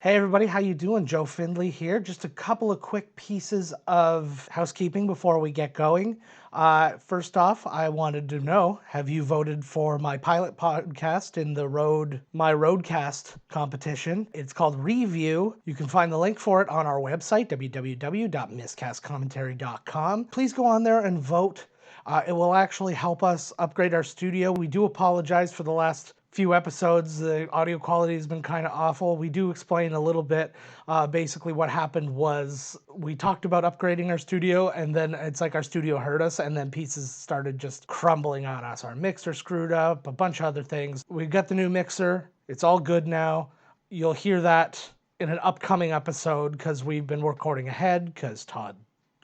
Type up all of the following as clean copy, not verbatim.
Hey everybody, how you doing? Joe Findley here. Just a couple of quick pieces of housekeeping before we get going. First off, I wanted to know, have you voted for my pilot podcast in the My Roadcast competition? It's called Review. You can find the link for it on our website, www.miscastcommentary.com. Please go on there and vote. It will actually help us upgrade our studio. We do apologize for the last few episodes. The audio quality has been kind of awful. We do explain a little bit. Basically what happened was we talked about upgrading our studio, and then it's like our studio hurt us, and then pieces started just crumbling on us. Our mixer screwed up, a bunch of other things. We got the new mixer. It's all good now. You'll hear that in an upcoming episode because we've been recording ahead because Todd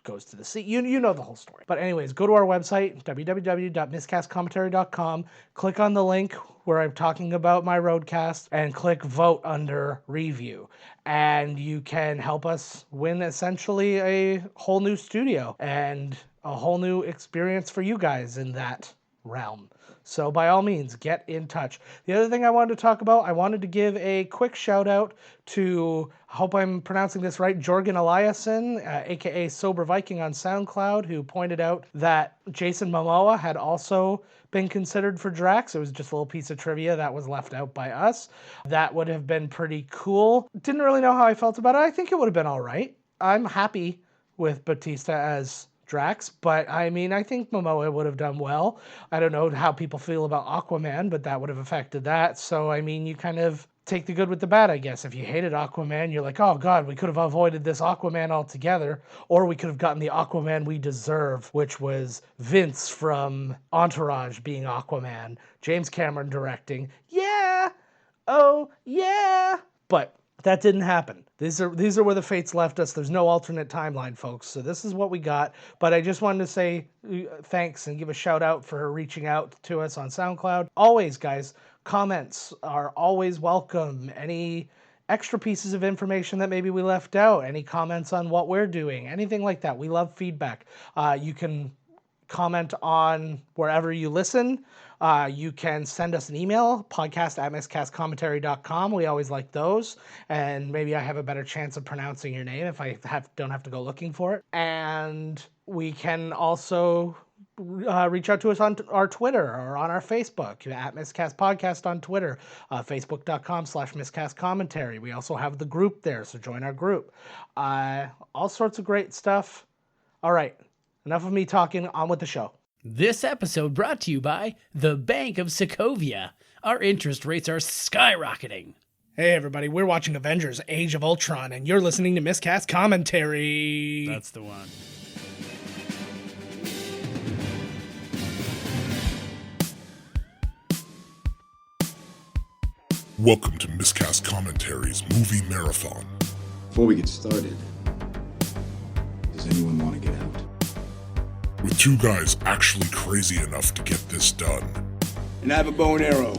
goes to the sea. You know the whole story. But anyways, go to our website, www.miscastcommentary.com. Click on the link where I'm talking about my roadcast and click vote under review. And you can help us win essentially a whole new studio and a whole new experience for you guys in that realm. So by all means, get in touch. The other thing I wanted to talk about, I wanted to give a quick shout out to, I hope I'm pronouncing this right, Jorgen Eliasson, aka Sober Viking on SoundCloud, who pointed out that Jason Momoa had also been considered for Drax. It was just a little piece of trivia that was left out by us. That would have been pretty cool. Didn't really know how I felt about it. I think it would have been all right. I'm happy with Bautista as Drax, but I mean, I think Momoa would have done well. I don't know how people feel about Aquaman, but that would have affected that. So, I mean, you kind of take the good with the bad, I guess. If you hated Aquaman, you're like, oh God, we could have avoided this Aquaman altogether, or we could have gotten the Aquaman we deserve, which was Vince from Entourage being Aquaman, James Cameron directing. Yeah! Oh, yeah! But that didn't happen. These are where the fates left us. There's no alternate timeline, folks. So this is what we got. But I just wanted to say thanks and give a shout out for reaching out to us on SoundCloud. Always, guys, comments are always welcome. Any extra pieces of information that maybe we left out, any comments on what we're doing, anything like that. We love feedback. You can comment on wherever you listen. You can send us an email, podcast@miscastcommentary.com. We always like those. And maybe I have a better chance of pronouncing your name if I don't have to go looking for it. And we can also reach out to us on our Twitter or on our Facebook, @Miscast Podcast on Twitter, facebook.com/miscastcommentary. We also have the group there, so join our group. All sorts of great stuff. All right. Enough of me talking, on with the show. This episode brought to you by the Bank of Sokovia. Our interest rates are skyrocketing. Hey everybody, we're watching Avengers Age of Ultron, and you're listening to Miscast Commentary. That's the one. Welcome to Miscast Commentary's Movie Marathon. Before we get started, does anyone want to get out? With two guys actually crazy enough to get this done. And I have a bow and arrow.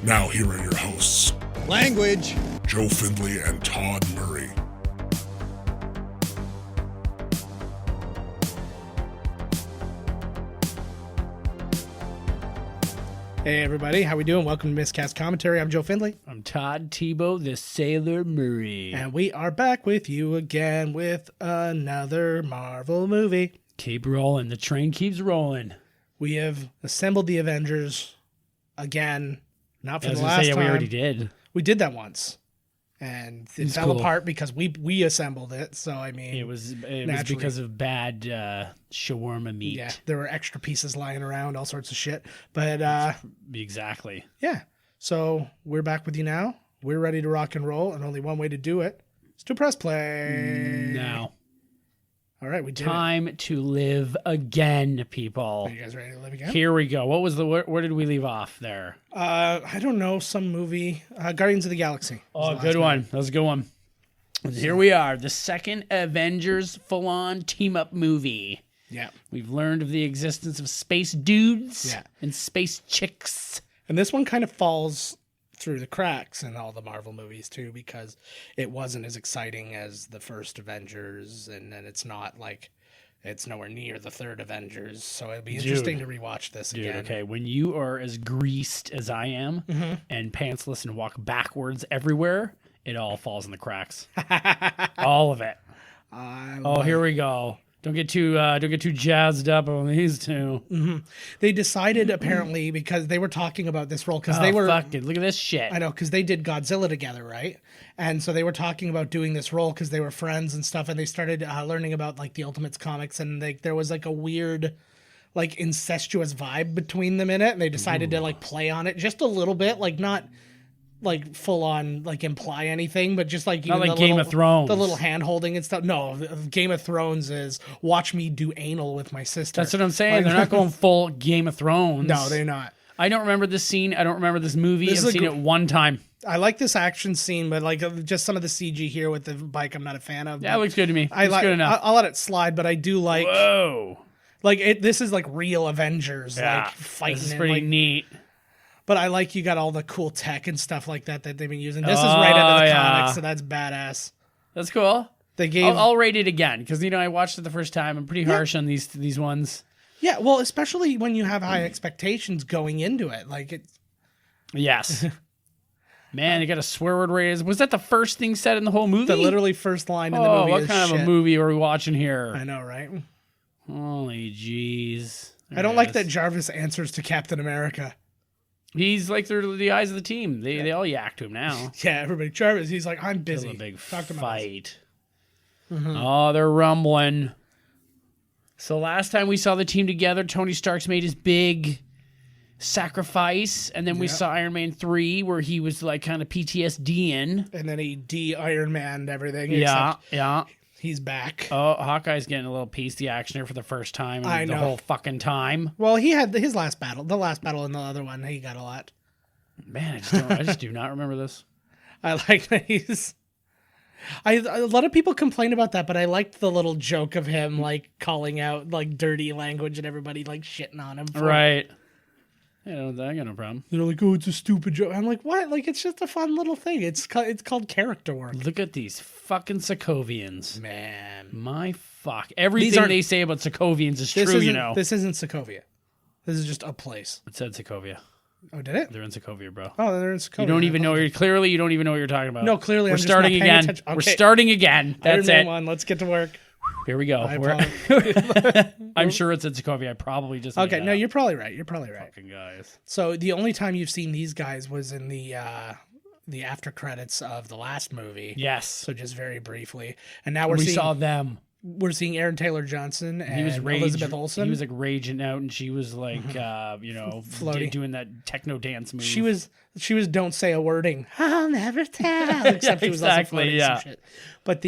Now here are your hosts, Language! Joe Findley and Todd Murray. Hey everybody, how we doing? Welcome to Miscast Commentary. I'm Joe Findley. I'm Todd Tebow, the Sailor Murray. And we are back with you again with another Marvel movie. Keep rolling. The train keeps rolling. We have assembled the Avengers again. Not for the last time. We already did. We did that once. And it fell apart because we assembled it. So, I mean, it was because of bad shawarma meat. Yeah, there were extra pieces lying around, all sorts of shit. But exactly. Yeah. So we're back with you now. We're ready to rock and roll, and only one way to do it is to press play. Now. All right, we did Time to live again, people. Are you guys ready to live again? Here we go. What was where did we leave off there? I don't know, some movie. Guardians of the Galaxy. Oh, good one. That was a good one. Here we are, the second Avengers full-on team-up movie. Yeah. We've learned of the existence of space dudes and space chicks. And this one kind of falls through the cracks in all the Marvel movies too, because it wasn't as exciting as the first Avengers, and then it's not like it's nowhere near the third Avengers. So it'd be interesting to rewatch this again. Okay, when you are as greased as I am and pantsless and walk backwards everywhere, it all falls in the cracks. All of it. Here we go. Don't get too jazzed up on these two. They decided apparently because they were talking about this role because they were fuck it. Look at this shit. I know because they did Godzilla together, right? And so they were talking about doing this role because they were friends and stuff, and they started learning about like the Ultimates comics, and there was like a weird, like incestuous vibe between them in it, and they decided to like play on it just a little bit, like not like full on like imply anything, but just like not like Game of Thrones, the little hand holding and stuff. No, Game of Thrones is watch me do anal with my sister. That's what I'm saying. Like, they're not going full Game of Thrones. No, they're not. I don't remember this scene. I don't remember this movie. I've seen it one time. I like this action scene, but like just some of the CG here with the bike, I'm not a fan of. Yeah, it looks good to me. It's good enough. I'll let it slide, but I do like. Whoa! Like this is like real Avengers, yeah, like fighting. This is pretty neat. But I like you got all the cool tech and stuff like that they've been using. This is right out of the comics, so that's badass. That's cool. They gave. I'll rate it again because I watched it the first time. I'm pretty harsh on these ones. Yeah, well, especially when you have high expectations going into it, like it. Yes. Man, you got a swear word raise. Was that the first thing said in the whole movie? The literally first line in the movie. What kind of a movie are we watching here? I know, right? Holy jeez. I don't like that Jarvis answers to Captain America. He's like they're the eyes of the team. They all yak to him now. Yeah, everybody. Jarvis, he's like, I'm busy. A big Talk to fight. Oh, they're rumbling. So last time we saw the team together, Tony Stark's made his big sacrifice, and then we saw Iron Man 3 where he was like kind of PTSDing. And then he de-Iron Man'd everything. Yeah. He's back. Oh, Hawkeye's getting a little piece of the action here for the first time in the whole fucking time. Well, he had his last battle. The last battle in the other one, he got a lot. Man, I just do not remember this. I like that he's... a lot of people complain about that, but I liked the little joke of him like calling out like dirty language and everybody like shitting on him. Right. Yeah, I got no problem. They're like, oh, it's a stupid joke. I'm like, what? Like, it's just a fun little thing. It's called character work. Look at these fucking Sokovians. Man. My fuck. Everything they say about Sokovians is true, you know. This isn't Sokovia. This is just a place. It said Sokovia. Oh, did it? They're in Sokovia, bro. Oh, they're in Sokovia. You don't even know. You don't even know what you're talking about. No, clearly We're starting again. Okay. We're starting again. That's Iron Man it. 1. Let's get to work. Here we go. I'm sure it's in Sokovia. I probably just okay. No, you're probably right. You're probably right. Fucking guys. So the only time you've seen these guys was in the after credits of the last movie. Yes. So just very briefly, and now we saw them. We're seeing Aaron Taylor Johnson and Elizabeth Olsen. He was like raging out, and she was like, doing that techno dance move. She was don't say a wording. I'll never tell. Except she was also floating some shit. But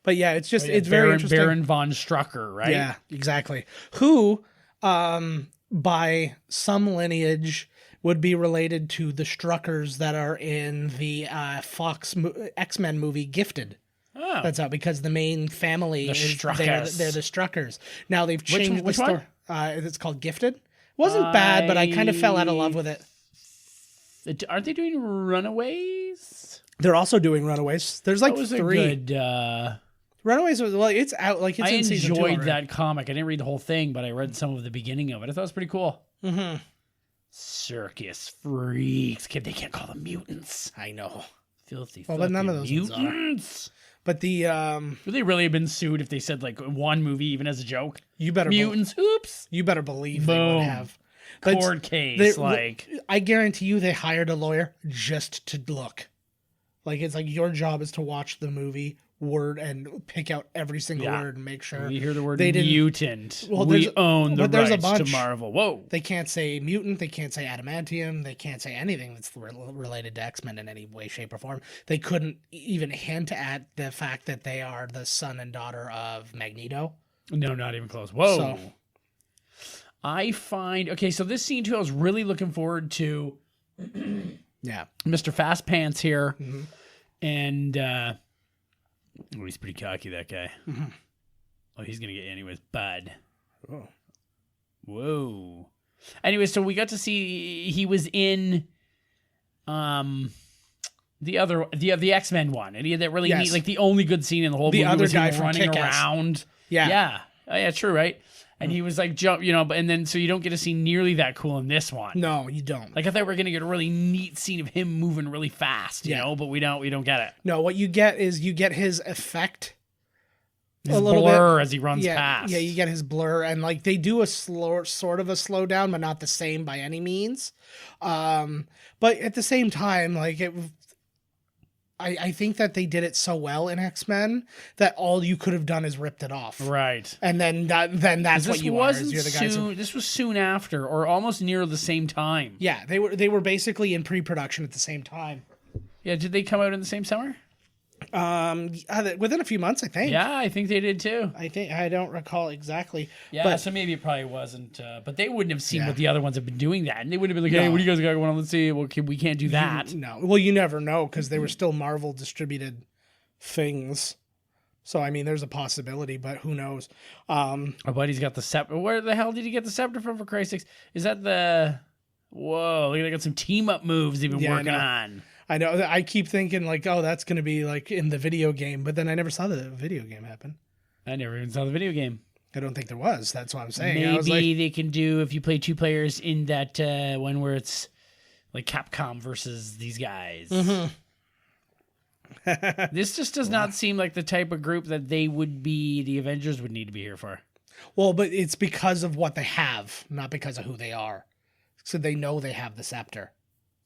But yeah, it's just it's very interesting. Baron von Strucker, right? Yeah, exactly. Who, by some lineage, would be related to the Struckers that are in the Fox X-Men movie Gifted. Oh. That's out because the main family they're the Struckers. Now they've changed which the story. It's called Gifted. Wasn't bad, but I kind of fell out of love with it. Aren't they doing Runaways? They're also doing Runaways. There's like three. Runaways was it's out like it's. I in season 2 enjoyed that comic. I didn't read the whole thing, but I read some of the beginning of it. I thought it was pretty cool. Mm-hmm. Circus freaks. They can't call them mutants. I know. Filthy. But none of those mutants. But the would they really have been sued if they said like one movie even as a joke? You better mutants. Oops. You better believe Boom. They would have. Court case. I guarantee you they hired a lawyer just to look. Like it's like your job is to watch the movie word and pick out every single word and make sure. We hear the word mutant. Well, we own the rights a bunch. to Marvel. Whoa. They can't say mutant. They can't say adamantium. They can't say anything that's related to X-Men in any way, shape, or form. They couldn't even hint at the fact that they are the son and daughter of Magneto. No, not even close. Whoa. So, I find... Okay, so this scene, too, I was really looking forward to... yeah. Mr. Fast Pants here. Mm-hmm. And... Oh, he's pretty cocky, that guy. Mm-hmm. Oh, he's going to get anyways. Bud. Oh. Whoa. Anyway, so we got to see he was in The X-Men one, and he had that really Yes. neat, like the only good scene in the whole The movie other was him guy from running Kick-Ass. around. Yeah. Yeah. Oh, yeah, true, right? And he was like jump, and then so you don't get to see nearly that cool in this one. No, you don't. Like I thought we were gonna get a really neat scene of him moving really fast, you know, but we don't get it. No, what you get is his effect. His a little blur bit. as he runs past. Yeah, you get his blur, and like they do a sort of a slowdown, but not the same by any means. But at the same time, like I think that they did it so well in X-Men that all you could have done is ripped it off, Right. and then that's what you are. Is you're the guys. This was soon after, or almost near the same time. Yeah, they were basically in pre-production at the same time. Yeah, did they come out in the same summer? Within a few months, I think. Yeah, I think they did too. I don't recall exactly. Yeah, but so maybe it probably wasn't. But they wouldn't have seen what the other ones have been doing that, and they would have been like, "Hey, what do you guys got going on? Let's see. Well, we can't do that." No, well, you never know because they were still Marvel distributed things. So I mean, there's a possibility, but who knows? Our buddy's got the scepter. Where the hell did he get the scepter from? For Christ's sakes, is that the? Whoa! Look, they got some team up moves they've been working on. I know. I keep thinking like, oh, that's going to be like in the video game, but then I never saw the video game happen. I never even saw the video game. I don't think there was. That's what I'm saying. Maybe I was like, they can do if you play two players in that one where it's like Capcom versus these guys. Mm-hmm. This just does not seem like the type of group that the Avengers would need to be here for. well, but it's because of what they have, not because of who they are. So they know they have the scepter.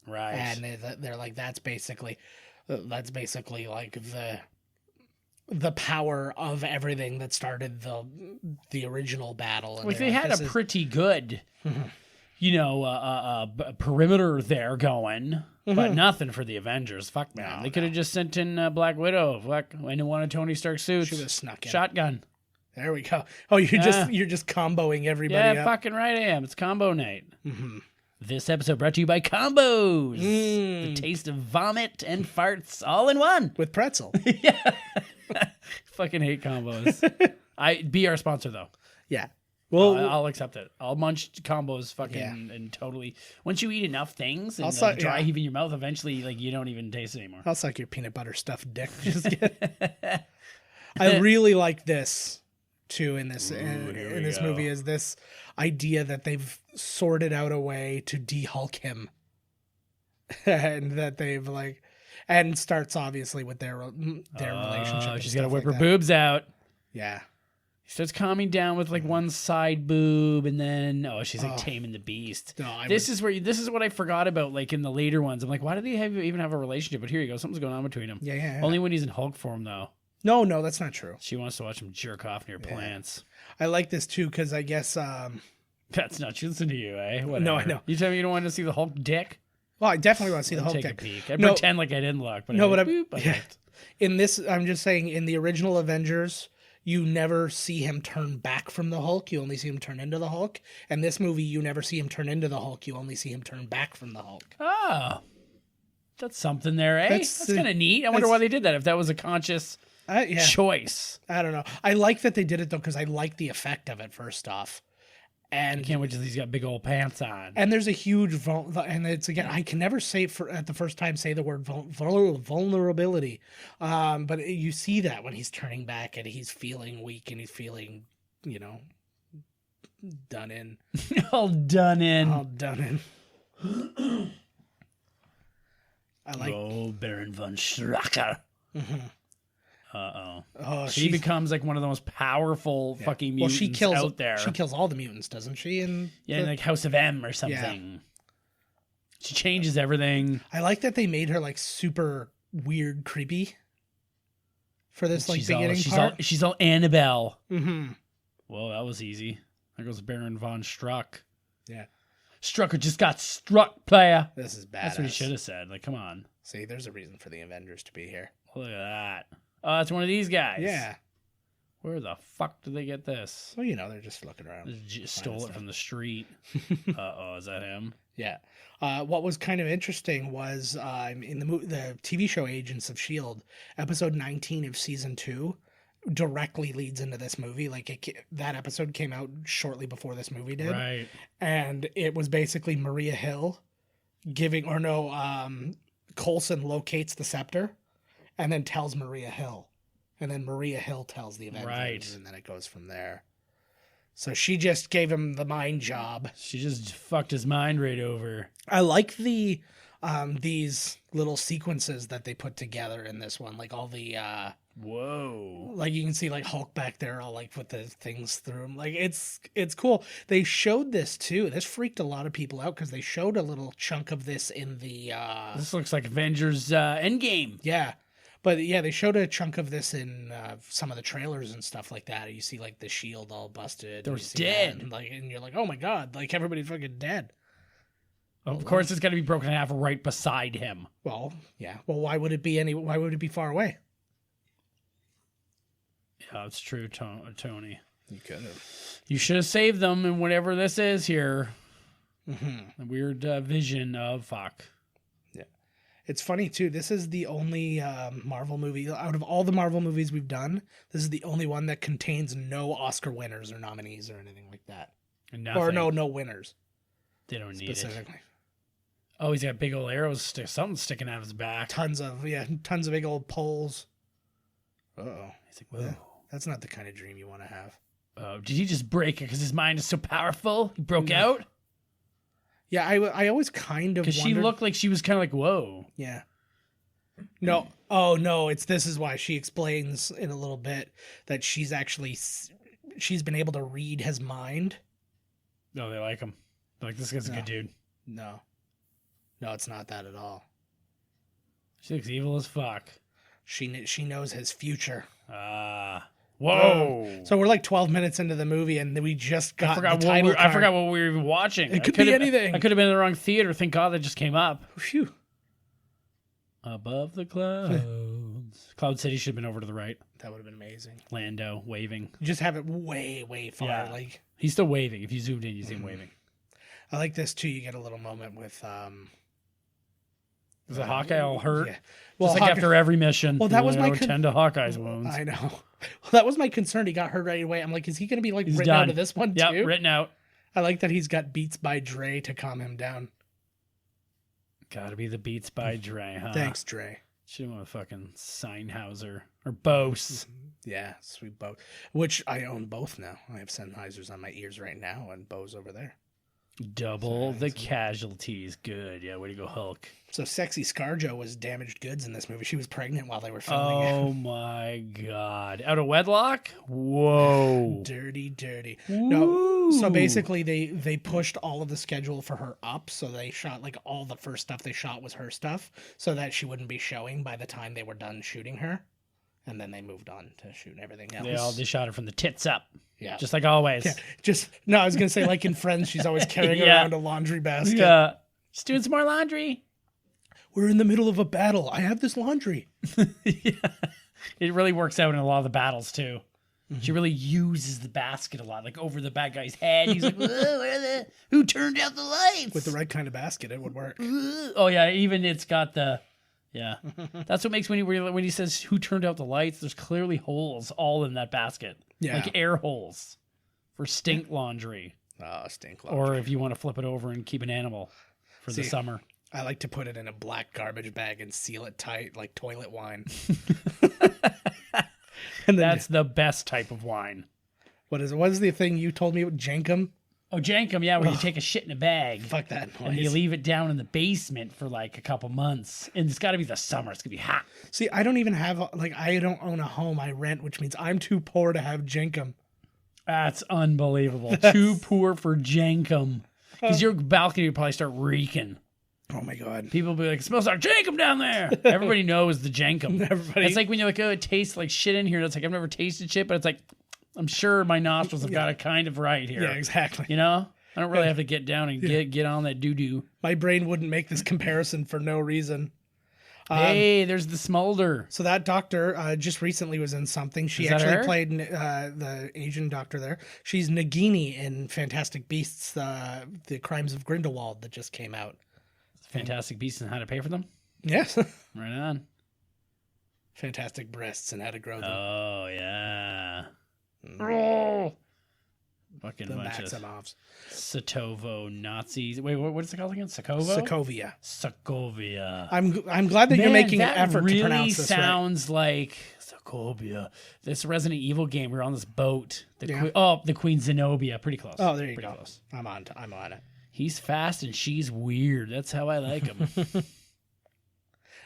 Right. And they're like, that's basically like the power of everything that started the original battle. And Like they had a pretty good, perimeter there going, but nothing for the Avengers. Fuck man, they could have just sent in Black Widow. Fuck, in one of Tony Stark's suits. Should have snuck in. Shotgun. There we go. Oh, you're just comboing everybody Yeah, up. fucking right I am. It's combo night. Mm-hmm. This episode brought to you by Combos. The taste of vomit and farts all in one. With pretzel. Fucking hate combos. Be our sponsor though. Yeah. Well, I'll accept it. I'll munch combos fucking and totally. Once you eat enough things and dry heave in your mouth, eventually like you don't even taste it anymore. I'll suck your peanut butter stuffed dick. Just kidding. I really like this too in this movie is this idea that they've sorted out a way to de-Hulk him, and that they've and starts obviously with their relationship. She's got to whip her boobs out. Yeah. She starts calming down with like one side boob, and then she's like taming the beast. No, this is what I forgot about. Like in the later ones, I'm like, why do they even have a relationship? But here you go, something's going on between them. Yeah. Only when he's in Hulk form though. No, that's not true. She wants to watch him jerk off near plants. I like this too because I guess that's not true. Listen to you, eh? Whatever. No, I know. You tell me you don't want to see the Hulk dick? Well, I definitely want to see the Hulk Take dick. a peek. I pretend like I didn't look, but in this, I'm just saying, in the original Avengers, you never see him turn back from the Hulk. You only see him turn into the Hulk. And this movie, you never see him turn into the Hulk. You only see him turn back from the Hulk. Oh, that's something there, eh? That's kind of neat. I wonder why they did that. If that was a conscious choice. I don't know. I like that they did it though because I like the effect of it. First off. And I can't wait till he's got big old pants on. And there's a huge and it's again I can never say at the first time say the word vulnerability, but you see that when he's turning back and he's feeling weak and he's feeling, done in. All done in. I like. Oh, Baron von Strucker. Mm-hmm. Oh, she becomes like one of the most powerful fucking mutants out there. She kills all the mutants, doesn't she? In like House of M or something. Yeah. She changes everything. I like that they made her like super weird, creepy for this beginning part. She's all Annabelle. Mm-hmm. Well, that was easy. There goes Baron von Struck. Yeah. Strucker just got struck, player. This is bad. That's what he should have said. Like, come on. See, there's a reason for the Avengers to be here. Look at that. Oh, it's one of these guys. Yeah. Where the fuck did they get this? Well, they're just looking around. Just stole it from the street. Is that him? Yeah. What was kind of interesting was in the TV show Agents of S.H.I.E.L.D., episode 19 of season 2 directly leads into this movie. Like that episode came out shortly before this movie did. Right. And it was basically Maria Hill Coulson locates the scepter and then tells Maria Hill. And then Maria Hill tells the Avengers. Right. And then it goes from there. So she just gave him the mind job. She just fucked his mind right over. I like these little sequences that they put together in this one. Like all the... Whoa. Like you can see like Hulk back there all like with the things through him. Like it's cool. They showed this too. This freaked a lot of people out because they showed a little chunk of this in the This looks like Avengers Endgame. yeah. But yeah, they showed a chunk of this in some of the trailers and stuff like that. You see like the shield all busted. They're You see dead. that, and you're like, "Oh my god, like everybody's fucking dead." Of course it's got to be broken in half right beside him. Well, yeah. Well, why would it be far away? Yeah, it's true, Tony. You could have. You should have saved them and whatever this is here. Mm-hmm. A weird vision of fuck. Yeah. It's funny, too. This is the only Marvel movie, out of all the Marvel movies we've done, this is the only one that contains no Oscar winners or nominees or anything like that. Nothing. Or no winners. They don't need it. Specifically. Oh, he's got big old arrows. Something sticking out of his back. Tons of big old poles. Uh-oh. He's like, whoa. Yeah. That's not the kind of dream you want to have. Oh, did he just break it because his mind is so powerful? He broke out? Yeah, I always kind of Because she looked like she was kind of like, whoa. Yeah. No. Oh, no. This is why she explains in a little bit that she's been able to read his mind. No, they like him. They're like, this guy's a good dude. No. No, it's not that at all. She looks evil as fuck. She knows his future. Whoa. So we're like 12 minutes into the movie and we just got the title card. I forgot what we were even watching. It could be anything. I could have been in the wrong theater. Thank God that just came up. Phew. Above the clouds. Cloud City should have been over to the right. That would have been amazing. Lando waving. You just have it way, way far. Yeah. Like He's still waving. If you zoomed in, you see him waving. I like this too. You get a little moment with Is it Hawkeye all hurt? Yeah. Just like after every mission. Well, that was my tend to Hawkeye's wounds. I know. Well, that was my concern. He got hurt right away. I'm like, is he going to be like He's written done. out of this one Yep, too? written out. I like that he's got Beats by Dre to calm him down. Gotta be the Beats by Dre, huh? Thanks, Dre. Should have went with fucking Sennheiser or Bose. Yeah, sweet Bose. Which I own both now. I have Sennheisers on my ears right now and Bose over there. Double the casualties. Good. Yeah, way to go, Hulk. So Sexy Scarjo was damaged goods in this movie. She was pregnant while they were filming Oh my God. Out of wedlock? Whoa. it. Dirty. Woo. No, so basically they pushed all of the schedule for her up. So they shot like all the first stuff they shot was her stuff so that she wouldn't be showing by the time they were done shooting her. And then they moved on to shoot everything else. They shot her from the tits up. Yeah. Just like always. Yeah, I was going to say like in Friends, she's always carrying Yeah. around a laundry basket. Yeah. Just doing some more laundry. We're in the middle of a battle. I have this laundry. Yeah. It really works out in a lot of the battles too. She really uses the basket a lot, like over the bad guy's head. He's like, who turned out the lights? With the right kind of basket, it would work. Oh yeah, even it's got the, yeah. That's what makes when he says who turned out the lights. There's clearly holes all in that basket, Yeah. like air holes for stink laundry, Oh, stink laundry. or if you want to flip it over and keep an animal for the See, summer. I like to put it in a black garbage bag and seal it tight like toilet wine. And then, That's the best type of wine. what is the thing you told me? Jankum? Oh, jankum, yeah, where you take a shit in a bag. Fuck that noise. And you leave it down in the basement for like a couple months. And it's got to be the summer. It's going to be hot. See, I don't even have, I don't own a home. I rent, which means I'm too poor to have Jankum. That's unbelievable. Too poor for jankum. Because your balcony would probably start reeking. Oh my God. People will be like, it smells like jankum down there. Everybody knows the jankum. Everybody- It's like when you're like, oh, it tastes like shit in here. And it's like, I've never tasted shit, but it's like, I'm sure my nostrils have got it kind of right here. Yeah, exactly. You know? I don't really have to get down and get on that doo-doo. My brain wouldn't make this comparison for no reason. Hey, there's the smolder. So that doctor just recently was in something. She Is that actually her? played the Asian doctor there. She's Nagini in Fantastic Beasts, the Crimes of Grindelwald that just came out. Fantastic Beasts and How to Pay for Them. Yes. Right on. Fantastic Breasts and How to Grow Them. Oh, yeah. Fucking the bunch Maximovs. of Satovo Nazis. Wait, what is it called again? Sokovo? Sokovia. Sokovia. I'm glad that you're making an effort really to pronounce this right. sounds like Sokovia. This Resident Evil game. We're on this boat. Yeah. The Queen Zenobia. Pretty close. Oh, there you Pretty go. Close. I'm on it. He's fast and she's weird. That's how I like him.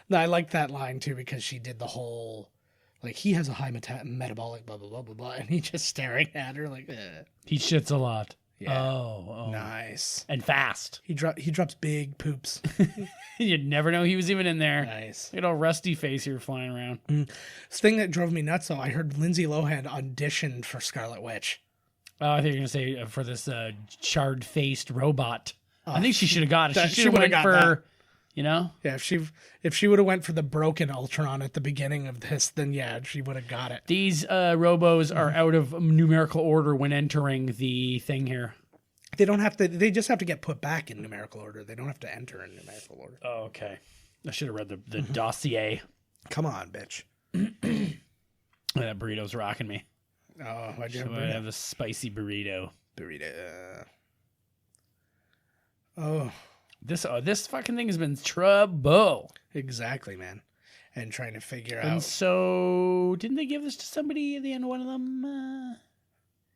No, I like that line too because she did the whole, like, he has a high metabolic blah blah blah blah blah, and he just staring at her like, He shits a lot. Yeah. Oh. Nice. And fast. He drops big poops. You'd never know he was even in there. Nice. Look at all rusty face here flying around. This thing that drove me nuts though, I heard Lindsay Lohan auditioned for Scarlet Witch. Oh, I think you're gonna say for this charred-faced robot. I think she should have got it. She she should have would've went got for, that. you know. Yeah, if she would have went for the broken Ultron at the beginning of this, then yeah, she would have got it. These robos are out of numerical order when entering the thing here. They don't have to. They just have to get put back in numerical order. They don't have to enter in numerical order. Oh, okay. I should have read the dossier. Come on, bitch. That burrito's rocking me. Oh, why'd you So have I a have the spicy burrito. burrito? Oh, This fucking thing has been trouble. exactly, man. And trying to figure And out. so, didn't they give this to somebody at the end of one of them?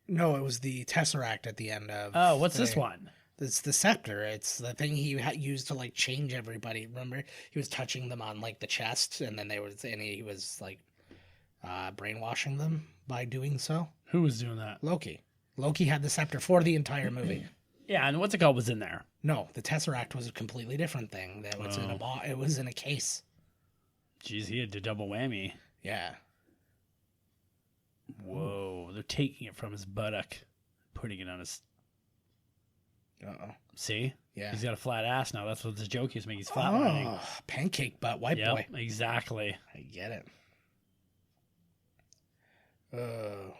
No, it was the Tesseract at the end of. Oh, what's this one? It's the scepter. It's the thing he used to like change everybody. Remember, he was touching them on like the chest, and then he was like brainwashing them by doing so. Who was doing that? Loki. Loki had the scepter for the entire movie. Yeah, and what's it called was in there? No, the Tesseract was a completely different thing. That was it was in a case. Jeez, he had a double whammy. Yeah. Whoa, they're taking it from his buttock, putting it on his... Uh-oh. See? Yeah. He's got a flat ass now. That's what the joke is making. He's flatlining. Oh, pancake butt, white boy. Exactly. I get it. Oh.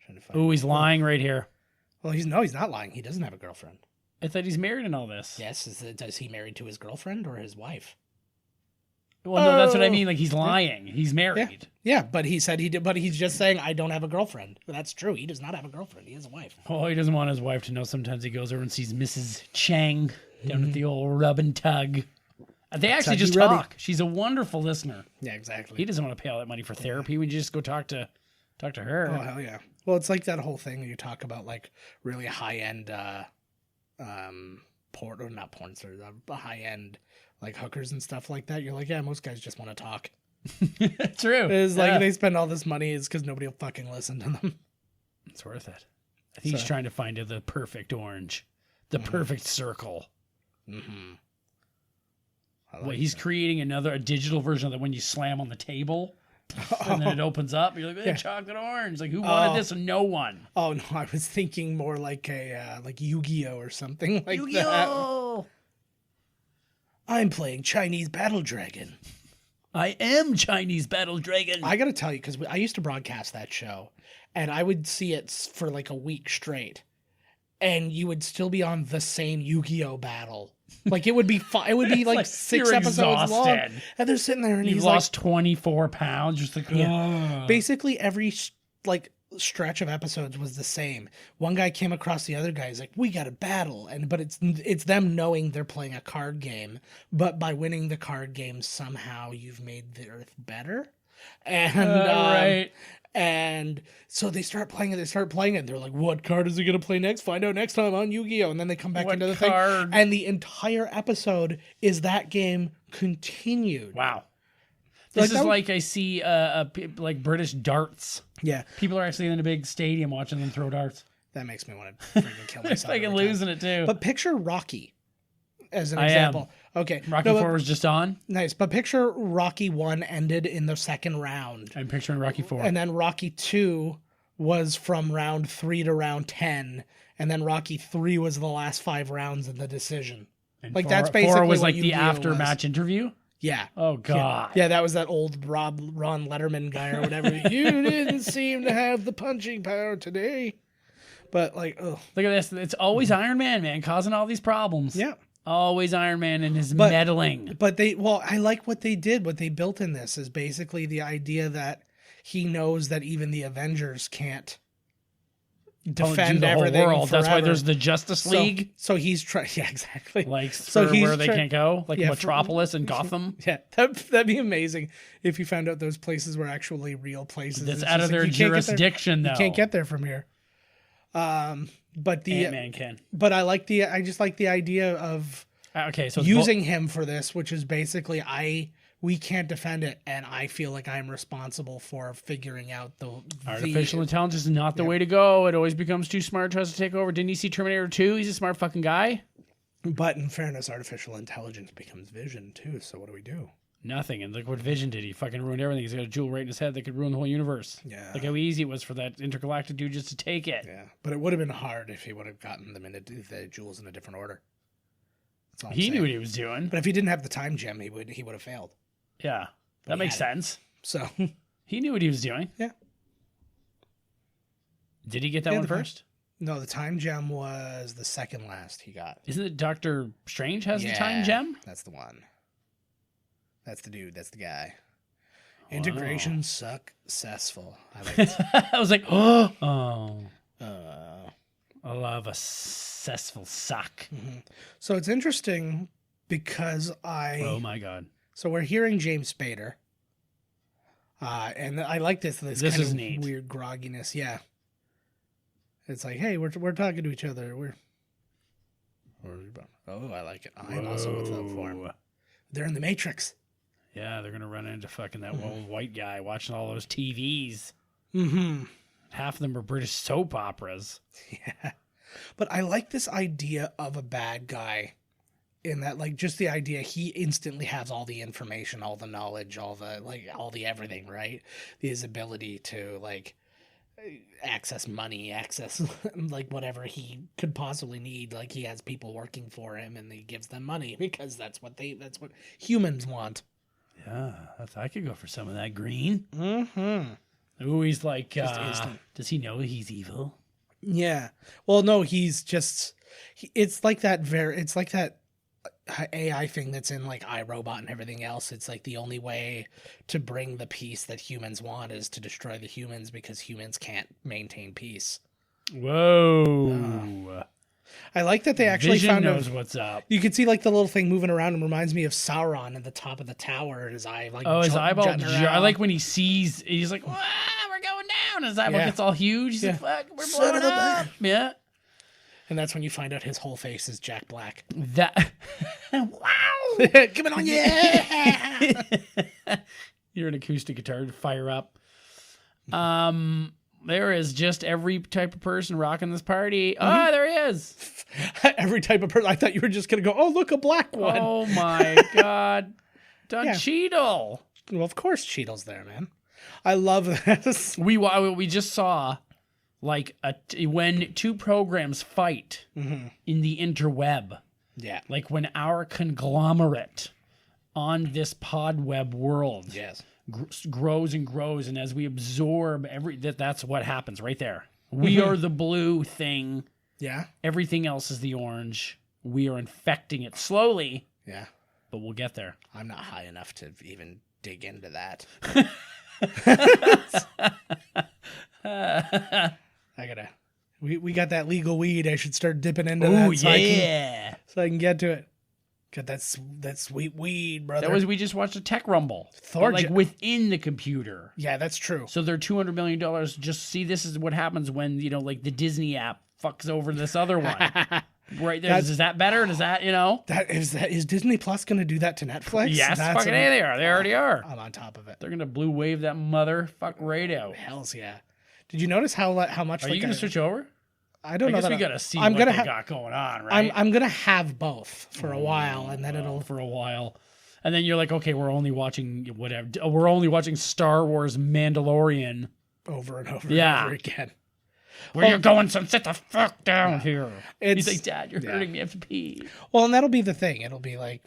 Trying to find. Ooh, he's lying right here. Well, he's not lying. He doesn't have a girlfriend. I thought he's married in all this. Yes, is he married to his girlfriend or his wife? Well, no, that's what I mean. Like, he's lying. He's married. Yeah, but he said he did. But he's just saying, I don't have a girlfriend. That's true. He does not have a girlfriend. He has a wife. Oh, he doesn't want his wife to know. Sometimes he goes over and sees Mrs. Chang down at the old rub and tug. They actually just Rubby. talk. She's a wonderful listener. Yeah, exactly. He doesn't want to pay all that money for therapy. We just go talk to her. Oh, hell yeah. Well, it's like that whole thing you talk about, like really high end, not porn stars, high end like hookers and stuff like that. You're like, yeah, most guys just want to talk. True. It's like they spend all this money is because nobody will fucking listen to them. It's worth it. I think he's trying to find the perfect orange, the perfect circle. Mm-hmm. Wait, he's creating a digital version of that when you slam on the table. And then it opens up. You're like, chocolate orange. Like, who wanted this? No one. Oh no, I was thinking more like a like Yu-Gi-Oh or something like Yu-Gi-Oh! that. I'm playing Chinese Battle Dragon. I am Chinese Battle Dragon. I gotta tell you, because I used to broadcast that show, and I would see it for like a week straight, and you would still be on the same Yu-Gi-Oh battle. Like it would be it would be like 6 episodes long, and they're sitting there, and You've he's lost 24 pounds. Just like, basically every like stretch of episodes was the same. One guy came across the other guy. He's like, "We got to battle," but it's them knowing they're playing a card game, but by winning the card game, somehow you've made the Earth better, and right. And so they start playing it. They're like, what card is he going to play next? Find out next time on Yu-Gi-Oh! And then they come back into the thing. And the entire episode is that game continued. Wow. This is like I see like British darts. Yeah. People are actually in a big stadium watching them throw darts. That makes me want to freaking kill myself. They're losing it too. But picture Rocky as an example. Okay. Rocky 4 was just on. Nice. But picture Rocky 1 ended in the second round. I'm picturing Rocky 4. And then Rocky 2 was from round 3 to round 10. And then Rocky 3 was the last 5 rounds in the decision. And like 4, that's basically 4 was what like the Yu-Gi-Oh after was. match interview. Yeah. Oh God. Yeah, that was that old Ron Letterman guy or whatever. You didn't seem to have the punching power today. But like, oh, look at this. It's always Iron Man, causing all these problems. Yeah. Always Iron Man and his meddling. But I like what they did. What they built in this is basically the idea that he knows that even the Avengers can't defend the whole everything world. That's why forever. there's the Justice League. So he's trying. Yeah, exactly. Like, so for he's where they can't go, like yeah, Metropolis and Gotham. Yeah, that'd be amazing if you found out those places were actually real places. That's It's out just of their you can't get there- jurisdiction, though. You can't get there from here. But the Ant-Man can. but I just like the idea of Okay, so it's using him for this, which is basically we can't defend it, and I feel like I'm responsible for figuring out the artificial intelligence is not the way to go. It always becomes too smart, tries to take over. Didn't you see Terminator 2? He's a smart fucking guy. But in fairness, artificial intelligence becomes vision too. So what do we do? Nothing. And look what Vision did. He fucking ruined everything. He's got a jewel right in his head that could ruin the whole universe. Yeah. Look how easy it was for that intergalactic dude just to take it. Yeah, but it would have been hard if he would have gotten them in the jewels in a different order. That's all I'm He saying. knew what he was doing. But if he didn't have the time gem, he would have failed. Yeah, that he makes had sense. So He knew what he was doing. yeah. Did he get that Yeah, one the- first? No, the time gem was the second last he got. Isn't it Doctor Strange has the time gem? That's the one. That's the dude. That's the guy. Integration successful. I like it. I was like, oh, I love a successful suck. So it's interesting because Oh my god, So we're hearing James Spader. And I like this This kind is of neat. weird grogginess. Yeah. It's like, hey, we're talking to each other. Oh, I like it. I'm also with them for him. They're in the Matrix. Yeah, they're gonna run into fucking that old white guy watching all those TVs. Mm-hmm. Half of them are British soap operas. Yeah. But I like this idea of a bad guy in that, like, just the idea he instantly has all the information, all the knowledge, all the everything, right? His ability to, like, access money, access, like, whatever he could possibly need. Like, he has people working for him and he gives them money because that's what humans want. Yeah, I could go for some of that green. Mm-hmm. Ooh, he's like, instant. does he know he's evil? Yeah. Well, no, he's just, it's like that AI thing that's in like iRobot and everything else. It's like the only way to bring the peace that humans want is to destroy the humans because humans can't maintain peace. Whoa. I like that they actually Vision found knows out. what's up. You can see like the little thing moving around and reminds me of Sauron at the top of the tower. His eye, like, Oh, his eyeball. jutting I around. like when he sees, he's like, wow, we're going down. His eyeball Yeah. gets all huge. He's Yeah. like, fuck, we're Son blowing of a up. Yeah. And that's when you find out his whole face is Jack Black. That. Wow. Coming on, yeah. You're an acoustic guitar to fire up. There is just every type of person rocking this party. Oh, there he is. Every type of person. I thought you were just gonna go, oh, look, a black one. Oh my God. Don Yeah. Cheadle. Well, of course, Cheadle's there, man. I love this. We just saw like when two programs fight in the interweb, Yeah. like when our conglomerate on this pod web world Yes. grows and grows, and as we absorb that's what happens right there. We are the blue thing. Yeah. Everything else is the orange. We are infecting it slowly, Yeah. but we'll get there. I'm not high enough to even dig into that. I gotta. We got that legal weed. I should start dipping into Oh that. yeah. So I can get to it. Got that sweet weed, brother. We just watched a tech rumble. Thor But, like j- within the computer. Yeah, that's true. So they're $200 million. Just see, this is what happens when, like the Disney app fucks over this other one. Right there. Is that better? Does that, Is Disney Plus going to do that to Netflix? Yes, fucking A, they are. They already are. I'm on top of it. They're going to blue wave that motherfuck right out. Hells yeah. Did you notice how much? Are like you going to switch over? I don't I know. guess that we I- got to see I'm what gonna they ha- got going on, right? I'm gonna have both for a while, and then it'll. For a while. And then you're like, okay, we're only watching whatever. We're only watching Star Wars Mandalorian. Over and over Yeah. and over again. Where you going, son? Sit the fuck down here. It's- He's like, Dad, you're hurting me. I have to pee. Well, and that'll be the thing. It'll be like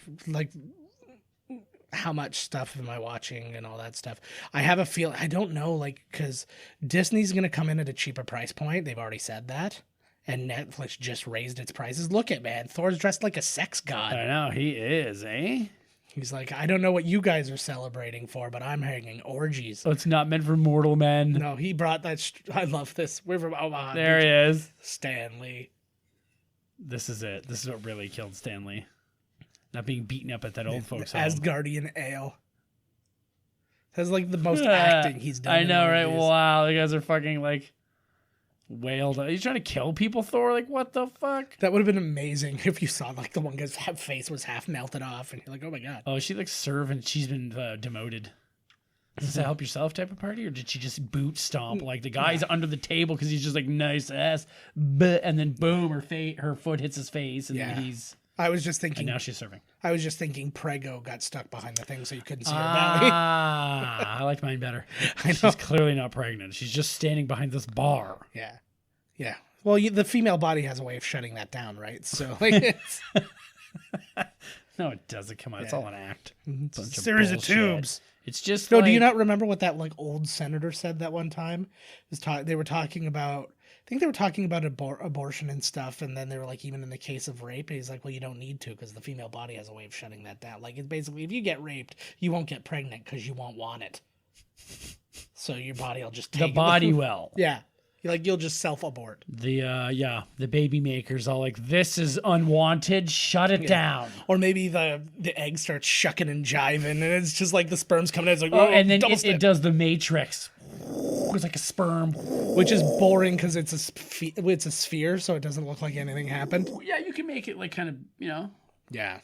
how much stuff am I watching and all that stuff. I have a feel. I don't know, like, because Disney's gonna come in at a cheaper price point. They've already said that, and Netflix just raised its prices. Look at man, Thor's dressed like a sex god. I know, he is, eh? He's like, I don't know what you guys are celebrating for, but I'm hanging orgies. So it's not meant for mortal men. No, he brought that. I love this. We're from Omaha. There he is. Stanley. This is it. This is what really killed Stanley. Not being beaten up at that old folks' home. Asgardian ale. That's like the most acting he's done. I know, right? Wow, the guys are fucking like wailed. He's trying to kill people, Thor. Like, what the fuck? That would have been amazing if you saw like the one guy's face was half melted off, and you're like, oh my god. Oh, she like servant. She's been demoted. Is this a help yourself type of party, or did she just boot stomp like the guy's under the table because he's just like nice ass, and then boom, her foot hits his face, and then he's. I was just thinking. And now she's serving. I was just thinking Prego got stuck behind the thing so you couldn't see her belly. I liked mine better. She's clearly not pregnant. She's just standing behind this bar. Yeah. Yeah. Well, the female body has a way of shutting that down, right? So, like, it's... No, it doesn't. Come on. It's all an act. It's a series of tubes. It's just No, do you not remember what that, like, old senator said that one time? They were talking about... I think they were talking about abortion and stuff, and then they were like, even in the case of rape, and he's like, well, you don't need to because the female body has a way of shutting that down. Like, it's basically, if you get raped, you won't get pregnant because you won't want it. So your body will just take the body will. Yeah. You'll just self-abort. The baby maker's all like, this is unwanted, shut it down. Or maybe the egg starts shucking and jiving, and it's just like the sperm's coming out. It's like, and then it does the Matrix. It's like a sperm. Which is boring because it's a sphere, so it doesn't look like anything happened. Yeah, you can make it like kind of, Yeah.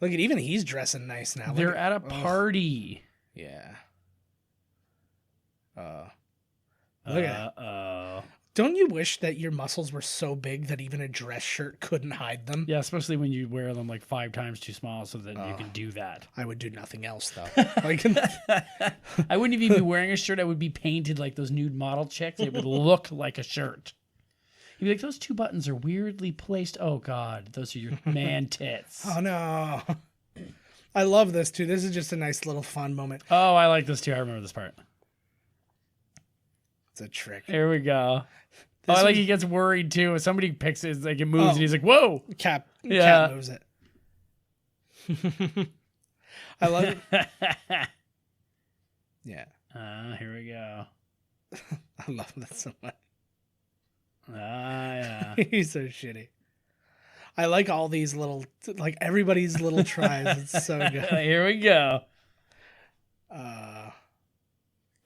Look at even he's dressing nice now. They're at a party. Yeah. Look at that. Don't you wish that your muscles were so big that even a dress shirt couldn't hide them? Yeah, especially when you wear them like 5 times too small so that you can do that. I would do nothing else, though. I wouldn't even be wearing a shirt. I would be painted like those nude model chicks. It would look like a shirt. You'd be like, those 2 buttons are weirdly placed. Oh, God. Those are your man tits. Oh, no. I love this, too. This is just a nice little fun moment. Oh, I like this, too. I remember this part. It's a trick. Here we go. I like he gets worried too. If somebody picks it, like it moves, and he's like, "Whoa!" Cap moves it. I love it. Yeah. Here we go. I love that so much. Yeah. He's so shitty. I like all these little, like everybody's little tries. It's so good. Here we go.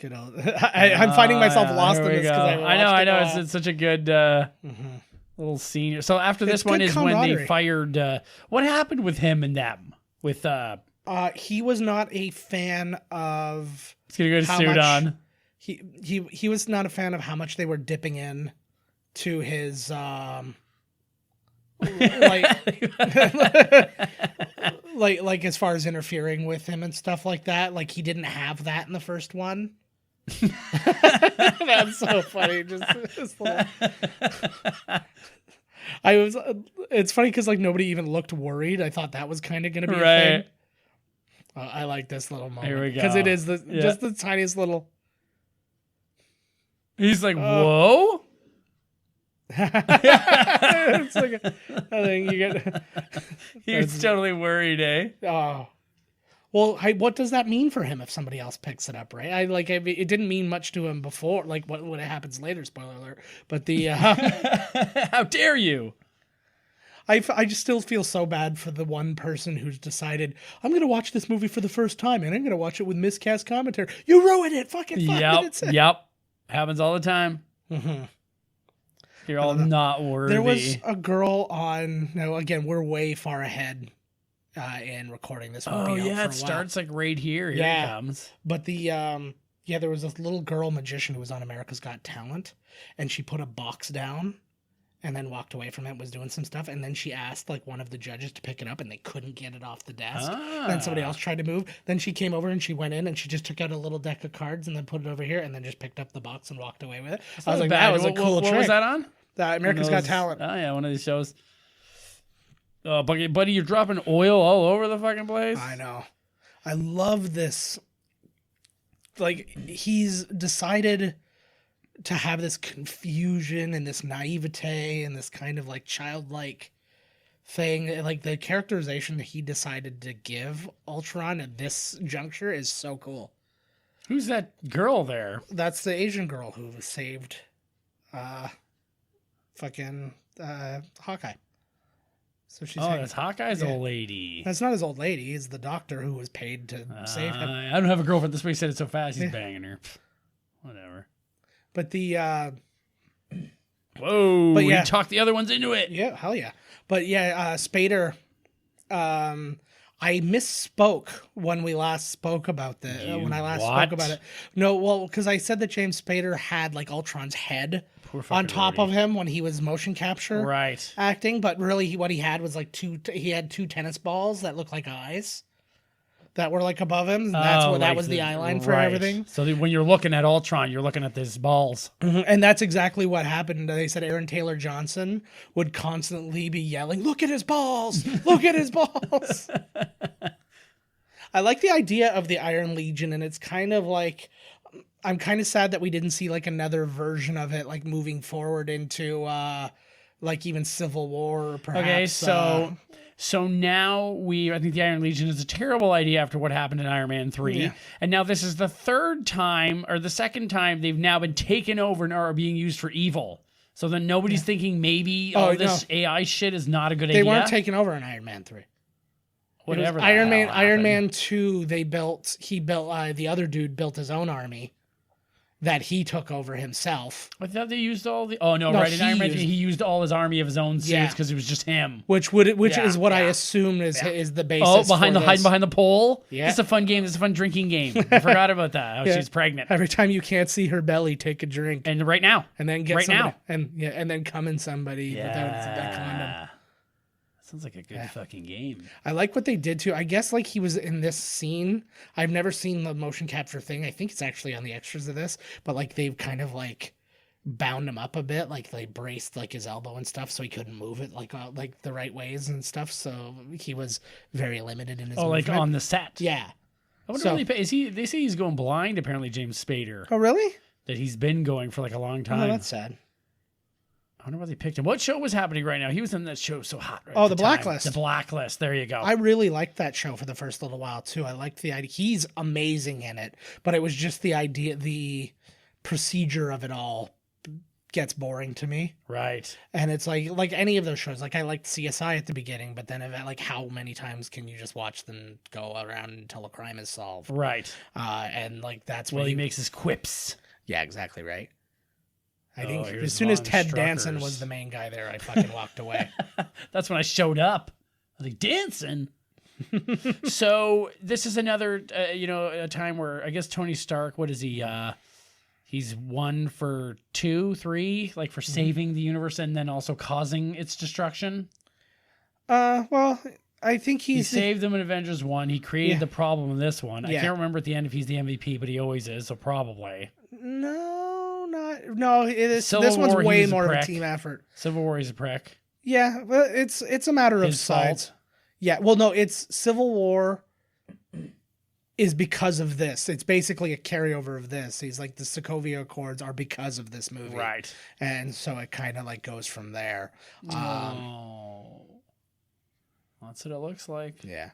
Good old. I'm finding myself lost in this because I know. It's such a good little scene. So after this one is when they fired. What happened with him and them? With he was not a fan of. He's gonna go to suit on. He was not a fan of how much they were dipping in to his like as far as interfering with him and stuff like that. Like he didn't have that in the first one. That's so funny. Just little... It's funny because like nobody even looked worried. I thought that was kind of going to be a thing. I like this little moment. Here we go. Because it is just the tiniest little. He's like, whoa. It's like I think you get. He's totally worried, eh? Oh. Well, what does that mean for him if somebody else picks it up, right? It didn't mean much to him before, like what happens later, spoiler alert. But the how dare you? I just still feel so bad for the one person who's decided, I'm going to watch this movie for the first time, and I'm going to watch it with miscast commentary. You ruined it, fucking 5 minutes in. Yep, happens all the time. Mm-hmm. You're all not worthy. There was a girl on. Now again, we're way far ahead. In recording this. Oh yeah, it starts like right here. Here it comes. But there was this little girl magician who was on America's Got Talent, and she put a box down, and then walked away from it. Was doing some stuff, and then she asked like one of the judges to pick it up, and they couldn't get it off the desk. Then somebody else tried to move. Then she came over and she went in and she just took out a little deck of cards and then put it over here, and then just picked up the box and walked away with it. I was like, that was a cool trick. What was that on? America's Got Talent. Oh yeah, one of these shows. Oh, buddy, you're dropping oil all over the fucking place. I know. I love this. Like, he's decided to have this confusion and this naivete and this kind of like childlike thing, like the characterization that he decided to give Ultron at this juncture is so cool. Who's that girl there? That's the Asian girl who saved Hawkeye. So she's that's Hawkeye's old lady. That's not his old lady. It's the doctor who was paid to save him. I don't have a girlfriend. This way he said it so fast. He's banging her. Whatever. But the whoa! But yeah. He talked the other ones into it. Yeah, hell yeah. But yeah, Spader. I misspoke when we last spoke about spoke about it. No, well, because I said that James Spader had like Ultron's head on top of him when he was motion capture acting, but really what he had was like two tennis balls that looked like eyes that were like above him. And that was the eye line for everything. So when you're looking at Ultron, you're looking at these balls. Mm-hmm. And that's exactly what happened. They said Aaron Taylor Johnson would constantly be yelling, "Look at his balls! Look at his balls!" I like the idea of the Iron Legion, and it's kind of like, I'm kind of sad that we didn't see like another version of it, like moving forward into like even Civil War, or perhaps. Okay, so now I think the Iron Legion is a terrible idea after what happened in Iron Man 3. Yeah. And now this is the third time, or the second time, they've now been taken over and are being used for evil. So then nobody's thinking maybe this AI shit is not a good idea. They weren't taken over in Iron Man 3. Whatever. Iron Man 2, the other dude built his own army that he took over himself. I thought they used all the... Oh, no right. In Iron Man 3, he used all his army of his own suits because it was just him. Which is what I assume is the basis. Oh, hiding behind the pole? Yeah. It's a fun game. It's a fun drinking game. I forgot about that. She's pregnant. Every time you can't see her belly, take a drink. And right now. And then get somebody, and then come in somebody without that condom. Sounds like a good fucking game. I like what they did too. I guess like he was in this scene. I've never seen the motion capture thing. I think it's actually on the extras of this, but like they've kind of like bound him up a bit. Like they braced like his elbow and stuff so he couldn't move it like the right ways and stuff. So he was very limited in his movement. Like on the set. Yeah. I wonder they say he's going blind, apparently, James Spader. Oh, really? That he's been going for like a long time. Oh, that's sad. I wonder why they picked him. What show was happening right now? He was in that show so hot. Right The Blacklist. The Blacklist. There you go. I really liked that show for the first little while too. I liked the idea. He's amazing in it, but it was just the idea, the procedure of it all gets boring to me. Right. And it's like any of those shows. Like I liked CSI at the beginning, but then like how many times can you just watch them go around until a crime is solved? Right. And like that's he makes his quips. Yeah, exactly right. I think as soon as Ted Danson was the main guy there, I fucking walked away. That's when I showed up. I was like, Danson? So this is another, a time where I guess Tony Stark, what is he? He's 1 for 2, 3, like for saving the universe and then also causing its destruction. Well, I think he saved them in Avengers 1. He created the problem in this one. I can't remember at the end if he's the MVP, but he always is, so probably. No, it is. This one's way more of a team effort. Civil War, he's a prick. Yeah, well, it's a matter of sides. Yeah, well, no, it's Civil War is because of this. It's basically a carryover of this. He's like the Sokovia Accords are because of this movie, right? And so it kind of like goes from there. That's what it looks like. Yeah.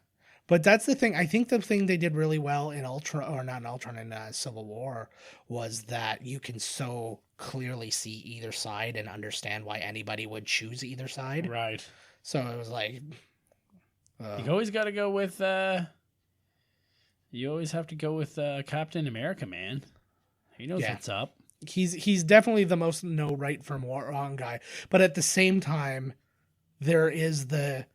But that's the thing. I think the thing they did really well in in Civil War was that you can so clearly see either side and understand why anybody would choose either side. Right. So it was like... you always got to go with... you always have to go with Captain America, man. He knows what's up. He's definitely the most no right from wrong guy. But at the same time, there is the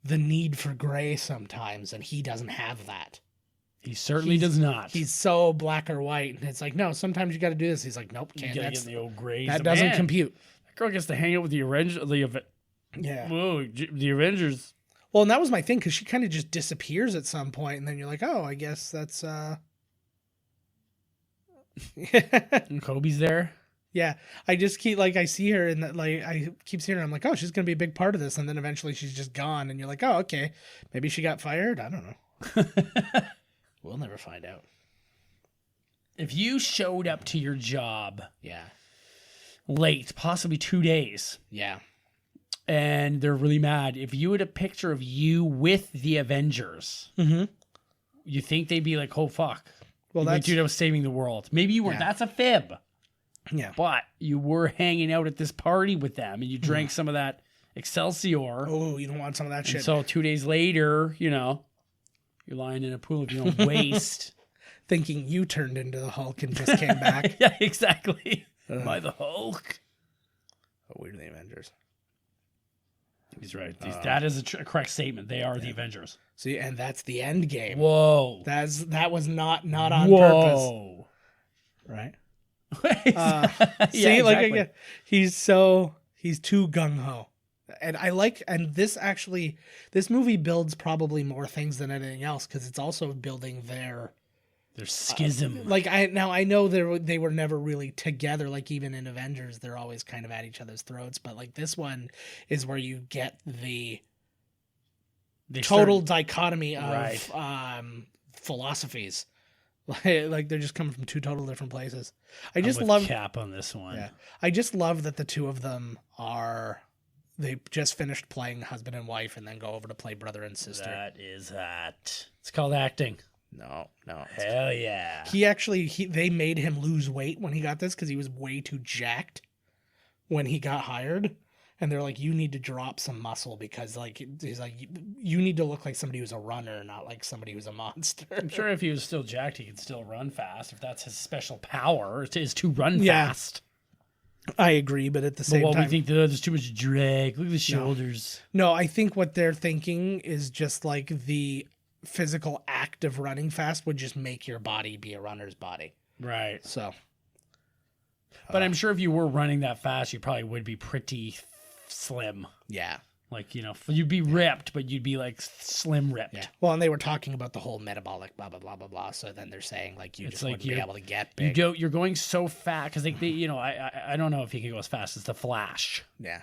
need for gray sometimes, and he doesn't have that. He certainly does not. He's so black or white, and it's like, no, sometimes you got to do this. He's like, nope, can't. You gotta get in the old grays. That doesn't compute. That girl gets to hang out with the Avengers. The Avengers. Well, and that was my thing, because she kind of just disappears at some point, and then you're like, oh, I guess that's... And Kobe's there. Yeah, I just keep I see her and I keep seeing her. I'm like, oh, she's gonna be a big part of this, and then eventually she's just gone, and you're like, oh, okay, maybe she got fired. I don't know. We'll never find out. If you showed up to your job, yeah, late, possibly 2 days, yeah, and they're really mad. If you had a picture of you with the Avengers, you think they'd be like, "Oh fuck!" Well, like, that's dude, I was saving the world. Maybe you were. Yeah. That's a fib. Yeah. But you were hanging out at this party with them, and you drank some of that Excelsior. Oh, you don't want some of that And shit. so 2 days later, you know, you're lying in a pool of your own waste. Thinking you turned into the Hulk and just came back. Yeah, exactly. By the Hulk. Oh, we're the Avengers. He's right. That is a correct statement. They are the Avengers. See, and that's the end game. Whoa. That was not on purpose, Whoa. right? Yeah, See, like exactly. again, he's too gung ho, and this movie builds probably more things than anything else because it's also building their schism. I know they were never really together. Like even in Avengers, they're always kind of at each other's throats. But like this one is where you get the total dichotomy of philosophies. Like they're just coming from two total different places. I just love Cap on this one. Yeah, I just love that the two of them they just finished playing husband and wife and then go over to play brother and sister. That is that. It's called acting. No. Hell yeah. They made him lose weight when he got this because he was way too jacked when he got hired. And they're like, you need to drop some muscle because like he's like, you need to look like somebody who's a runner, not like somebody who's a monster. I'm sure if he was still jacked, he could still run fast. If that's his special power, is to run fast. I agree, but at the same time, we think that there's too much drag. Look at the shoulders. No, I think what they're thinking is just like the physical act of running fast would just make your body be a runner's body. Right. So, but I'm sure if you were running that fast, you probably would be pretty slim. Yeah. Like, you know, you'd be ripped, but you'd be like slim ripped. Yeah. Well, and they were talking about the whole metabolic blah, blah, blah, blah, blah. So then they're saying like you just wouldn't be able to get big. You're going so fast because you know, I don't know if he can go as fast as the Flash. Yeah.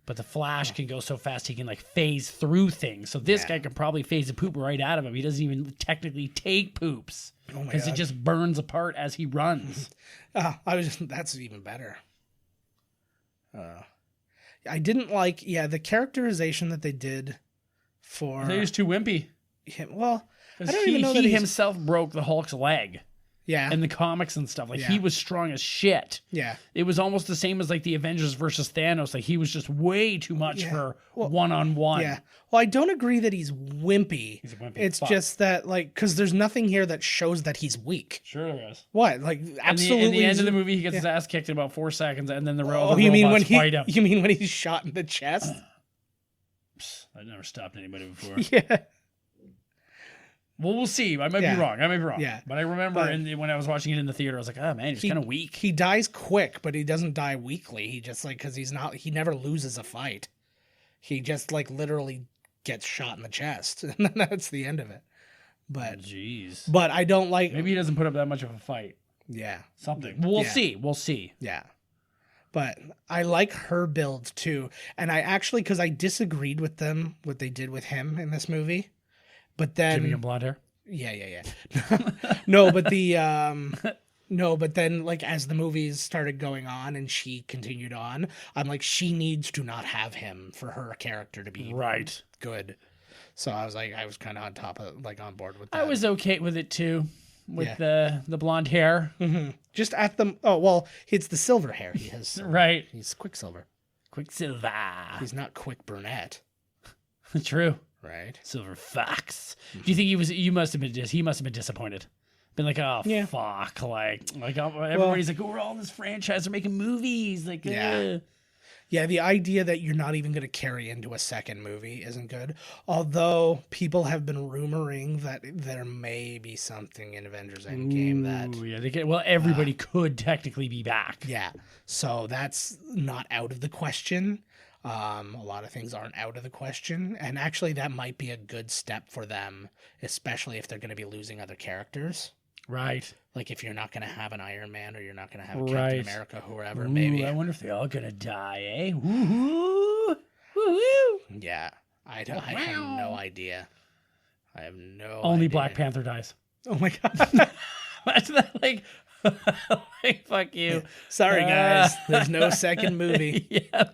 But the Flash can go so fast he can like phase through things. So this guy can probably phase a poop right out of him. He doesn't even technically take poops because it just burns apart as he runs. That's even better. I didn't like, the characterization that they did for. He was too wimpy. Him. Well, I don't he, even know that he himself broke the Hulk's leg. Yeah. In the comics and stuff. Like he was strong as shit. Yeah. It was almost the same as like the Avengers versus Thanos. Like he was just way too much for one-on-one. Yeah. Well, I don't agree that he's wimpy. He's a wimpy It's fuck. just that like, because there's nothing here that shows that he's weak. Sure there is. What? Like absolutely. In the end of the movie, he gets his ass kicked in about 4 seconds, and then the Oh, robots you mean fight him. You mean when he's shot in the chest? I've never stopped anybody before. Yeah. Well, we'll see. I might be wrong. Yeah. But I remember when I was watching it in the theater, I was like, oh man, he's kind of weak. He dies quick, but he doesn't die weakly. He just like, because he never loses a fight. He just like literally gets shot in the chest, and then that's the end of it. But jeez. But I don't like. Maybe he doesn't put up that much of a fight. Yeah. Something. We'll see. We'll see. Yeah. But I like her build too, and I actually, because I disagreed with them what they did with him in this movie. But then giving him blonde hair. Yeah. No, but but then like as the movies started going on and she continued on, I'm like, she needs to not have him for her character to be good. So I was kind of on board with that. I was okay with it too, with the blonde hair. Mm-hmm. Just at the it's the silver hair he has. Right. He's Quicksilver. Quicksilver. He's not Quick Burnett. True. Right. Silver Fox. Do you think he must have been disappointed? Been like, oh fuck, like everybody's like, oh, we're all in this franchise, they're making movies, like Yeah, the idea that you're not even going to carry into a second movie isn't good. Although people have been rumoring that there may be something in Avengers Endgame everybody could technically be back. Yeah, so that's not out of the question. A lot of things aren't out of the question, and actually that might be a good step for them, especially if they're going to be losing other characters. Right. Like if you're not going to have an Iron Man or you're not going to have a Captain America, whoever, maybe. I wonder if they're all going to die, eh? Woo-hoo! Woo-hoo! Yeah. I have no idea. I have no Only idea. Black Panther dies. Oh my God. Imagine that, like fuck you. Sorry, guys. There's no second movie. Yeah.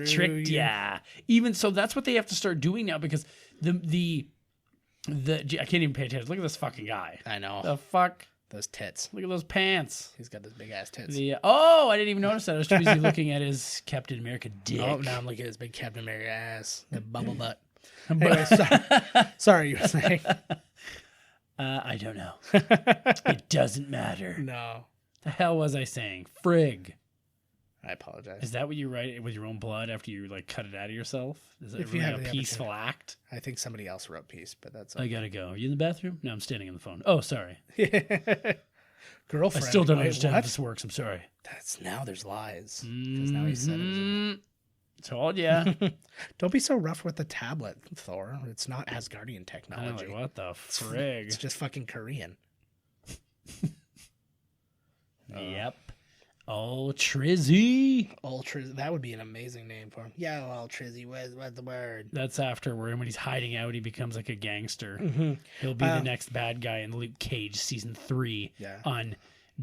Tricked ya. Even so, that's what they have to start doing now because the I can't even pay attention. Look at this fucking guy. I know. The fuck? Those tits. Look at those pants. He's got those big ass tits. I didn't even notice that. I was too busy looking at his Captain America dick. Oh, now I'm looking at his big Captain America ass. The bubble butt. Anyway, sorry, you were saying. I don't know. It doesn't matter. No. The hell was I saying? Frig. I apologize. Is that what you write with your own blood after you like cut it out of yourself? Is that If you really have a the peaceful act? I think somebody else wrote peace, but that's I gotta go. Are you in the bathroom? No, I'm standing on the phone. Oh, sorry. Girlfriend. I still don't Wait, understand how what? this works. I'm sorry. That's now there's lies. Because now he said it. Told ya. Don't be so rough with the tablet, Thor. It's not Asgardian I'm technology. like, what the frig? It's just fucking Korean. Yep. Oh, Trizzy. Ultra. That would be an amazing name for him. Yeah, well, Trizzy, what's the word? That's after when he's hiding out, he becomes like a gangster. Mm-hmm. He'll be the next bad guy in Luke Cage season 3 Yeah. on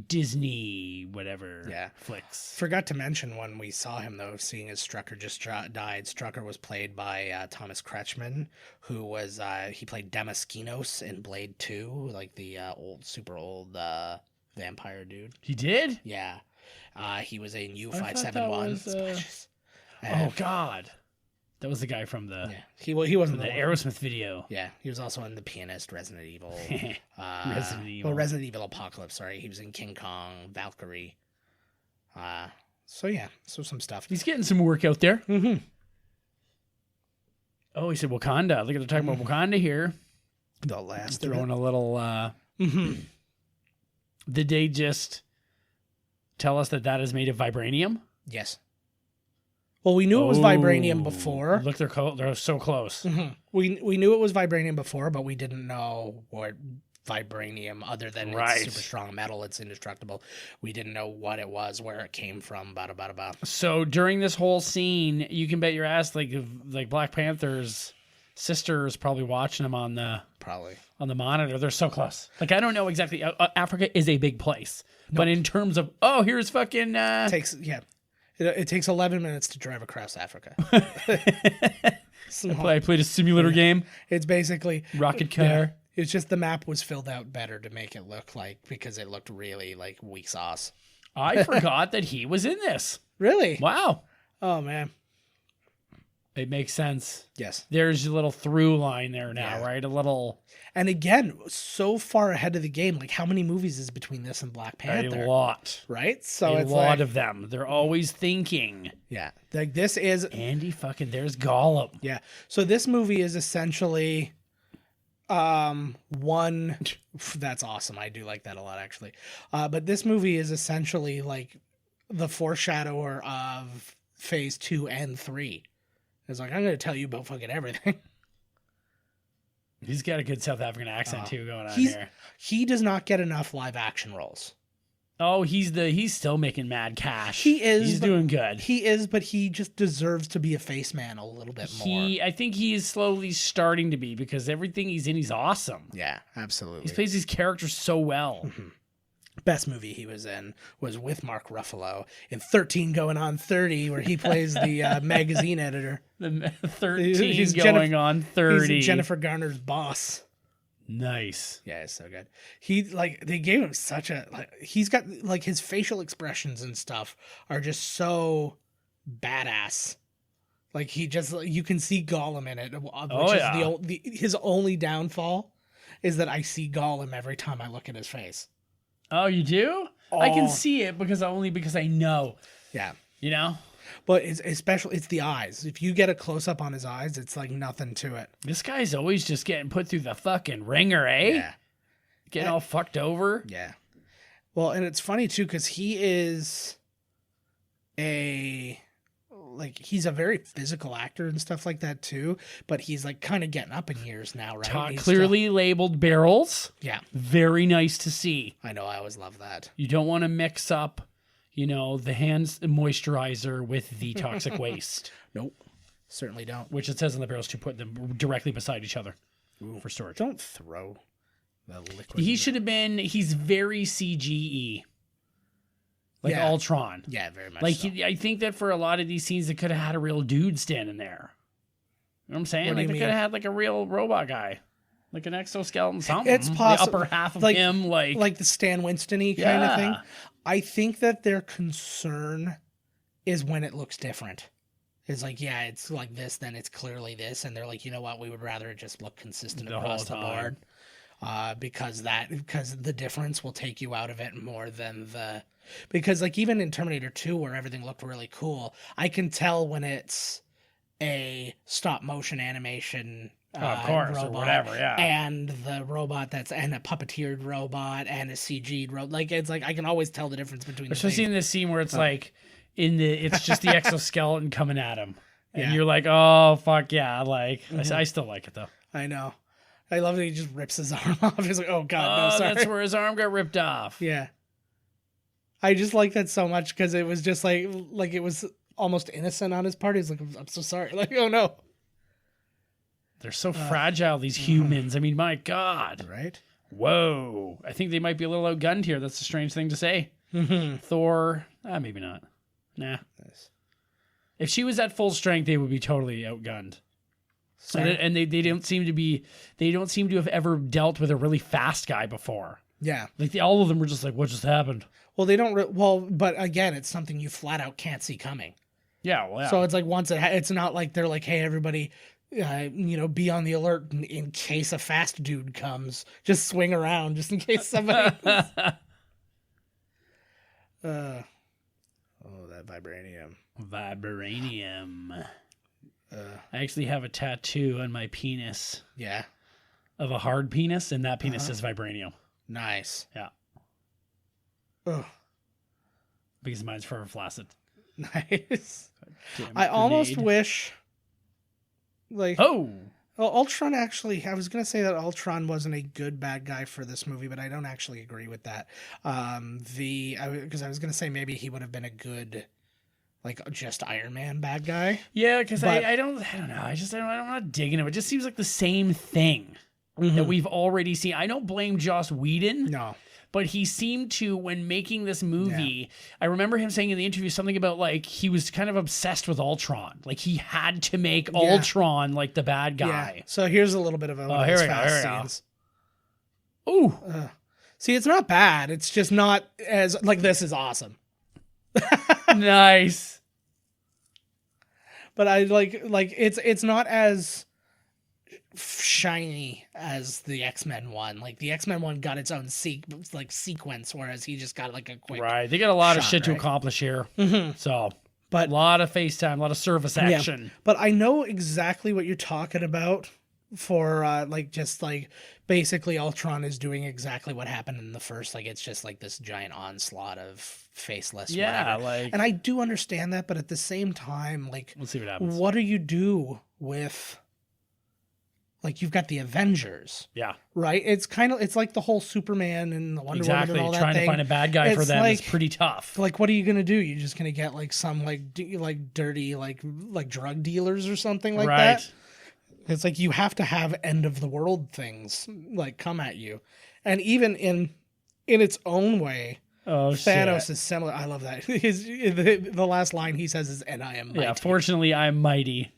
Disney, whatever. Yeah. Flicks. Forgot to mention when we saw him, though, seeing as Strucker just died. Strucker was played by Thomas Kretschmann, who was, he played Damaskinos in Blade 2, like the super old vampire dude. He did? Yeah. He was in I thought that U571. was, oh God, that was the guy from the Yeah. He wasn't the the one. Aerosmith video. Yeah, he was also in The Pianist, Resident Evil. Resident Evil. Well, Resident Evil Apocalypse, sorry. He was in King Kong, Valkyrie. So some stuff. He's getting some work out there. Mm-hmm. Oh, he said Wakanda. Look at the talking about Wakanda here. The last of Throwing it. a little. Did they just tell us that is made of vibranium? Yes. Well, we knew it was vibranium before. Look, they're so close. Mm-hmm. We knew it was vibranium before, but we didn't know what vibranium, other than it's super strong metal, it's indestructible. We didn't know what it was, where it came from, bada. So during this whole scene, you can bet your ass like Black Panther's sister is probably watching them on the monitor. They're so close. Like, I don't know exactly. Africa is a big place, but in terms of here's fucking it takes 11 minutes to drive across Africa. I played a simulator game. It's basically rocket car. Yeah, it's just the map was filled out better to make it look like, because it looked really like weak sauce. I forgot that he was in this. Really? Wow. Oh man. It makes sense. Yes. There's a little through line there now, right? A little. And again, so far ahead of the game. Like, how many movies is between this and Black Panther? A lot. Right? So a it's lot of them. They're always thinking. Yeah. Like, this is... Andy fucking, there's Gollum. Yeah. So this movie is essentially... one... That's awesome. I do like that a lot, actually. But this movie is essentially, like, the foreshadower of Phase 2 and 3. It's like, I'm going to tell you about fucking everything. He's got a good South African accent too going on here. He does not get enough live action roles. Oh, he's still making mad cash. He is. He's doing good. He is, but he just deserves to be a face man a little bit more. I think he is slowly starting to be, because everything he's in, he's awesome. Yeah, absolutely. He plays these characters so well. Mm-hmm. Best movie he was in was with Mark Ruffalo in 13 Going on 30, where he plays the magazine editor. The 13 going on 30. He's Jennifer Garner's boss. Nice. Yeah, it's so good. They gave him such a, he's got, like, his facial expressions and stuff are just so badass. Like, he just, you can see Gollum in it, which is his only downfall is that I see Gollum every time I look at his face. Oh, you do? Oh. I can see it because I know. Yeah. You know? But it's the eyes. If you get a close up on his eyes, it's like nothing to it. This guy's always just getting put through the fucking ringer, eh? Yeah. Getting all fucked over. Yeah. Well, and it's funny too, because he is he's a very physical actor and stuff like that too, but he's like kind of getting up in years now, right? Clearly labeled barrels. Yeah. Very nice to see. I know, I always love that. You don't want to mix up, the hand moisturizer with the toxic waste. Nope. Certainly don't. Which it says on the barrels to put them directly beside each other for storage. Don't throw the liquid. He's very CGE. like Yeah. Ultron. Yeah, very much. Like so. I think that for a lot of these scenes, they could have had a real dude standing there. You know what I'm saying? What do Like you they mean? could have had like a real robot guy, like an exoskeleton, something. It's possible. The upper half of like, him, like the Stan Winston-y kind of thing. Yeah. I think that their concern is when it looks different. It's like, yeah, it's like this, then it's clearly this, and they're like, you know what, we would rather it just look consistent The across the whole time. board, because the difference will take you out of it more than because like even in Terminator 2 where everything looked really cool, I can tell when it's a stop motion animation. of course, or robot, whatever, yeah. and the robot and a puppeteered robot and a CG'd robot. Like it's like I can always tell the difference between the Especially things. in this scene where it's like it's just the exoskeleton coming at him, and Yeah. you're like, oh fuck yeah, like I still like it though. I know. I love that he just rips his arm off. He's like, oh god, no, Oh, sorry. that's where his arm got ripped off. Yeah. I just like that so much because it was just like it was almost innocent on his part. He's like, I'm so sorry. Like, oh no. They're so fragile, these humans. I mean, my God. Right? Whoa. I think they might be a little outgunned here. That's a strange thing to say. Thor, maybe not. Nah. Nice. If she was at full strength, they would be totally outgunned. And they don't seem to have ever dealt with a really fast guy before. Yeah. Like all of them were just like, what just happened? Well, they don't. But again, it's something you flat out can't see coming. Yeah, well, yeah. So it's like once it's not like they're like, hey, everybody, be on the alert in case a fast dude comes. Just swing around just in case somebody. That vibranium. Vibranium. I actually have a tattoo on my penis Yeah. of a hard penis, and that penis is vibranium. Nice. Yeah. Ugh. Because mine's forever flaccid. Nice. Damn I almost grenade. wish, like, Oh! well, Ultron actually, I was going to say that Ultron wasn't a good bad guy for this movie, but I don't actually agree with that. Because I was going to say maybe he would have been a good, like, just Iron Man bad guy. Yeah, because But- I don't know. I'm not digging it. It just seems like the same thing that we've already seen. I don't blame Joss Whedon. No. But he seemed to, when making this movie, I remember him saying in the interview something about like he was kind of obsessed with Ultron. Like he had to make Ultron like the bad guy. Yeah. So here's a little bit of a here we go. scenes. Ooh. See, it's not bad. It's just not as like this is awesome. Nice. But I like it's not as shiny as the X-Men one. Like the X-Men one got its own sequence, whereas he just got like a quick Right. They got a lot of shot, shit to right? accomplish here. So, But a lot of FaceTime, a lot of service action. But I know exactly what you're talking about for basically Ultron is doing exactly what happened in the first. Like it's just like this giant onslaught of faceless. Yeah, whatever. like And I do understand that, but at the same time, like let's see what happens. what do you do with like you've got the Avengers, Yeah. right? It's like the whole Superman and the Wonder Exactly. Woman and all that Trying thing. to find a bad guy for It's them is like- pretty tough. Like, what are you gonna do? You're just gonna get like some dirty like drug dealers or something like right. that. It's like you have to have end of the world things like come at you, and even in its own way, Oh, Thanos shit. is similar. I love that. The last line he says is, "And I am mighty." Yeah, fortunately, I'm mighty.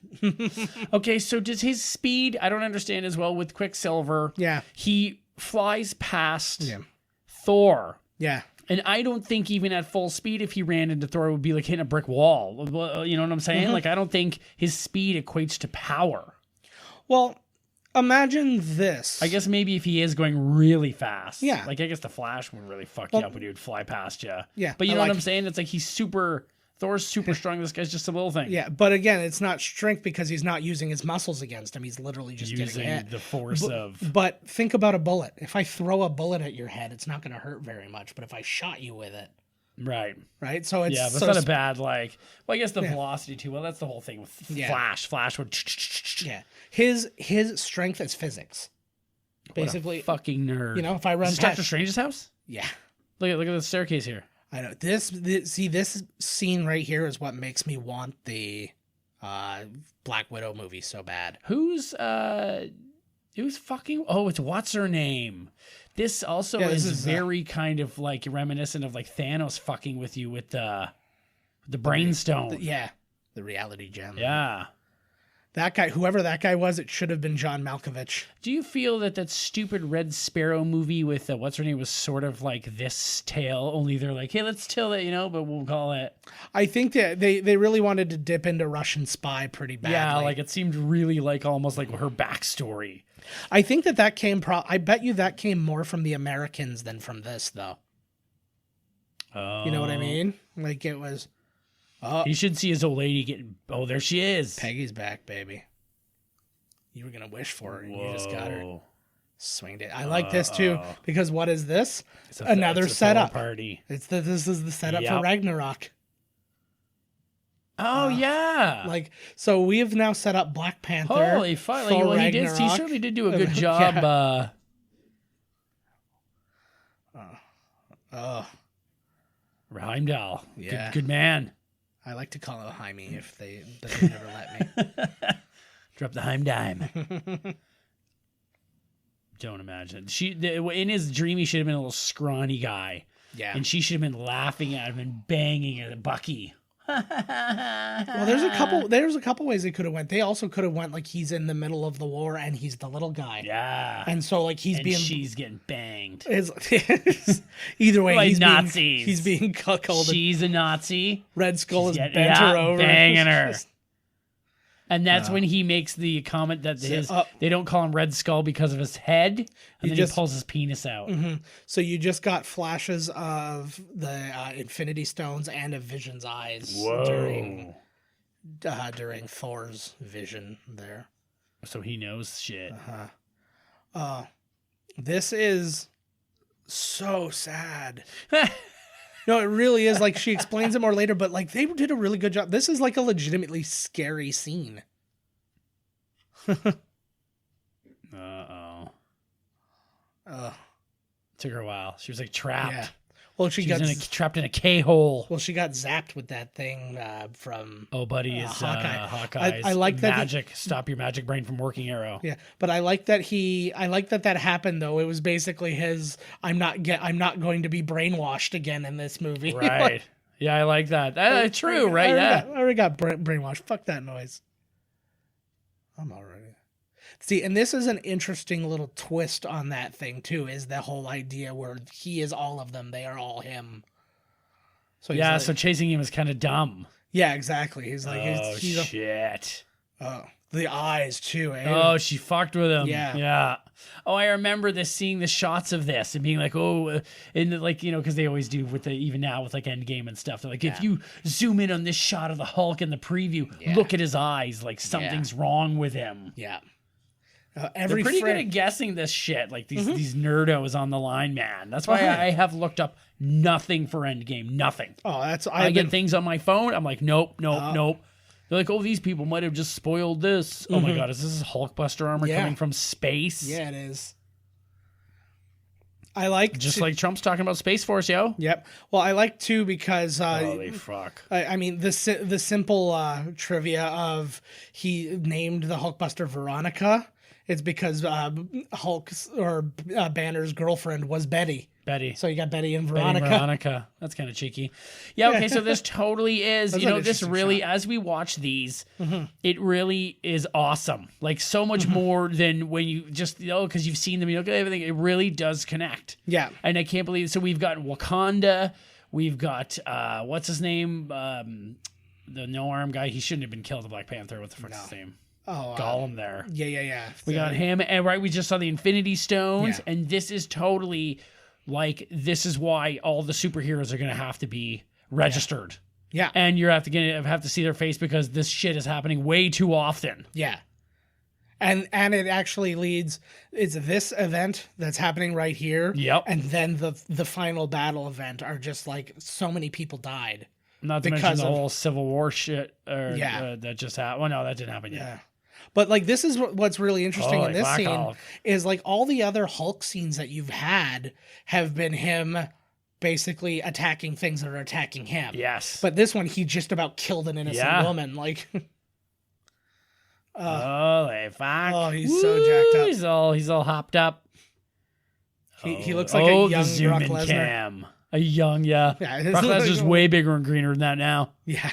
Okay, so does his speed, I don't understand as well with Quicksilver. Yeah. He flies past Yeah. Thor. Yeah. And I don't think even at full speed, if he ran into Thor, it would be like hitting a brick wall. You know what I'm saying? Like, I don't think his speed equates to power. Well, imagine this. I guess maybe if he is going really fast. Yeah. Like, I guess the Flash would really fuck you up when he would fly past you. Yeah, But you I know what like- I'm saying? It's like Thor's super strong. This guy's just a little thing. Yeah, but again, it's not strength because he's not using his muscles against him. He's literally just getting Using hit. the force of... But think about a bullet. If I throw a bullet at your head, it's not going to hurt very much. But if I shot you with it, Right. right? So it's Yeah, that's so not a bad, like... Well, I guess the Yeah. velocity, too. Well, that's the whole thing with Yeah. Flash. Flash would... yeah. His strength is physics. Basically, Fucking nerd. you know, if I run Is this Doctor past, Strange's house? yeah, Look at the staircase here. I know this. This scene right here is what makes me want the Black Widow movie so bad. Who's It was fucking. Oh, it's what's her name. This also this is is, very kind of like reminiscent of like Thanos fucking with you with the brainstone. The reality gem. Yeah. That guy, whoever that guy was, it should have been John Malkovich. Do you feel that stupid Red Sparrow movie with what's her name was sort of like this tale? Only they're like, hey, let's tell it, but we'll call it. I think that they really wanted to dip into Russian Spy pretty badly. Yeah, like it seemed really like almost like her backstory. I think that came. I bet you that came more from the Americans than from this, though. Oh, you know what I mean? Like it was. Oh, you should see his old lady getting. Oh, there she is. Peggy's back, baby. You were gonna wish for her, and you just got her. Swinged it. I like this too because what is this? It's Another it's a setup party. This is the setup for Ragnarok. Oh yeah. Like so, we have now set up Black Panther. Holy fuck! Like, he certainly did do a good job. Heimdall. Yeah. Good man. I like to call it Jaime if they never let me. Drop the Heimdime. Don't imagine. In his dream, he should have been a little scrawny guy. Yeah. And she should have been laughing at him and banging at Bucky. Well, there's a couple ways they could have went. They also could have went like he's in the middle of the war and he's the little guy. Yeah. And so like she's getting banged. Either way, like he's Nazis. He's being cuckolded. She's a Nazi. Red Skull is bent her over, banging her. And that's when he makes the comment that they don't call him Red Skull because of his head, and then he pulls his penis out. Mm-hmm. So you just got flashes of the Infinity Stones and of Vision's eyes during Thor's vision there. So he knows shit. This is so sad. No, it really is. Like, she explains it more later, but, like, they did a really good job. This is, like, a legitimately scary scene. Uh-oh. Took her a while. She was, like, trapped. Yeah. Well, she got trapped in a K-hole. Well, she got zapped with that thing from... Oh, buddy, is Hawkeye's I like that magic. Stop your magic brain from working arrow. Yeah, but I like that that happened, though. It was basically his, I'm not going to be brainwashed again in this movie. Right. Yeah, I like that. True, right? I already got brainwashed. Fuck that noise. I'm already. See, and this is an interesting little twist on that thing, too, is the whole idea where he is all of them. They are all him. So yeah, so chasing him is kind of dumb. Yeah, exactly. He's like, shit. The eyes, too. Eh? Oh, she fucked with him. Yeah. Oh, I remember seeing the shots of this and being like, and like, because they always do even now with like Endgame and stuff. They're like, if you zoom in on this shot of the Hulk in the preview, look at his eyes, like something's wrong with him. Yeah. They're pretty good at guessing this shit. Like these nerdos on the line, man. That's why I have looked up nothing for Endgame. Nothing. Oh, I get things on my phone. I'm like, nope. They're like, oh, these people might have just spoiled this. Oh my god, is this Hulkbuster armor coming from space? Yeah, it is. I like like Trump's talking about Space Force, yo. Yep. Well, I like too because holy fuck. I mean the simple trivia of he named the Hulkbuster Veronica. It's because Hulk's or Banner's girlfriend was Betty. So you got Betty and Veronica. That's kind of cheeky. Yeah, okay, so this totally is, this really, as we watch these, it really is awesome. Like, so much more than when you just, because you've seen them, everything, it really does connect. Yeah. And I can't believe, so we've got Wakanda, we've got, what's his name? The no-arm guy, he shouldn't have been killed, the Black Panther, what the fuck's his name? Oh, Gollum there. Yeah. We got him, and we just saw the Infinity Stones, and this is totally... Like, this is why all the superheroes are going to have to be registered. Yeah. And you have to see their face because this shit is happening way too often. Yeah. And it actually leads, it's this event that's happening right here. Yep. And then the final battle event are just like, so many people died. Not to mention the whole Civil War shit that just happened. Well, no, that didn't happen yet. Yeah. But like this is what's really interesting in this scene Hulk. is like all the other Hulk scenes that you've had have been him basically attacking things that are attacking him. Yes. But this one he just about killed an innocent woman. Like Holy fuck! Oh, he's so jacked up. He's all hopped up. He looks like a young the zoom Brock in Lesnar. cam. A young, yeah. Brock like- Lesnar's way bigger and greener than that now. Yeah.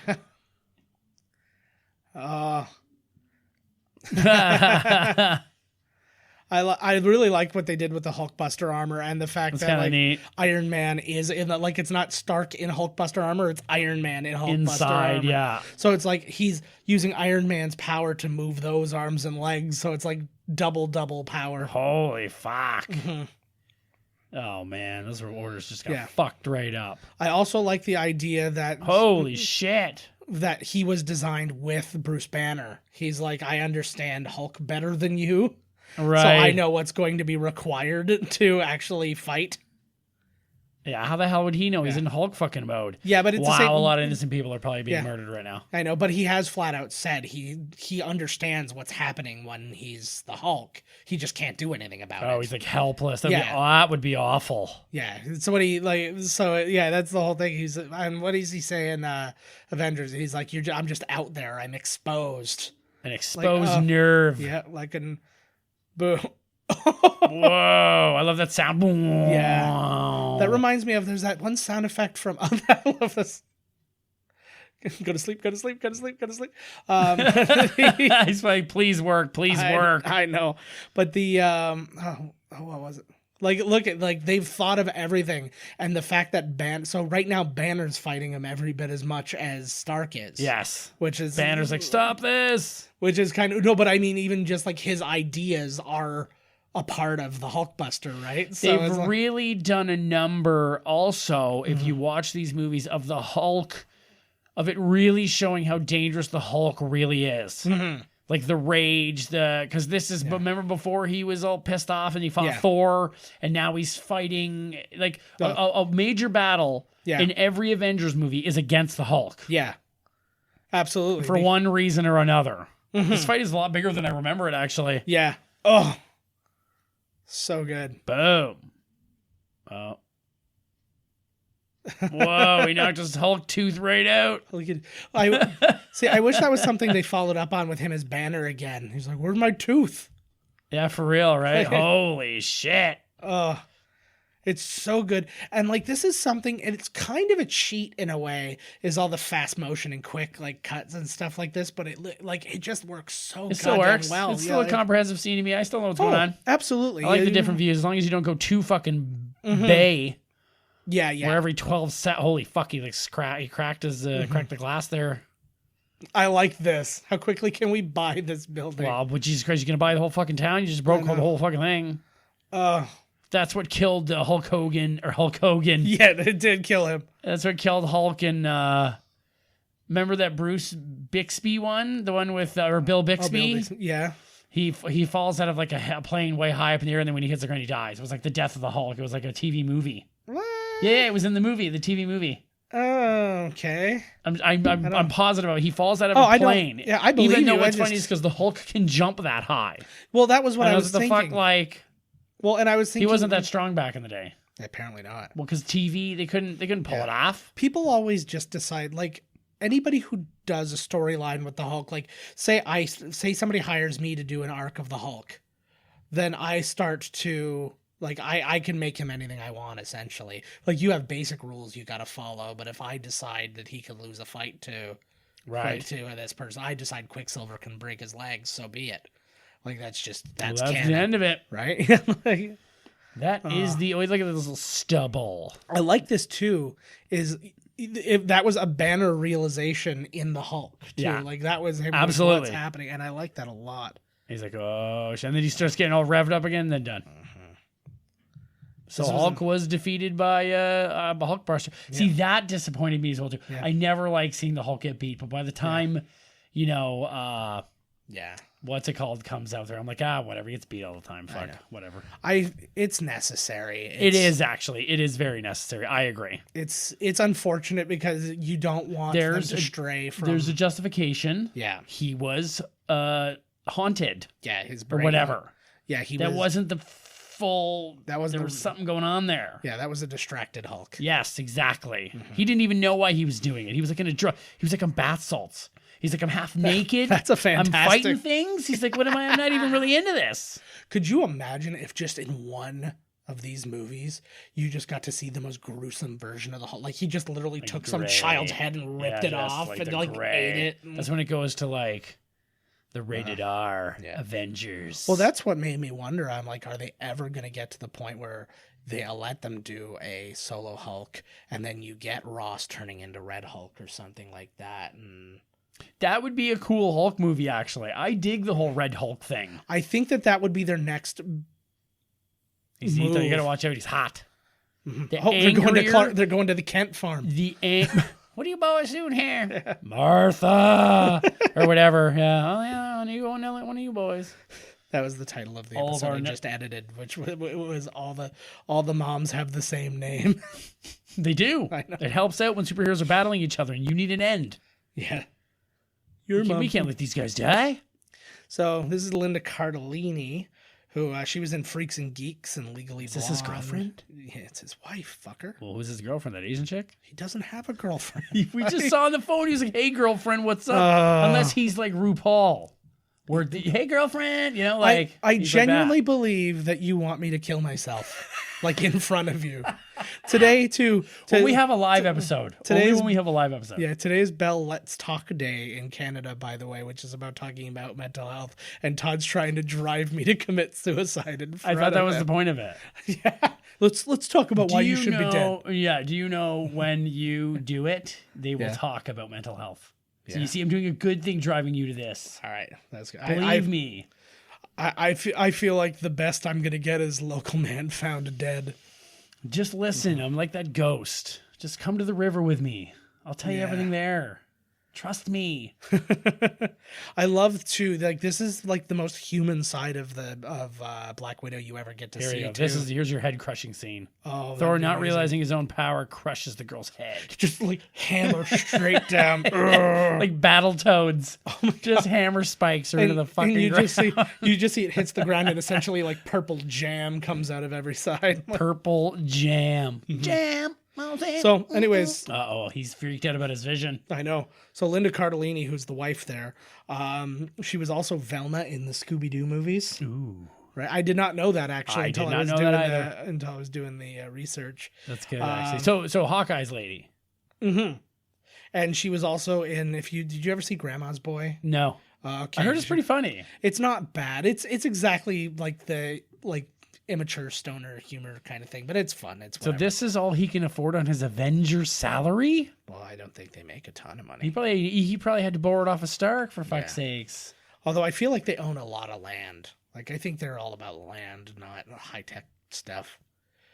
I really like what they did with the Hulkbuster armor and the fact That's that kind of like neat. Iron Man is in the, like, it's not Stark in Hulkbuster armor, it's Iron Man in Hulkbuster Inside, armor. yeah. So it's like he's using Iron Man's power to move those arms and legs, so it's like double power. Holy fuck. Mhm. Oh man, those orders just got Yeah. fucked right up. I also like the idea that Holy shit. that he was designed with Bruce Banner. He's like, I understand Hulk better than you. Right. So I know what's going to be required to actually fight. Yeah, how the hell would he know? He's in Hulk fucking mode. Yeah, but it's the wow, same- a lot of innocent people are probably being Yeah. murdered right now. I know, but he has flat out said he understands what's happening when he's the Hulk. He just can't do anything about it. Oh, he's like helpless. Yeah. That would be awful. Yeah, so what he like. So yeah, that's the whole thing. He's and what is he saying? Avengers. He's like, I'm just out there. I'm exposed. An exposed nerve. Yeah, like an boo. Whoa, I love that sound. Yeah. That reminds me of there's that one sound effect from I love this. Go to sleep, go to sleep, go to sleep, go to sleep. He's like, please work, please work. I know. But the what was it? Like, look at, like, they've thought of everything, and the fact that so right now Banner's fighting him every bit as much as Stark is. Yes. Which is Banner's like, stop this. Which is kind of, no, but I mean, even just like his ideas are a part of the Hulkbuster, right? So They've it's like, really done a number also, if you watch these movies, of the Hulk, of it really showing how dangerous the Hulk really is. Like the rage, because this is, remember before he was all pissed off and he fought Thor, and now he's fighting, like a major battle in every Avengers movie is against the Hulk. Yeah. Absolutely. For one reason or another. This fight is a lot bigger than I remember it, actually. Yeah. Oh. So good. Boom. Oh. Whoa, he knocked his Hulk tooth right out. I wish that was something they followed up on with him as Banner again. He's like, where's my tooth? Yeah, for real, right? Holy shit. Oh, it's so good. And like, this is something, and it's kind of a cheat in a way, is all the fast motion and quick like cuts and stuff like this, but it just works so It still goddamn works. well. It's still a comprehensive scene to me. I still know what's going on. Absolutely. I like the different views as long as you don't go too fucking bay. Yeah. Where every 12 set, holy fuck, he cracked his cracked the glass there. I like this. How quickly can we buy this building? Wow, but Jesus Christ, you gonna buy the whole fucking town? You just broke the whole fucking thing. That's what killed Hulk Hogan. Yeah, it did kill him. That's what killed Hulk. And remember that Bruce Bixby one, the one with or Bill Bixby? Yeah. He falls out of like a plane way high up in the air, and then when he hits the ground, he dies. It was like the death of the Hulk. It was like a TV movie. What? Yeah, it was in the movie, the TV movie. Oh, okay. I'm positive about it. He falls out of a plane. Yeah, I believe Even though you. what's funny is because the Hulk can jump that high. Well, that was what I was the thinking. fuck, like. Well, and I was thinking He wasn't that strong back in the day. Apparently not. Well, because TV, they couldn't pull it off. People always just decide, like, anybody who does a storyline with the Hulk, like, say somebody hires me to do an arc of the Hulk, then I start to, like, I can make him anything I want, essentially. Like, you have basic rules you gotta follow, but if I decide that he can lose a fight to this person, I decide Quicksilver can break his legs, so be it. Like, that's That's canon, the end of it. right? Like, That is the always look at this little stubble. I like this too. If that was a Banner realization in the Hulk too. Yeah. Like that was him. Absolutely. What's happening, and I like that a lot. He's like, oh shit. And then he starts getting all revved up again, then done. So Hulk was defeated by Hulkbuster. Yeah. See, that disappointed me as well too. Yeah. I never like seeing the Hulk get beat, but by the time, what's it called comes out there, I'm like, whatever, he gets beat all the time. Fuck, whatever. It's necessary. It is very necessary. I agree. It's unfortunate because you don't want them to stray from. There's a justification. Yeah, he was haunted. Yeah, his brain. Or whatever. Yeah, that wasn't the forceful. That was there was something going on there. Yeah, that was a distracted Hulk. Yes, exactly. He didn't even know why he was doing it. He was like he was like on bath salts. He's like, I'm half naked. That's a fantastic. I'm fighting things. He's like, what am I? I'm not even really into this. Could you imagine if just in one of these movies you just got to see the most gruesome version of the Hulk? Like he just literally took some child's head and ripped it off and like ate it. That's when it goes to like the rated R Avengers. Well, that's what made me wonder. I'm like, are they ever going to get to the point where they'll let them do a solo Hulk and then you get Ross turning into Red Hulk or something like that? And that would be a cool Hulk movie, actually. I dig the whole Red Hulk thing. I think that would be their next move. You gotta watch out. He's hot. Mm-hmm. They're going to the Kent farm. What are you boys doing here? Martha! Or whatever. Yeah. Oh, yeah. One of you boys. That was the title of the episode I just edited, which was all the moms have the same name. They do. I know. It helps out when superheroes are battling each other and you need an end. Yeah. We can't let these guys die. So this is Linda Cardellini, who she was in Freaks and Geeks and Legally Blonde. Is this his girlfriend? Yeah, it's his wife, fucker. Well, who's his girlfriend? That Asian chick? He doesn't have a girlfriend. We just saw on the phone. He was like, hey, girlfriend, what's up? Unless he's like RuPaul. Hey, girlfriend, like... I genuinely believe that you want me to kill myself, like in front of you. Today, too. When we have a live episode. Only when we have a live episode. Yeah, today's Bell Let's Talk Day in Canada, by the way, which is about talking about mental health. And Todd's trying to drive me to commit suicide in front I thought that of was him. the point of it. Yeah. Let's talk about why you should be dead. Yeah, do you know when you do it, they will talk about mental health. So you see, I'm doing a good thing driving you to this. All right, that's good. Believe me. I feel like the best I'm gonna get is local man found dead. Just listen. I'm like that ghost. Just come to the river with me. I'll tell you everything there. Trust me. I love to this is like the most human side of Black Widow you ever get to see. Here's your head crushing scene. Oh, Thor, not realizing his own power, crushes the girl's head. Just like hammer straight down, like battle toads. Just hammer spikes her into the fucking ground. You just see it hits the ground and essentially like purple jam comes out of every side. Purple jam. Jam. So, anyways, he's freaked out about his vision. I know. So Linda Cardellini, who's the wife there, she was also Velma in the Scooby-Doo movies. Ooh, right. I did not know that actually until I was doing the research. That's good. Actually, so Hawkeye's lady. Mm-hmm. And she was also in. Did you ever see Grandma's Boy? No. Okay. I heard it's pretty funny. It's not bad. It's exactly like the immature stoner humor kind of thing, but it's fun. It's whatever. So this is all he can afford on his Avengers salary? Well, I don't think they make a ton of money. He probably had to borrow it off of Stark, for fuck's sakes. Although I feel like they own a lot of land. Like I think they're all about land, not high tech stuff.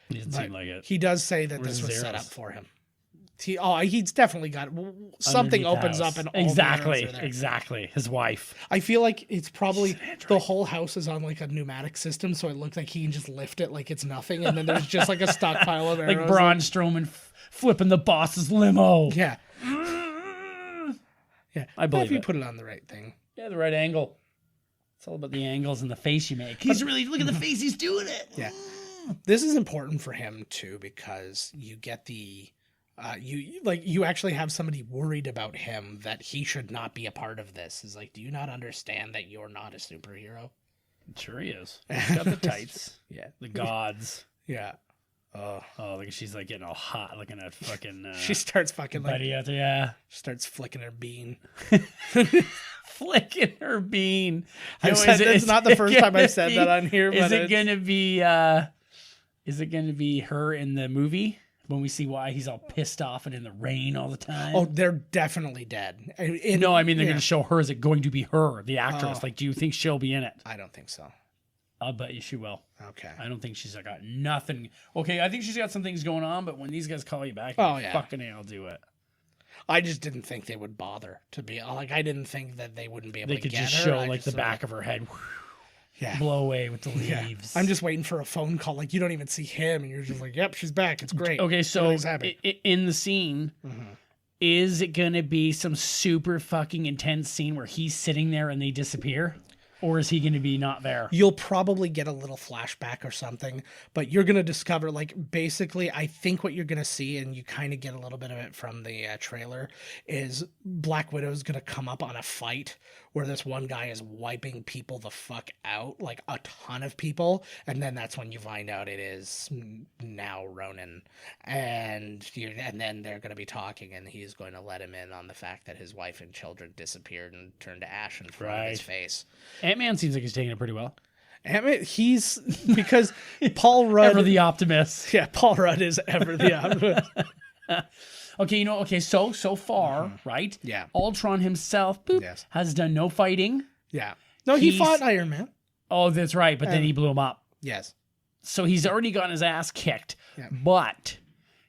He doesn't seem like it. He does say that this was set up for him. He's definitely got something opens up and all exactly his wife. I feel like it's probably the whole house is on like a pneumatic system, so it looks like he can just lift it like it's nothing, and then there's just like a stockpile of arrows. Like Braun Strowman flipping the boss's limo. Yeah, I believe if you put it on the right thing. Yeah, the right angle. It's all about the angles and the face you make. Look at the face he's doing it. Yeah, this is important for him too because you get the. You actually have somebody worried about him that he should not be a part of this. Is like, do you not understand that you're not a superhero? Sure he is. He's got the tights. Yeah. The gods. Yeah. Oh, look, she's like getting all hot looking at fucking. She starts fucking like. Out there, yeah. Starts flicking her bean. Flicking her bean. It's not the first time I've said that on here. Is it gonna be? Is it gonna be her in the movie? When we see why he's all pissed off and in the rain all the time. Oh, they're definitely dead. No, I mean, they're going to show her. Is it going to be her, the actress? Like, do you think she'll be in it? I don't think so. I'll bet you she will. Okay. I don't think she's got nothing. Okay, I think she's got some things going on, but when these guys call you back, fucking I'll do it. I just didn't think they would bother to be like. I didn't think that they wouldn't be able to get her. They could just show like the back of her head. Blow away with the leaves. I'm just waiting for a phone call. Like, you don't even see him, and you're just like, yep, she's back. It's great. Okay, so in the scene, is it going to be some super fucking intense scene where he's sitting there and they disappear? Or is he going to be not there? You'll probably get a little flashback or something, but you're going to discover, like, basically, I think what you're going to see, and you kind of get a little bit of it from the trailer, is Black Widow's going to come up on a fight where this one guy is wiping people the fuck out, like a ton of people, and then that's when you find out it is now Ronan, and then they're going to be talking, and he's going to let him in on the fact that his wife and children disappeared and turned to ash in front of his face. Ant-Man seems like he's taking it pretty well. Ant-Man, he's because Paul Rudd, Ever the optimist. yeah, Paul Rudd is ever the optimist. Okay, so far, right? Yeah. Ultron himself Yes. has done no fighting. Yeah, no, he fought Iron Man. Oh, that's right, but then he blew him up. Yes, So he's already gotten his ass kicked. Yeah. But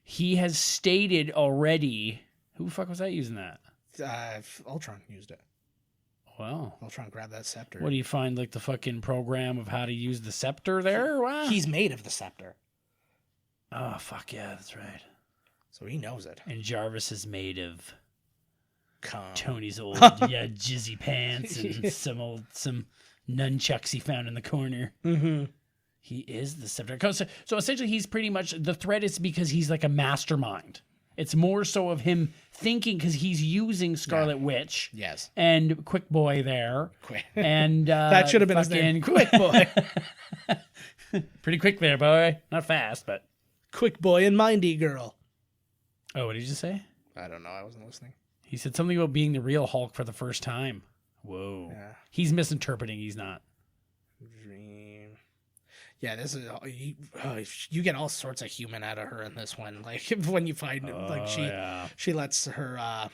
he has stated already. Who the fuck was that using that? Ultron used it. Well, Ultron grabbed that scepter. what do you find, like the fucking program of how to use the scepter there? Or what? He's made of the scepter, Oh, fuck yeah, that's right. so he knows it. And Jarvis is made of Come. Tony's old jizzy pants and some nunchucks he found in the corner. Mm-hmm. He is the scepter. So essentially, he's pretty much the threat is because he's like a mastermind. It's more so of him thinking because he's using Scarlet Witch. Yes. And Quick Boy there. Quick. And That should have been his name. Quick Boy. Pretty quick there, boy. Not fast, but. Quick Boy and Mindy Girl. Oh, what did you just say? I don't know. I wasn't listening. He said something about being the real Hulk for the first time. Whoa. Yeah. He's misinterpreting. He's not. Dream. Yeah, this is you get all sorts of human out of her in this one. Like when you find she lets her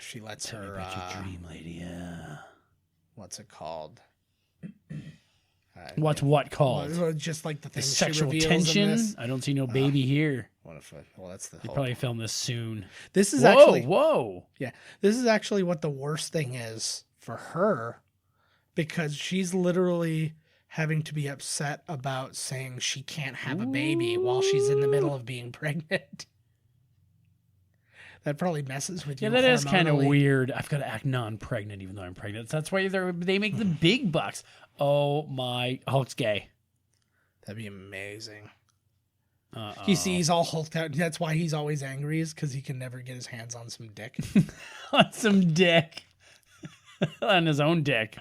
she lets Tell me her about your dream lady. Yeah. what's it called? What's what called? Well, just like the The things sexual she reveals in tension? this. I don't see no baby here. What if that's the They whole probably film this soon. This is Whoa, actually whoa. Yeah, this is actually what the worst thing is for her, because she's literally having to be upset about saying she can't have a baby while she's in the middle of being pregnant. That probably messes with you. Yeah, that is kind of hormonally. weird. I've got to act non-pregnant even though I'm pregnant. That's why they make the big bucks. Oh my, Hulk's gay. That'd be amazing. Uh-oh. You see, he's all hulked out. That's why he's always angry, is because he can never get his hands on some dick. On some dick. On his own dick.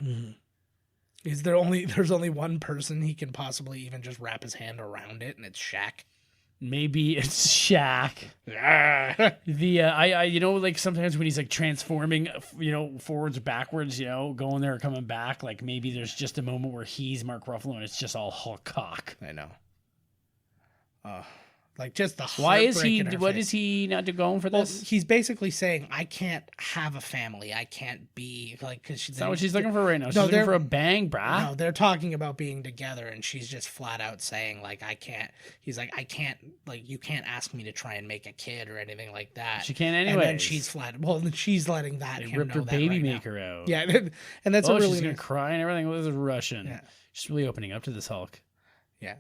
There's only one person he can possibly even just wrap his hand around it, and it's Shaq. Maybe it's Shaq. I like sometimes when he's like transforming, forwards, backwards, going there, coming back, like maybe there's just a moment where he's Mark Ruffalo and it's just all Hulk cock. I know. Like just the Why is heartbreak he? in her What face. is he not going for Well, this? he's basically saying, I can't have a family. I can't be like, because she's Is that what she's looking for right now? She's No, looking they're- for a bang, brah. No, they're talking about being together, and she's just flat out saying, like, I can't. He's like, I can't, like, you can't ask me to try and make a kid or anything like that. She can't And anyway. then she's flat. Well, then she's letting that They him ripped know her that baby right now. maker out. Yeah, and that's Oh, a really she's gonna cry and everything. This is Russian. Yeah. She's really opening up to this Hulk. yeah.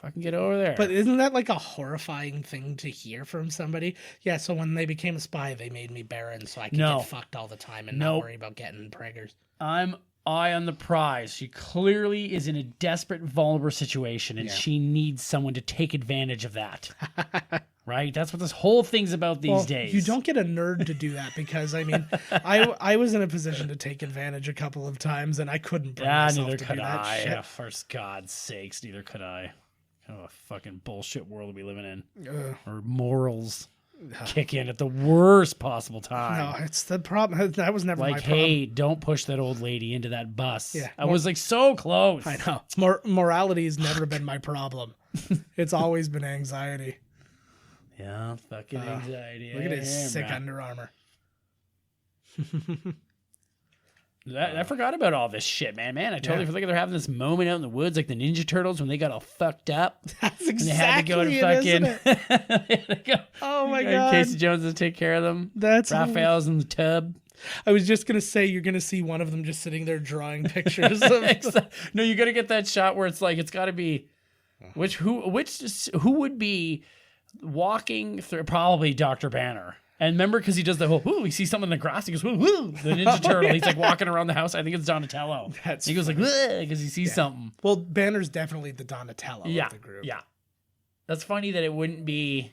Fucking get over there. But isn't that like a horrifying thing to hear from somebody? Yeah, so when they became a spy, they made me barren so I could No. get fucked all the time and Nope. not worry about getting preggers. I'm eye on the prize. She clearly is in a desperate, vulnerable situation, and she needs someone to take advantage of that. Right? That's what this whole thing's about these days. You don't get a nerd to do that because, I mean, I was in a position to take advantage a couple of times and I couldn't bring myself neither to could do that I. shit. For God's sakes, neither could I. Kind of a fucking bullshit world we living in. Or morals kick in at the worst possible time. No, it's the problem. That was never my Like, problem. hey, don't push that old lady into that bus. Yeah, I was like so close. I know. Morality has never been my problem. It's always been anxiety. Yeah, fucking anxiety. Look at his Yeah, sick bruh. Under Armour. I forgot about all this shit, man. I totally forgot they're having this moment out in the woods, like the Ninja Turtles when they got all fucked up. That's And they had to go to exactly it, isn't it? they had to go. Oh my And God. Casey Jones to take care of them. That's Raphael's in the tub. I was just gonna say you're gonna see one of them just sitting there drawing pictures of No, you got to get that shot where it's like it's got to be who would be walking through, probably Dr. Banner. And remember, because he does the whole, whoo, he sees something in the grass, he goes, woo, woo, the Ninja Turtle. He's like walking around the house. I think it's Donatello. That's he goes like, because he sees something. Well, Banner's definitely the Donatello of the group. Yeah. That's funny that it wouldn't be.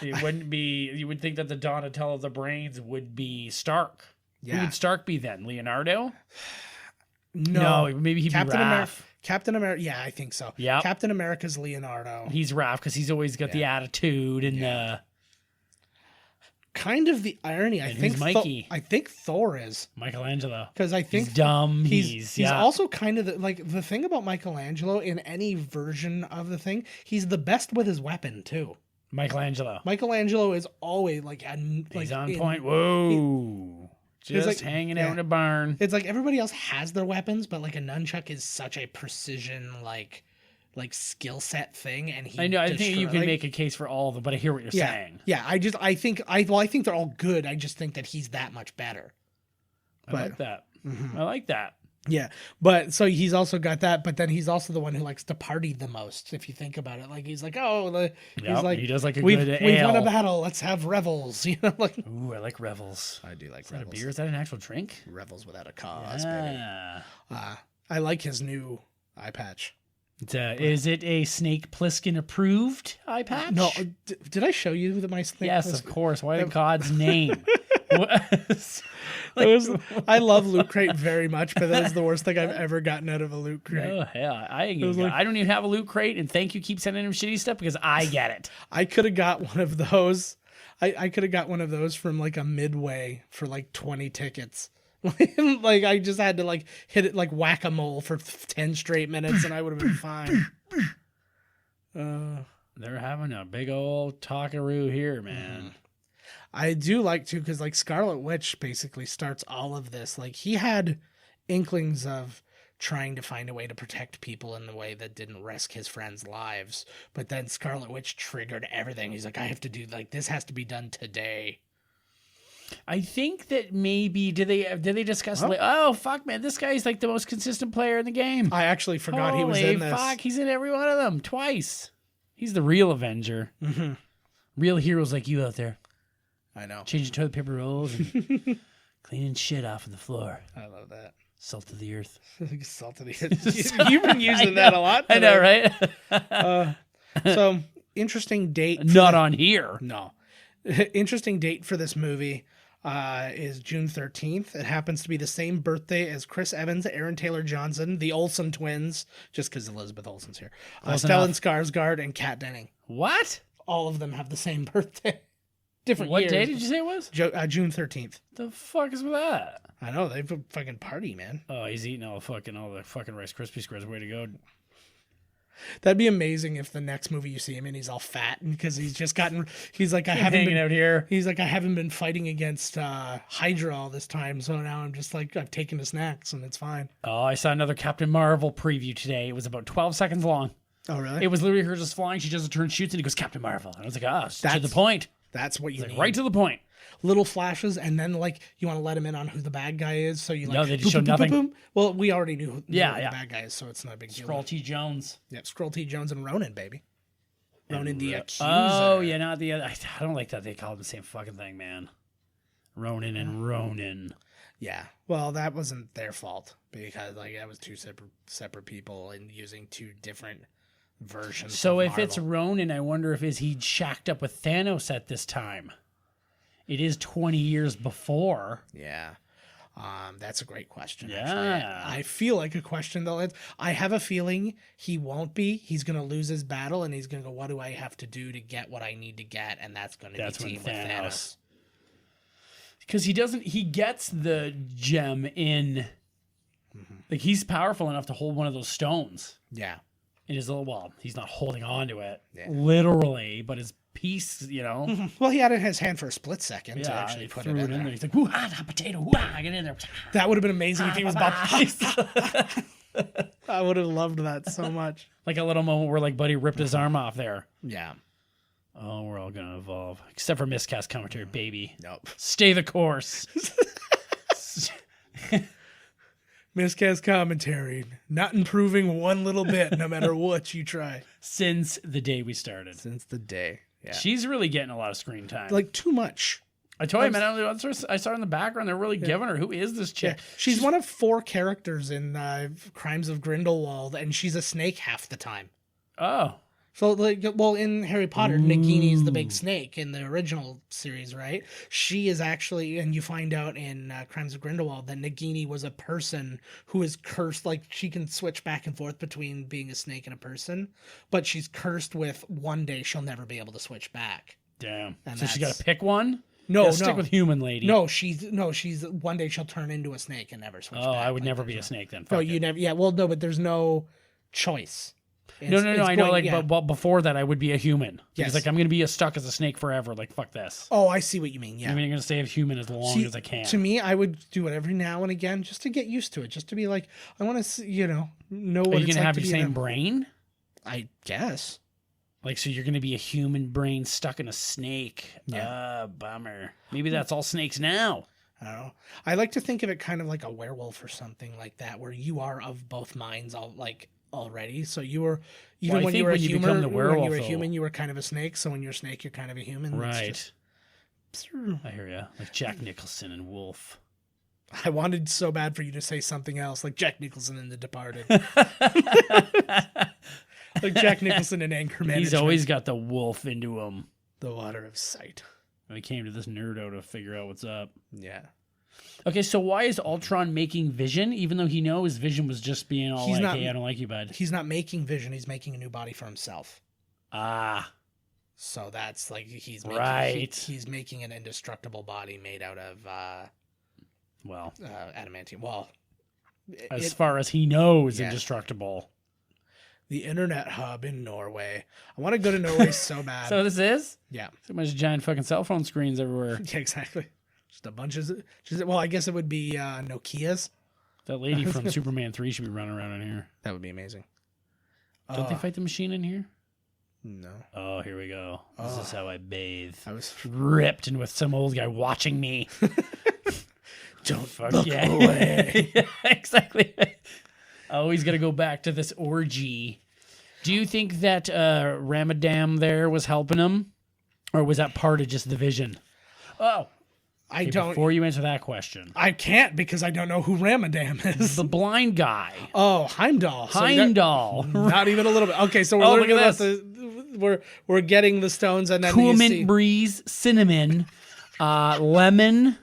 It wouldn't be. You would think that the Donatello of the brains would be Stark. Yeah. Who would Stark be then? Leonardo? No, maybe he'd Captain be Raph. America. Captain America. Yeah, I think so. Yeah. Captain America's Leonardo. He's Raph because he's always got the attitude and the. Kind of the irony. I think Mikey? I think Thor is Michelangelo. because I think He's dumb. He's also kind of the thing about Michelangelo in any version of the thing. He's the best with his weapon too. Michelangelo is always he's on point. Whoa. Just hanging out in a barn. It's like everybody else has their weapons, but like a nunchuck is such a precision like skill set thing, and I know. I think you can make a case for all of them, but I hear what you're saying. Yeah, I think they're all good. I just think that he's that much better. I like that. Mm-hmm. I like that. Yeah, but so he's also got that, but then he's also the one who likes to party the most. If you think about it, like he's like, he's like, he does like a we've good ale. won a battle. Let's have revels. You know, like ooh, I like revels. I do like is that revels. a beer? Is that an actual drink? Revels without a cause, Yeah. baby. I like his new eye patch. Is it a Snake Plissken approved eye patch? No, did I show you my Snake? Yes, of course. Why in God's name? I love Loot Crate very much, but that is the worst thing I've ever gotten out of a Loot Crate. Oh, yeah. I don't even have a Loot Crate, and thank you, keep sending him shitty stuff because I get it. I could have got one of those. I could have got one of those from like a Midway for like 20 tickets. Like I just had to like hit it like whack-a-mole for 10 straight minutes and I would have been fine. They're having a big old talkaroo here, man. I do like to, because like Scarlet Witch basically starts all of this. Like he had inklings of trying to find a way to protect people in the way that didn't risk his friends' lives, but then Scarlet Witch triggered everything. He's like, I have to do, like, this has to be done today. I think that maybe did they discuss like, oh fuck man, this guy's like the most consistent player in the game. I actually forgot he was in this. Fuck, he's in every one of them twice. He's the real Avenger. Mm-hmm. Real heroes like you out there. I know. Changing toilet paper rolls and cleaning shit off of the floor. I love that. Salt of the earth. Salt of the earth. You've been using that a lot today. I know, right? So interesting date. Not on here. No. Interesting date for this movie. Is June 13th. It happens to be the same birthday as Chris Evans, Aaron Taylor Johnson, the Olsen twins, just because Elizabeth Olsen's here. Stellan Skarsgård and Kat Denning. What? All of them have the same birthday. Different What years. day did you say it was? June 13th. The fuck is with that? I know, they fucking party, man. Oh, he's eating all the fucking Rice Krispie squares. Way to go. That'd be amazing if the next movie you see him in, he's all fat because he's just gotten. He's like, I haven't hanging been out here. He's like, I haven't been fighting against Hydra all this time, so now I'm just like, I've taken the snacks and it's fine. Oh, I saw another Captain Marvel preview today. It was about 12 seconds long. Oh, really? It was literally her just flying. She does a turn, shoots, and he goes Captain Marvel. And I was like, to the point. That's what you need. Right to the point. Little flashes, and then like you want to let him in on who the bad guy is, so you like. No, they just show nothing. Boom. Well, we already knew who the bad guy is, so it's not a big deal. Skrull T. Jones. Yep, Skrull T. Jones and Ronan, baby. Ronan the Accuser. Oh yeah, not the other. I don't like that they call them the same fucking thing, man. Ronan and Ronan. Yeah, well, that wasn't their fault because like that was two separate people and using two different versions. So of if Marvel. it's Ronan, I wonder if he shacked up with Thanos at this time. It is 20 years before. Yeah. That's a great question. Yeah. Actually. I feel like a question though. I have a feeling he won't be. He's going to lose his battle and he's going to go, what do I have to do to get what I need to get? And that's going to be team with Thanos. Because he gets the gem in, like he's powerful enough to hold one of those stones. Yeah. In his little, well, he's not holding on to it literally, but his piece, you know. Well, he had it in his hand for a split second to actually put it in there. He's like, "Ooh, that potato! Wow, get in there!" That would have been amazing if he was about. I would have loved that so much. Like a little moment where like Buddy ripped his arm off there. Yeah. Oh, we're all gonna evolve, except for miscast commentary, baby. Nope. Stay the course. Miscast commentary, not improving one little bit, no matter what you try. Since the day we started. Since the day. Yeah. She's really getting a lot of screen time. Like too much. I told you, man, I saw her in the background. They're really giving her. Who is this chick? Yeah. She's one of 4 characters in Crimes of Grindelwald, and she's a snake half the time. Oh. So, like, well, in Harry Potter, Nagini's the big snake in the original series, right? She is actually, and you find out in Crimes of Grindelwald that Nagini was a person who is cursed. Like, she can switch back and forth between being a snake and a person, but she's cursed with one day she'll never be able to switch back. Damn. And So she's got to pick one? No, stick with human lady. No, she's one day she'll turn into a snake and never switch back. Oh, I would Like, never be a snake then. No, Fuck you it. never. Yeah, well, no, but there's no choice. No, I know, like, yeah. but before that, I would be a human. Yes. Because, like, I'm going to be stuck as a snake forever. Like, fuck this. Oh, I see what you mean. Yeah. I mean, I'm going to stay a human as long See, as I can. To me, I would do it every now and again just to get used to it, just to be like, I want to, know what Are you it's going to like have to your be in same brain? I guess. Like, so you're going to be a human brain stuck in a snake. Yeah. Bummer. Maybe that's all snakes now. I don't know. I like to think of it kind of like a werewolf or something like that, where you are of both minds, already. So you were, even Well, I when you think were a when you human, become the werewolf, when you were a though- human, you were kind of a snake. So when you're a snake, you're kind of a human. It's Right. just- I hear ya. Like Jack Nicholson and Wolf. I wanted so bad for you to say something else, like Jack Nicholson in The Departed. Like Jack Nicholson in Anger Management. He's always got the wolf into him. The Water of Sight. And he came to this nerdo to figure out what's up. Yeah. Okay, so why is Ultron making Vision, even though he knows Vision was just being all He's like, not- hey, I don't like you, bud? He's not making Vision. He's making a new body for himself. Ah, So that's like he's making, Right. he's making an indestructible body made out of well, adamantium. Well, as far as he knows, Yeah. indestructible. the internet hub in Norway. I want to go to Norway so bad. So this is? Yeah. So much giant fucking cell phone screens everywhere. Yeah, exactly. Just a bunch of. Well, I guess it would be Nokia's. That lady from Superman 3 should be running around in here. That would be amazing. Don't they fight the machine in here? No. Oh, here we go. This is how I bathe. I was. Ripped and with some old guy watching me. Don't Fuck look yeah. away. Yeah, exactly. Always got to go back to this orgy. Do you think that Ramadam there was helping him? Or was that part of just the Vision? Oh. I Okay, don't. Before you answer that question. I can't because I don't know who Ramadam is. The blind guy. Oh, Heimdall. So we got- Heimdall. Not even a little bit. Okay, so we're Oh, learning look at about we're getting the stones and then Cool you mint see- breeze, cinnamon, lemon,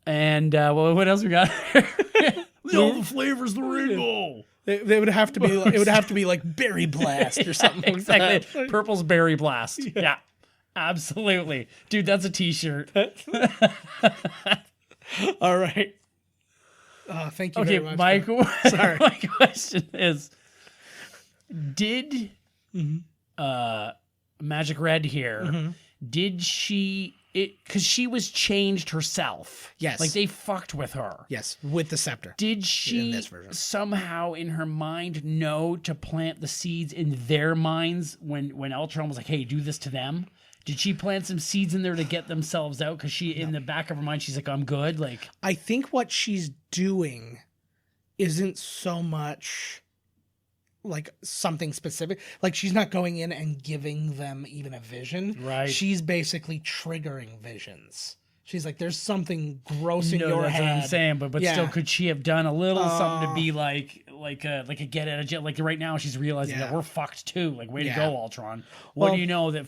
and what else we got? All the flavors of the rainbow. They would have to be. It would have to be like berry blast or something. Exactly. Like that. Purple's berry blast. Yeah. Absolutely. Dude, that's a t-shirt. All right. Thank you Okay, very much. Sorry. My question is, did Magic Red here, did she, because she was changed herself. Yes. Like they fucked with her. Yes, with the scepter. Did In she this version. somehow in her mind know to plant the seeds in their minds when Ultron was like, hey, do this to them? Did she plant some seeds in there to get themselves out? Because she, in the back of her mind, she's like, I'm good. Like, I think what she's doing isn't so much like something specific. Like she's not going in and giving them even a vision. Right. She's basically triggering visions. She's like, there's something gross in no, your that's head. what I'm saying. But Yeah. still, could she have done a little something to be like a get out of jail? Like right now, she's realizing Yeah. that we're fucked too. Like, way to Yeah. go, Ultron. What Well- do you know that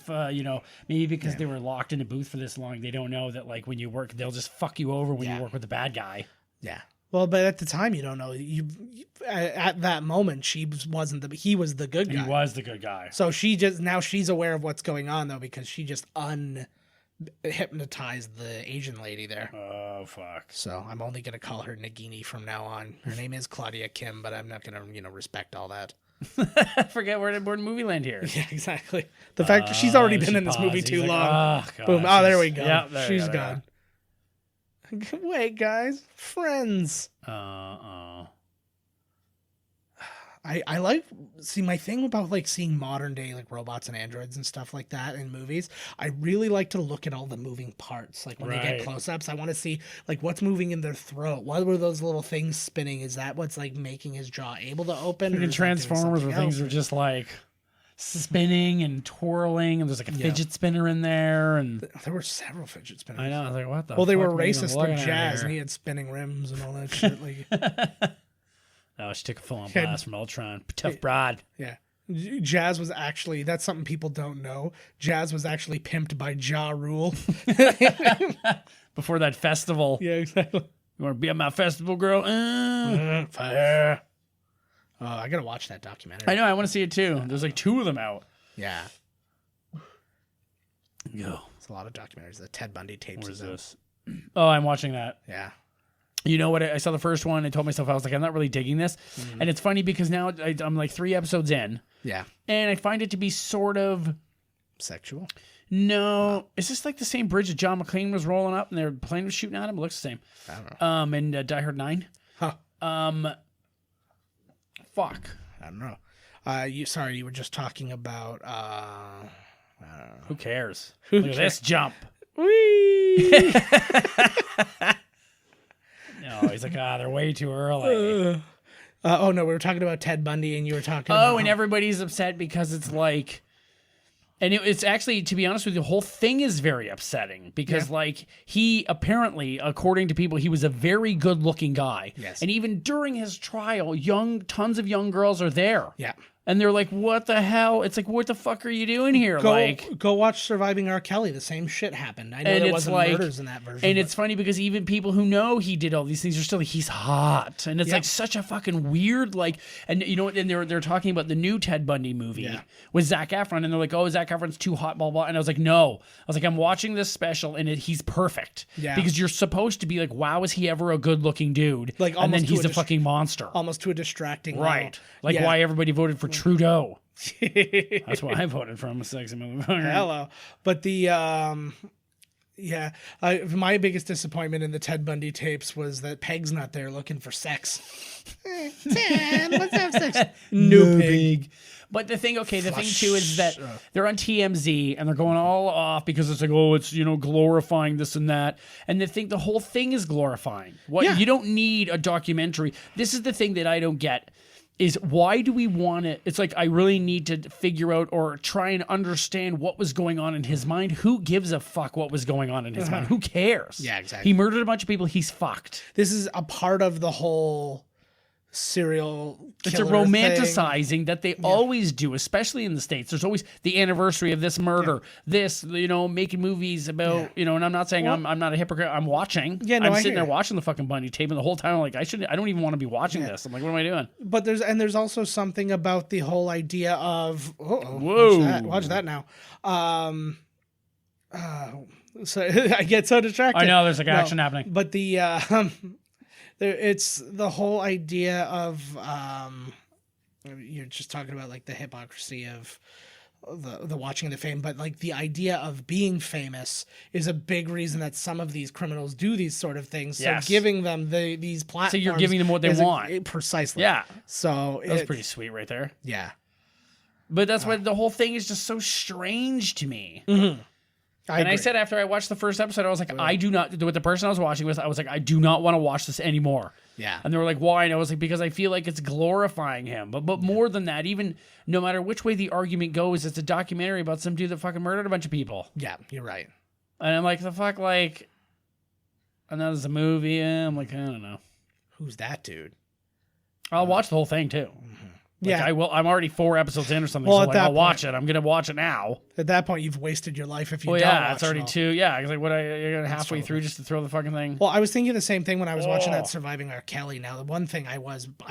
maybe because they were locked in a booth for this long, they don't know that like when you work, they'll just fuck you over when Yeah. you work with the bad guy. Yeah. Well, but at the time, you don't know. At that moment, he was the good guy. He was the good guy. So she's aware of what's going on though, because she just hypnotized the Asian lady there. Oh fuck. So I'm only gonna call her Nagini from now on. Her name is Claudia Kim, but I'm not gonna respect all that. Forget we're in movie land here. Yeah, exactly. The fact that she's already been in this movie too long. Boom. Oh, there we go. Yeah, there she's you go, gone. Wait, guys, friends. I like my thing about like seeing modern day like robots and androids and stuff like that in movies. I really like to look at all the moving parts. Like when they Right. get close-ups, I want to see like what's moving in their throat. What were those little things spinning? Is that what's like making his jaw able to open? or Freaking is that doing Transformers where something things else? are just like spinning and twirling, and there's like a fidget spinner in there, and There were several fidget spinners. I know. I was like, what the? Well, they fuck were am I even racist looking with at Jazz, here? and he had spinning rims and all that shit. Like, Oh, she took a full-on Okay. blast from Ultron. Tough broad. yeah. Jazz was actually, that's something people don't know. Jazz was actually pimped by Ja Rule. Before that festival. Yeah, exactly. You want to be at my festival, girl? Fire. Oh, I gotta watch that documentary. I know. I want to see it too. There's like 2 of them out. Yeah. Go. It's a lot of documentaries. The Ted Bundy tapes. What is out. this? Oh, I'm watching that. Yeah. You know what? I saw the first one. I told myself, I was like, I'm not really digging this. And it's funny because now I'm like 3 episodes in. Yeah. And I find it to be sort of... Sexual. No. Is this like the same bridge that John McClane was rolling up and their plane was shooting at him? It looks the same. I don't know. And Die Hard 9. Huh. Fuck. I don't know. You were just talking about Who cares? Look at this jump. Whee! No, he's like, they're way too early. Oh no, we were talking about Ted Bundy, and you were talking. Oh, about and everybody's upset because it's like, and it's actually, to be honest with you, the whole thing is very upsetting because, like, he apparently, according to people, he was a very good-looking guy. Yes. And even during his trial, tons of young girls are there. Yeah. And they're like, what the hell? It's like, what the fuck are you doing here? Go watch Surviving R. Kelly. The same shit happened. I know And there it's wasn't like- murders in that version. And but- it's funny because even people who know he did all these things are still like, he's hot. And it's Yeah. like such a fucking weird, like, and you know what? And they're talking about the new Ted Bundy movie Yeah. with Zac Efron. And they're like, oh, Zac Efron's too hot, blah, blah. And I was like, no. I was like, I'm watching this special and he's perfect. Yeah. Because you're supposed to be like, wow, is he ever a good looking dude? Like, and then almost to he's a a fucking monster. almost to a distracting Right. level. Like Yeah. why everybody voted for Trudeau. That's why I voted for him, a sexy motherfucker. Hello. But the my biggest disappointment in the Ted Bundy tapes was that Peg's not there looking for sex. Ted, let's have sex. No Peg. But the thing too is that they're on TMZ and they're going all off because it's like, oh, it's, glorifying this and that. And the whole thing is glorifying. You don't need a documentary. This is the thing that I don't get. Is why do we want it? It's like I really need to figure out or try and understand what was going on in his mind. Who gives a fuck what was going on in his mind? Who cares? Yeah, exactly. He murdered a bunch of people. He's fucked. This is a part of the whole serial It's a killer thing. romanticizing that they always do, especially in the States. There's always the anniversary of this murder, this, making movies about, and I'm not saying I'm not a hypocrite. I'm watching. Yeah, no, I'm I sitting hear there you. watching the fucking Bundy tape, and the whole time I'm like, I don't even want to be watching this. I'm like, what am I doing? But there's also something about the whole idea of Whoa. watch that now. So I get so distracted. I know there's like action happening. But it's the whole idea of you're just talking about like the hypocrisy of the watching of the fame, but like the idea of being famous is a big reason that some of these criminals do these sort of things. So Yes. giving them these platforms, So you're giving them what they want. precisely. Yeah. So That was pretty sweet right there. Yeah. But that's why the whole thing is just so strange to me. I I said after I watched the first episode, I was like, I do not, with the person I was watching with, I was like, I do not want to watch this anymore. Yeah. And they were like, why? And I was like, because I feel like it's glorifying him. But more than that, even no matter which way the argument goes, it's a documentary about some dude that fucking murdered a bunch of people. Yeah, you're right. And I'm like, the fuck, like, and that was a movie. And I'm like, I don't know. Who's that dude? I'll watch the whole thing too. Like, Yeah. I will. I'm already 4 episodes in or something. Well, so at like, that I'll watch it. I'm gonna watch it now. At that point, you've wasted your life if you Well, don't yeah, watch it's already it all. 2. Yeah, it's like what you're halfway totally through just to throw the fucking thing. Well, I was thinking the same thing when I was watching Oh. that Surviving R. Kelly. Now, the one thing I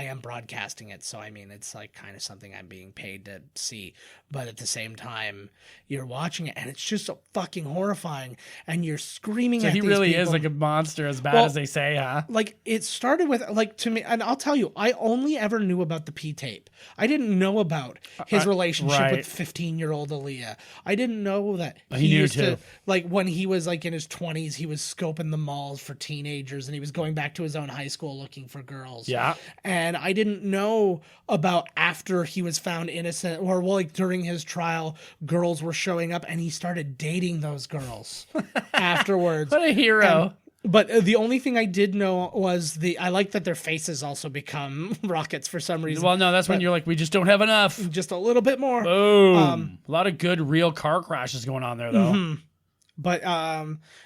am broadcasting it, so I mean, it's like kind of something I'm being paid to see. But at the same time, you're watching it, and it's just so fucking horrifying, and you're screaming So at he these really people. is like a monster, as bad Well, as they say, huh? Like, it started with, like, to me, and I'll tell you, I only ever knew about the P tape. I didn't know about his relationship right. with 15-year-old Aaliyah. I didn't know that He knew used too. to, like, when he was, like, in his 20s, he was scoping the malls for teenagers, and he was going back to his own high school looking for girls. Yeah. And I didn't know about after he was found innocent, or, well, like, during his trial, girls were showing up, and he started dating those girls afterwards. What a hero. But the only thing I did know was I like that their faces also become rockets for some reason. Well, no, that's when you're like, we just don't have enough. Just a little bit more. Boom. A lot of good real car crashes going on there, though. Mm-hmm. But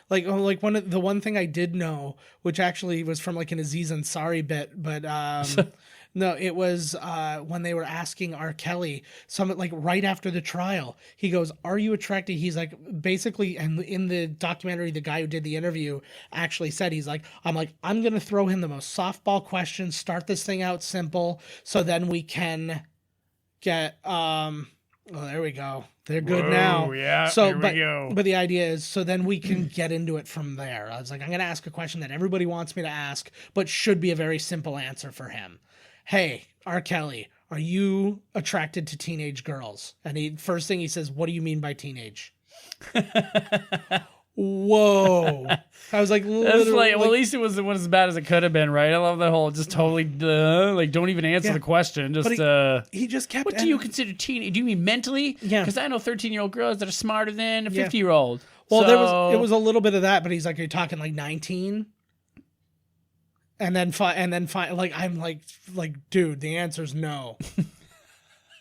like one thing I did know, which actually was from like an Aziz Ansari bit, but no, it was when they were asking R. Kelly, like right after the trial, he goes, "Are you attracted?" He's like, basically, and in the documentary, the guy who did the interview actually said, he's like, I'm gonna throw him the most softball questions, start this thing out simple, so then we can get Oh, there we go. They're good now. Yeah, so, here we go. But the idea is, so then we can get into it from there. I was like, I'm going to ask a question that everybody wants me to ask, but should be a very simple answer for him. Hey, R. Kelly, are you attracted to teenage girls? And first thing he says, what do you mean by teenage? Whoa. I was like, that's like, well, at least it wasn't as bad as it could have been, right? I love that whole just totally like don't even answer the question. Just he just kept. What do you consider teenage? Do you mean mentally? Yeah. Because I know 13-year-old girls that are smarter than a 50-year-old. Well, it was a little bit of that, but he's like, you're talking like 19. And then like I'm like dude, the answer's no.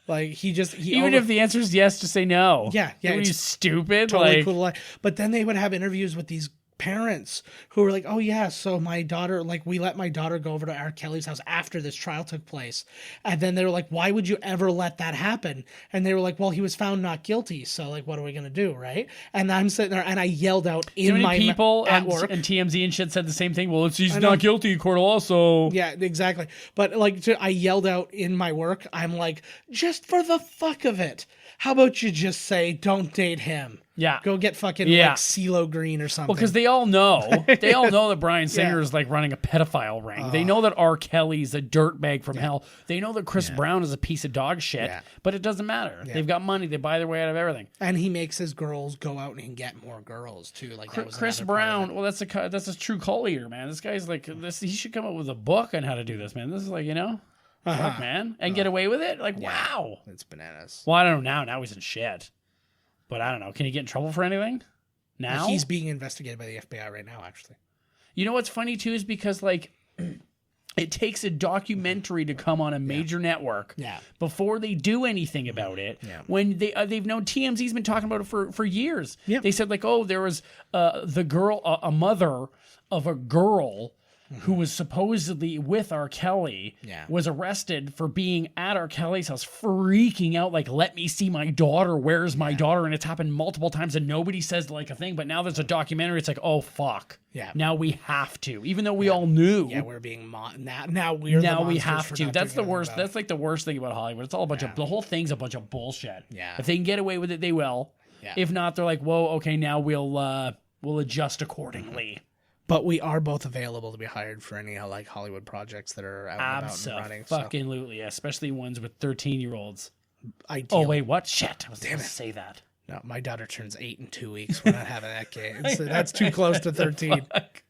Like even if the answer is yes, just say no. Yeah. Are you stupid? Totally like, cool to lie. But then they would have interviews with these parents who were like, oh yeah, so my daughter, like we let my daughter go over to R. Kelly's house after this trial took place. And then they were like, why would you ever let that happen? And they were like, well, he was found not guilty. So like, what are we going to do? Right. And I'm sitting there and I yelled out in my people at work. And TMZ and shit said the same thing. Well, he's not guilty in court of law, so. Yeah, exactly. But like, I yelled out in my work. I'm like, just for the fuck of it, how about you just say, don't date him? Yeah. Go get fucking like CeeLo Green or something. Well, because they all know. They all know that Bryan Singer is like running a pedophile ring. They know that R. Kelly's a dirtbag from hell. They know that Chris Brown is a piece of dog shit. Yeah. But it doesn't matter. Yeah. They've got money. They buy their way out of everything. And he makes his girls go out and get more girls too. Like that was Chris Brown. Well, that's a true cult leader, man. This guy's like this. He should come up with a book on how to do this, man. This is like fuck, man, and get away with it. Like wow, it's bananas. Well, I don't know. Now he's in shit. But I don't know. Can he get in trouble for anything? Now? He's being investigated by the FBI right now, actually. You know what's funny, too, is because, like, it takes a documentary to come on a major network before they do anything about it. Yeah. When they've known TMZ's been talking about it for years. Yep. They said, like, oh, there was the girl, a mother of a girl who was supposedly with R. Kelly, was arrested for being at R. Kelly's house, freaking out, like, let me see my daughter, where's my daughter? And it's happened multiple times and nobody says like a thing, but now there's a documentary, it's like, oh, fuck. Yeah. Now we have to, even though we all knew. Yeah, we're being, now we have to. That's the worst, that's like the worst thing about Hollywood. It's all a bunch of, the whole thing's a bunch of bullshit. Yeah. If they can get away with it, they will. Yeah. If not, they're like, whoa, okay, now we'll adjust accordingly. But we are both available to be hired for any like Hollywood projects that are out and about and running. Fucking especially ones with 13-year-olds. Ideally. Oh wait, what? Shit! I was going to say that. No, my daughter turns 8 in 2 weeks. We're not having that kid. So that's too close to 13. Fuck.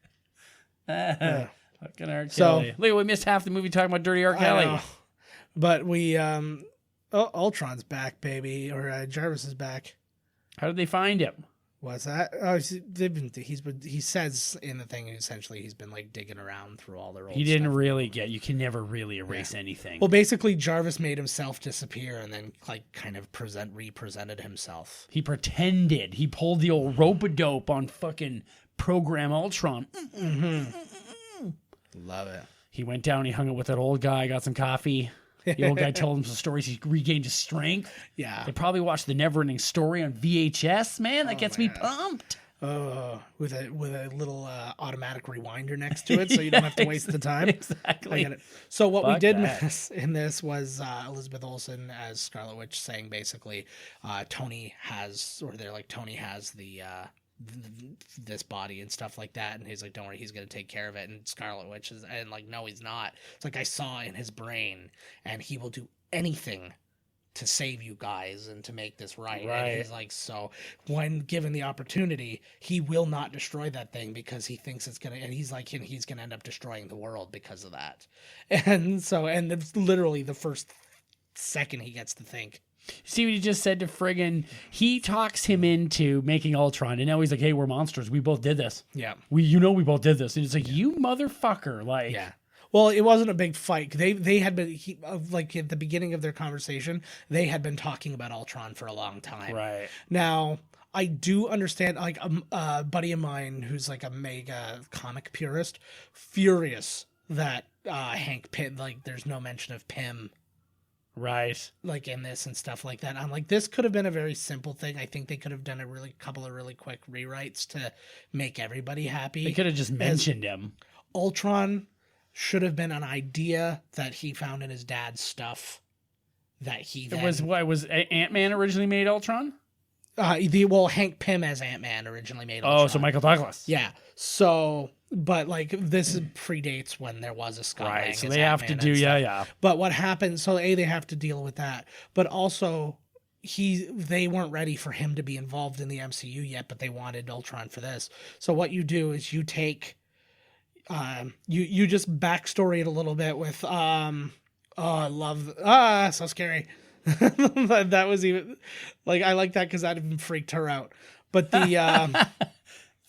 Fucking R. Kelly. Look, we missed half the movie talking about dirty R. Kelly. But we, Ultron's back, baby, or Jarvis is back. How did they find him? What's that? Oh, he says in the thing essentially he's been like digging around through all their old He didn't stuff. really get. You can never really erase anything. Well, basically Jarvis made himself disappear and then like kind of represented himself. He pretended. He pulled the old rope-a-dope on fucking Program Ultron. Love it. He went down. He hung out with that old guy. Got some coffee. The old guy told him some stories. He regained his strength. Yeah. They probably watched the Never-Ending Story on VHS. Man, that gets me pumped. With a little automatic rewinder next to it, so you don't have to waste the time. Exactly. I get it. So what we did miss in this was Elizabeth Olsen as Scarlet Witch saying basically, Tony has the this body and stuff like that, and he's like, don't worry, he's gonna take care of it. And Scarlet Witch is and like, no, he's not. It's like, I saw in his brain, and he will do anything to save you guys and to make this right. And he's like, so when given the opportunity, he will not destroy that thing because he thinks it's gonna, and he's gonna end up destroying the world because of that. And so, and it's literally the first second he gets to think. See what he just said to friggin', he talks him into making Ultron, and now he's like, hey, we're monsters. We both did this. Yeah. We both did this. And it's like, you motherfucker. Like, Yeah. Well, it wasn't a big fight. They had been, like at the beginning of their conversation, they had been talking about Ultron for a long time. right. Now, I do understand, like a buddy of mine who's like a mega comic purist, furious that Hank Pym, like there's no mention of Pym Right. like in this and stuff like that. I'm like, this could have been a very simple thing. I think they could have done a couple of really quick rewrites to make everybody happy. They could have just mentioned him. Ultron should have been an idea that he found in his dad's stuff that he then... Was Ant-Man originally made Ultron? Hank Pym as Ant-Man originally made Ultron. Oh, so Michael Douglas. Yeah. So, but like this predates when there was a scumbag. Right, so as they have to Ant-Man do, and stuff. yeah. But what happened, so they have to deal with that. But also, they weren't ready for him to be involved in the MCU yet, but they wanted Ultron for this. So what you do is you take, you just backstory it a little bit with, so scary. That was even, like, I like that because that even freaked her out. But the,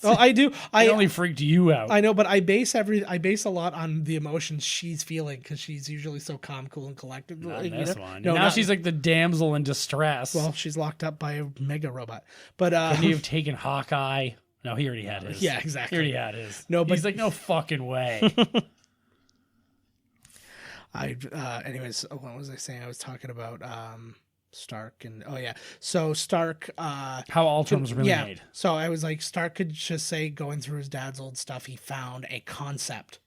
well, I do. It only freaked you out. I know, but I base a lot on the emotions she's feeling because she's usually so calm, cool, and collected. Not this one. No, now she's like the damsel in distress. Well, she's locked up by a mega robot. But couldn't you have taken Hawkeye? No, he already had his. Yeah, exactly. He already had his. No, but he's like, no fucking way. Anyways, what was I saying? I was talking about Stark and so Stark How Ultron was really made. So I was like, Stark could just say, going through his dad's old stuff, he found a concept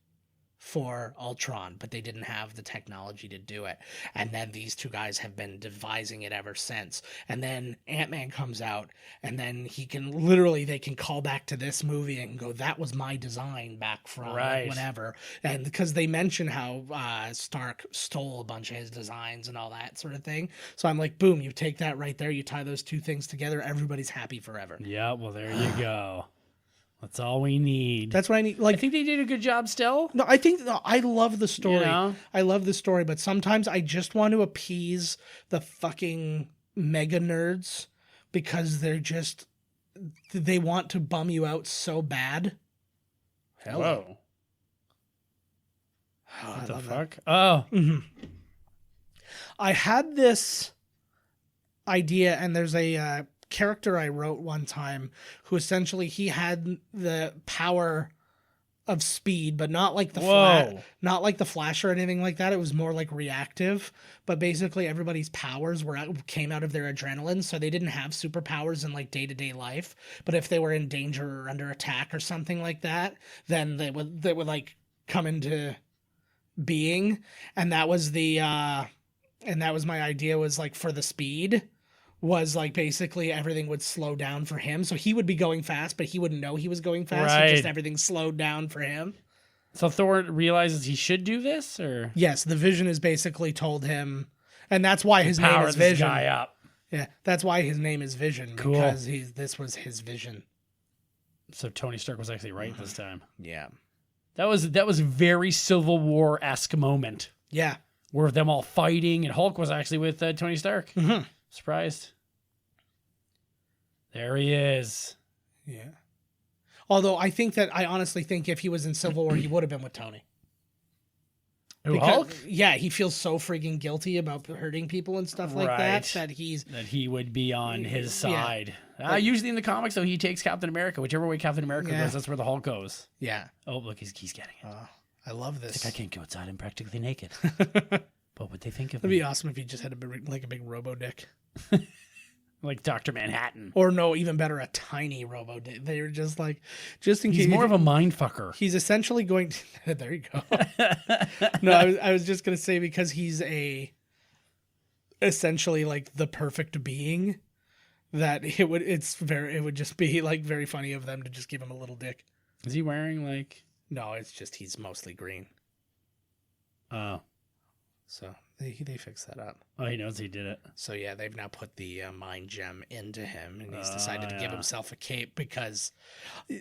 for Ultron, but they didn't have the technology to do it. And then these two guys have been devising it ever since. And then Ant-Man comes out, and then they can call back to this movie and go, that was my design back from whatever. And because they mention how Stark stole a bunch of his designs and all that sort of thing. So I'm like, boom, you take that right there, you tie those two things together, everybody's happy forever. Yeah, well, there you go. That's all we need. That's what I need. Like, I think they did a good job still. No, I love the story. You know? I love the story, but sometimes I just want to appease the fucking mega nerds because they want to bum you out so bad. Hello. Oh, what I the love fuck? That. Oh. Mm-hmm. I had this idea, and there's a character I wrote one time who essentially he had the power of speed, but not like the not like the Flash or anything like that. It was more like reactive. But basically, everybody's powers came out of their adrenaline, so they didn't have superpowers in like day-to-day life. But if they were in danger or under attack or something like that, then they would like come into being. And that was my idea, was like for the speed. Was like basically everything would slow down for him. So he would be going fast, but he wouldn't know he was going fast. Right. So just everything slowed down for him. So Thor realizes he should do this, or? Yes, the Vision has basically told him, and that's why his name is this Vision. Guy up. Yeah, that's why his name is Vision, cool. Because this was his vision. So Tony Stark was actually right this time. Yeah. That was a very Civil War-esque moment. Yeah. Where them all fighting, and Hulk was actually with Tony Stark. Mm-hmm. Surprised. There he is. Yeah. Although I honestly think if he was in Civil War, he would have been with Tony. Hulk? Yeah, he feels so freaking guilty about hurting people and stuff like that that he would be on his side. Yeah. Usually in the comics, though, he takes Captain America. Whichever way Captain America goes, that's where the Hulk goes. Yeah. Oh, look, he's getting it. I love this. It's like, I can't go outside. I'm practically naked. What would they think of me? It'd be awesome if he just had a big robo dick. Like Dr. Manhattan. Or no, even better, a tiny robo dick. They were just in case. He's more of a mind fucker. He's essentially going to, there you go. No, I was just going to say, because he's essentially like the perfect being, that it would just be like very funny of them to just give him a little dick. Is he wearing like? No, it's just he's mostly green. Oh. So they fixed that up. Oh, he knows he did it. So yeah, they've now put the mind gem into him, and he's decided to give himself a cape because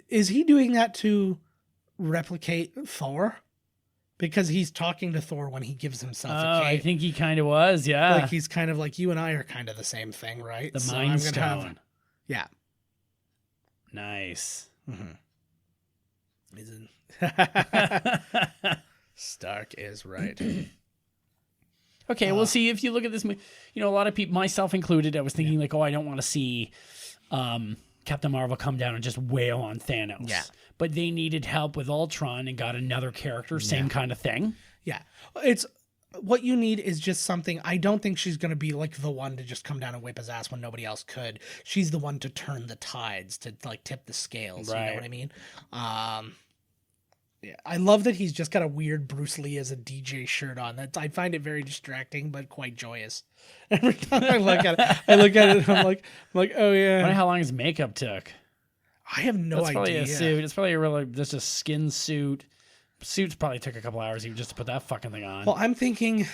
is he doing that to replicate Thor? Because he's talking to Thor when he gives himself Oh, a I cape. think he kind of was, yeah. Like he's kind of like, you and I are kind of the same thing, right? The So Mind I'm gonna Stone. yeah. Nice. Isn't Stark is right. Okay, well, see, if you look at this, a lot of people, myself included, I was thinking like, oh, I don't want to see Captain Marvel come down and just wail on Thanos. Yeah. But they needed help with Ultron and got another character, same kind of thing. Yeah. It's what you need is just something. I don't think she's going to be like the one to just come down and whip his ass when nobody else could. She's the one to turn the tides, to like tip the scales. Right. You know what I mean? Yeah. I love that he's just got a weird Bruce Lee as a DJ shirt on. I find it very distracting, but quite joyous. Every time I look at it, and I'm like, oh I yeah. wonder how long his makeup took. I have no That's idea. probably a suit. It's probably just a skin suit. Suits probably took a couple hours even just to put that fucking thing on. Well, I'm thinking,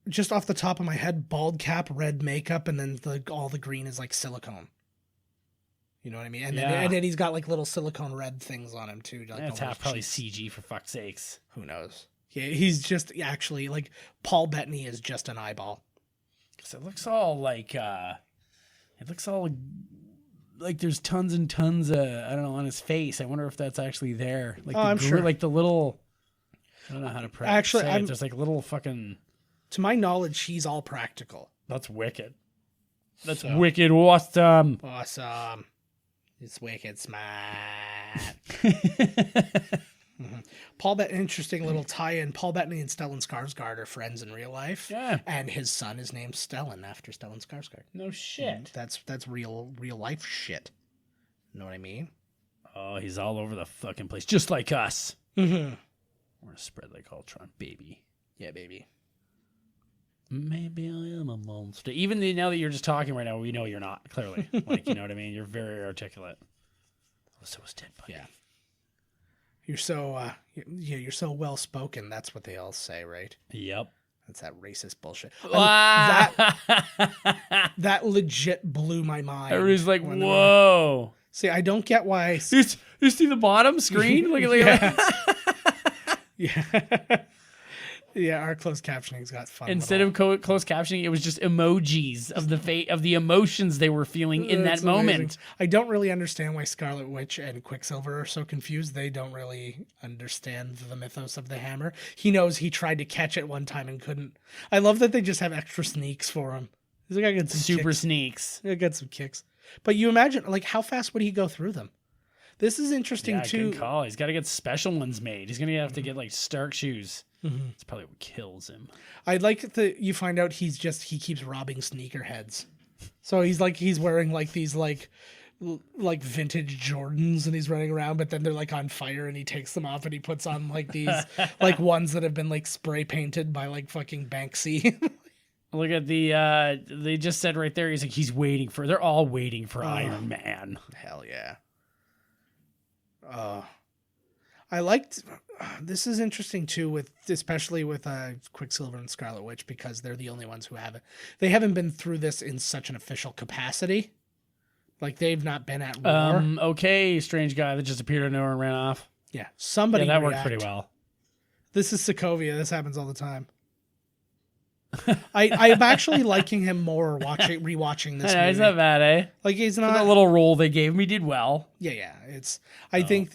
just off the top of my head, bald cap, red makeup, and then all the green is like silicone. You know what I mean? And then he's got like little silicone red things on him too. Like That's on half his probably cheeks. CG for fuck's sakes. Who knows? Yeah, he's just actually like Paul Bettany is just an eyeball. Because it looks all like there's tons and tons of, I don't know, on his face. I wonder if that's actually there. Like I'm sure. Like the little, I don't know how to Actually, say it. There's like little fucking. To my knowledge, he's all practical. That's wicked. That's So. wicked awesome. Awesome. It's wicked smart. Paul Bettany, interesting little tie-in. Paul Bettany and Stellan Skarsgård are friends in real life. Yeah. And his son is named Stellan after Stellan Skarsgård. No shit. That's real life shit. Know what I mean? Oh, he's all over the fucking place, just like us. Mm-hmm. We're gonna spread like Ultron, baby. Yeah, baby. Maybe I am a monster. Even now that you're just talking right now, we know you're not. Clearly, like you know what I mean. You're very articulate. So was dead, buddy. Yeah. You're so you're so well spoken. That's what they all say, right? Yep. That's that racist bullshit. That That legit blew my mind. everybody's like, when they- whoa. See, I don't get why. You see the bottom screen? Look at Yeah. Yeah, our closed captioning's got fun. Instead of closed captioning, it was just emojis of the emotions they were feeling in That's that moment. amazing. I don't really understand why Scarlet Witch and Quicksilver are so confused. They don't really understand the mythos of the hammer. He knows he tried to catch it one time and couldn't. I love that they just have extra sneaks for him. He's like, I got some Super kicks. sneaks. I got some kicks. But you imagine, like, how fast would he go through them? This is interesting Yeah, too. good call. He's got to get special ones made. He's gonna have to get like Stark shoes. That's probably what kills him. I like that you find out he keeps robbing sneakerheads. So he's wearing like these like vintage Jordans and he's running around, but then they're like on fire and he takes them off and he puts on like these like ones that have been like spray painted by like fucking Banksy. Look at they just said right there, they're all waiting for Iron Man. Hell yeah. I liked this is interesting too, especially with Quicksilver and Scarlet Witch, because they're the only ones who haven't been through this in such an official capacity. Like they've not been at war. Okay, strange guy that just appeared out of nowhere and ran off. Yeah, somebody. Yeah, that worked react. pretty well. This is Sokovia. This happens all the time. I'm actually liking him more rewatching this movie. He's not bad, eh? Like he's For not. that little role they gave him, he did well. Yeah. It's. I think.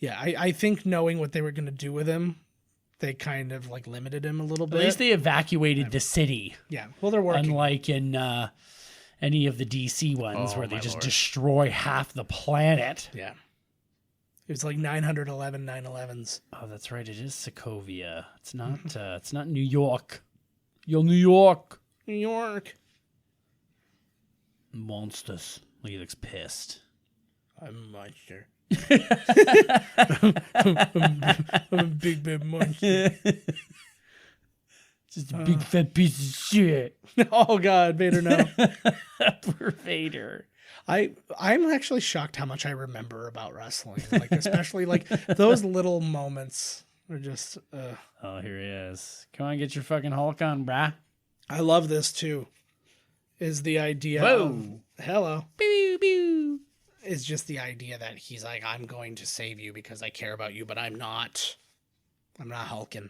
I think knowing what they were going to do with him, they kind of like limited him a little bit. At least they evacuated the city. Yeah. Well, they're working. Unlike in any of the DC ones where they just destroy half the planet. Yeah. It was like 911 9/11s. Oh, that's right. It is Sokovia. It's not. It's not New York. Yo, New York. New York. Monsters. Look, he looks pissed. I'm a monster. I'm a big bad monster. Just a big fat piece of shit. Oh God, Vader, no. Poor Vader. I'm actually shocked how much I remember about wrestling. Like especially like those little moments are just. Oh, here he is. Come on, get your fucking Hulk on, brah. I love this too. Is the idea? Whoa. Of, hello. Pew, pew. Is just the idea that he's like, I'm going to save you because I care about you, but I'm not. I'm not hulking.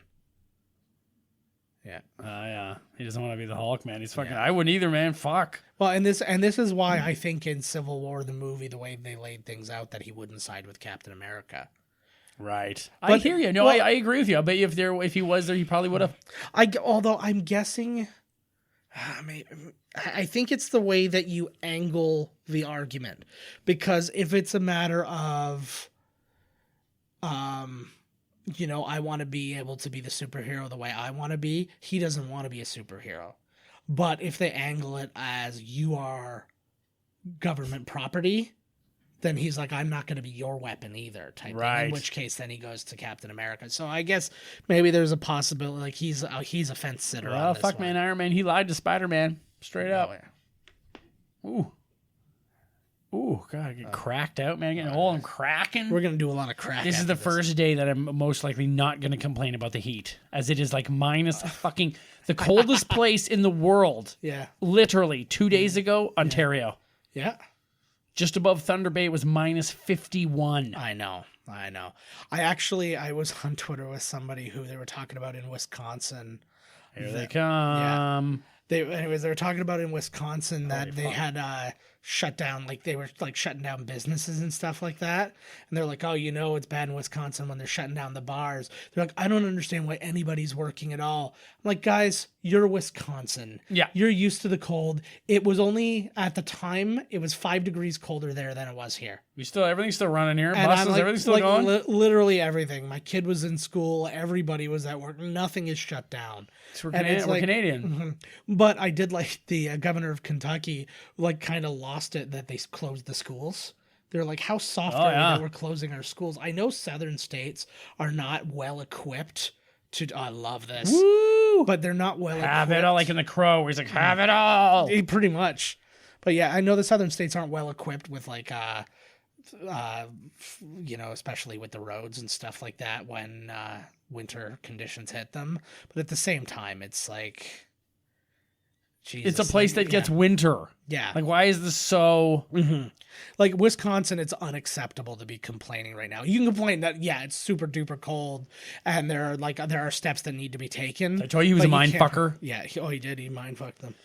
Yeah. Yeah. He doesn't want to be the Hulk, man. He's fucking. I wouldn't either, man. Fuck. Well, and this is why I think in Civil War, the movie, the way they laid things out, that he wouldn't side with Captain America. Right. I hear you. No, I agree with you. I bet you if he was there, he probably would have. Although I'm guessing, I think it's the way that you angle the argument, because if it's a matter of, I want to be able to be the superhero the way I want to be, he doesn't want to be a superhero. But if they angle it as you are government property, then he's like, I'm not going to be your weapon either, type thing. In which case, then he goes to Captain America. So I guess maybe there's a possibility, like he's a fence sitter. Well, fuck, man, Iron Man, he lied to Spider-Man straight up. Ooh, God, I get cracked out, man. I'm cracking. We're gonna do a lot of cracking. This is the first day that I'm most likely not gonna complain about the heat, as it is like minus fucking the coldest place in the world. Yeah, literally 2 days ago, Ontario. Yeah. Just above Thunder Bay, it was minus 51. I know. I was on Twitter with somebody who they were talking about in Wisconsin. Here they come. Yeah. They were talking about in Wisconsin that they had shut down, like they were like shutting down businesses and stuff like that. And they're like, oh, it's bad in Wisconsin when they're shutting down the bars. They're like, I don't understand why anybody's working at all. I'm like, guys, you're Wisconsin. Yeah. You're used to the cold. It was only at the time, it was 5 degrees colder there than it was here. Everything's still running here. Buses, everything's still going. Literally everything. My kid was in school. Everybody was at work. Nothing is shut down. We're Canadian. Mm-hmm. But I did like the governor of Kentucky, like kind of lost it that they closed the schools. They're like, how soft are we that we're closing our schools? I know southern states are not well equipped to. Oh, I love this. Woo! But they're not well equipped. Have it all, like in The Crow, where he's like, have it all. Pretty much. But yeah, I know the southern states aren't well equipped with like, especially with the roads and stuff like that when winter conditions hit them. But at the same time, it's like, Jesus, it's a place that gets winter. Yeah. Like, why is this so... Mm-hmm. Like, Wisconsin, it's unacceptable to be complaining right now. You can complain that, it's super duper cold, and there are steps that need to be taken. I told you he was a mind fucker. Yeah. He did. He mind fucked them.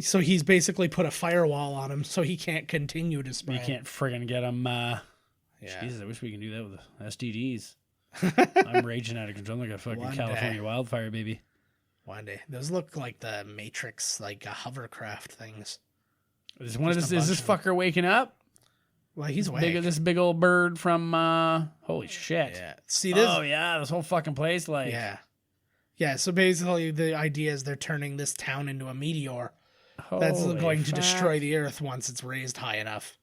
So he's basically put a firewall on him so he can't continue to spread. You can't friggin' get him... Jesus, I wish we can do that with STDs. I'm raging out of control like a fucking California wildfire, baby. One day. Those look like the Matrix, like hovercraft things. Is this fucker waking up? Well, he's awake. This big old bird from, holy shit. Yeah. See this? Oh, yeah, this whole fucking place, like... Yeah. Yeah, so basically the idea is they're turning this town into a meteor that's going to destroy the Earth once it's raised high enough.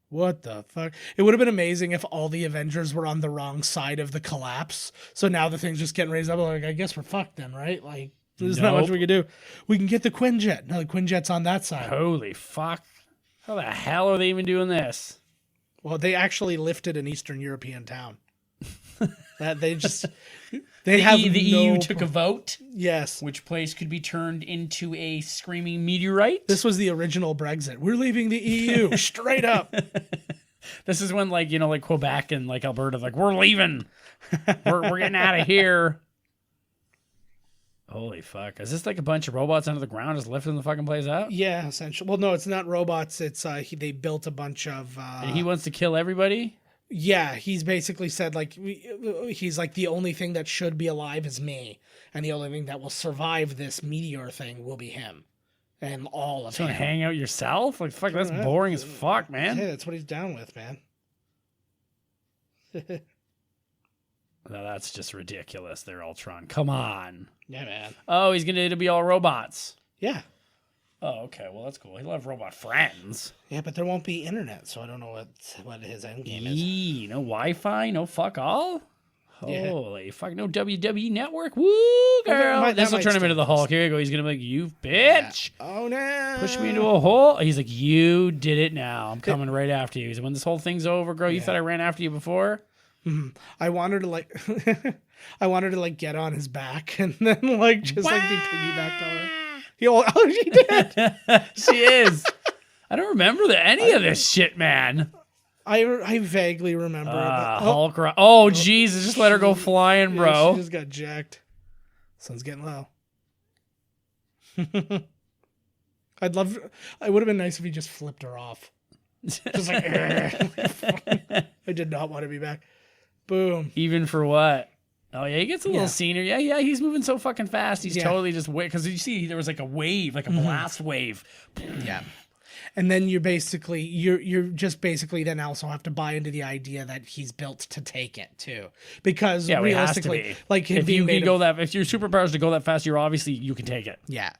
What the fuck? It would have been amazing if all the Avengers were on the wrong side of the collapse. So now the thing's just getting raised up. Like, I guess we're fucked then, right? Like, there's not much we can do. We can get the Quinjet. No, the Quinjet's on that side. Holy fuck. How the hell are they even doing this? Well, they actually lifted an Eastern European town. The EU took a vote. Yes. Which place could be turned into a screaming meteorite? This was the original Brexit. We're leaving the EU straight up. This is when, like Quebec and like Alberta, like, we're leaving. we're getting out of here. Holy fuck. Is this like a bunch of robots under the ground just lifting the fucking place up? Yeah, essentially. Well, no, it's not robots. It's they built a bunch of... and he wants to kill everybody? Yeah, he's basically said, like, he's like, the only thing that should be alive is me. And the only thing that will survive this meteor thing will be him. And all of him. You want to hang out yourself? Like, fuck, that's boring as fuck, man. Yeah, that's what he's down with, man. No, that's just ridiculous. They're Ultron. Come on. Yeah, man. Oh, it'll be all robots. Yeah. Oh, okay. Well, that's cool. He'll have robot friends. Yeah, but there won't be internet, so I don't know what his end game is. No Wi-Fi, no fuck all. Yeah. Holy fuck, no WWE network. Woo, girl. This will turn him into the Hulk. Here you go. He's going to be like, you bitch. Yeah. Oh, no. Push me into a hole. He's like, you did it now. I'm coming right after you. He's like, when this whole thing's over, girl, you thought I ran after you before? Mm-hmm. I wanted to like get on his back and then like just like be piggybacked on her. Oh, she did. She is. I don't remember any of this shit, man. I vaguely remember. Hulk. Oh, Jesus. Just let her go flying, bro. She just got jacked. Sun's getting low. It would have been nice if he just flipped her off. Just like, I did not want to be back. Boom. Even for what? Oh, yeah, he gets a little Yeah. scenery. Yeah, he's moving so fucking fast. He's totally just wait. Because you see, there was like a wave, like a blast wave. Yeah. And then you're just basically then also have to buy into the idea that he's built to take it too, because Yeah, it has to realistically, be. like him If being you made can of- go that, if your superpowers to go that fast, you can take it. yeah,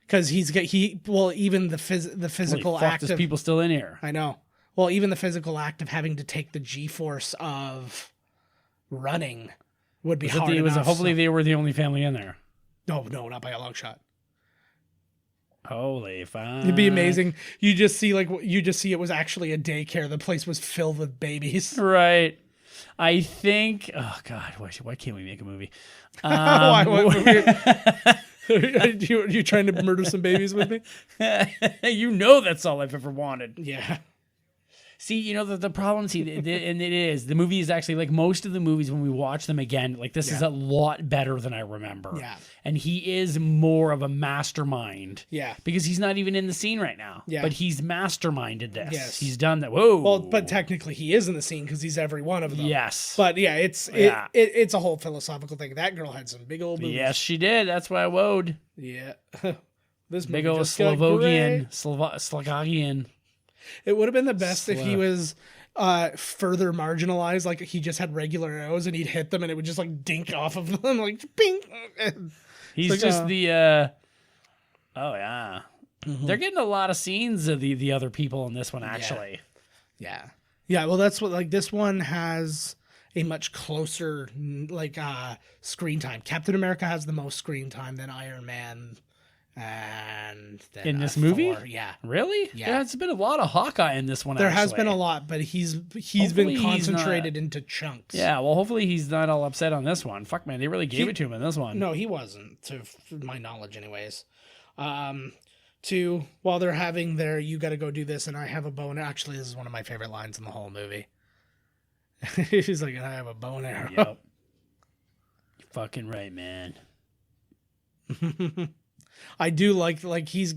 because even the physical Holy fuck, act there's of people still in here. I know. Well, even the physical act of having to take the G-force of running would be hard enough. Hopefully they were the only family in there. No, not by a long shot. Holy fuck. It'd be amazing. You just see it was actually a daycare. The place was filled with babies. Right. I think. Oh God, why can't we make a movie? You trying to murder some babies with me? You know that's all I've ever wanted. Yeah. See, the problem, and it is, the movie is actually, like, most of the movies, when we watch them again, like, this is a lot better than I remember. Yeah. And he is more of a mastermind. Yeah. Because he's not even in the scene right now. Yeah. But he's masterminded this. Yes. He's done that. Whoa. Well, but technically he is in the scene because he's every one of them. Yes. But yeah, it's a whole philosophical thing. That girl had some big old boobs. Yes, she did. That's why I woed. Yeah. This Big movie old just got Slovakian. great. Slovakian. It would have been the best if he was further marginalized, like he just had regular arrows and he'd hit them and it would just like dink off of them, like ping. He's like, just the oh yeah. They're getting a lot of scenes of the other people in this one, actually. Yeah. Well, that's what, like, this one has a much closer screen time. Captain America has the most screen time than Iron Man. And then, In this movie? Thor, yeah. Really? Yeah. It's been a lot of Hawkeye in this one, There actually. has been a lot, but he's Hopefully been he's concentrated not- into chunks. Yeah, well, hopefully he's not all upset on this one. Fuck, man, they really gave it to him in this one. No, he wasn't, to my knowledge, anyways. While they're having their "you got to go do this" and I have a bow and actually, this is one of my favorite lines in the whole movie. He's like, "I have a bow and arrow." Yep. You're fucking right, man. I do like he's.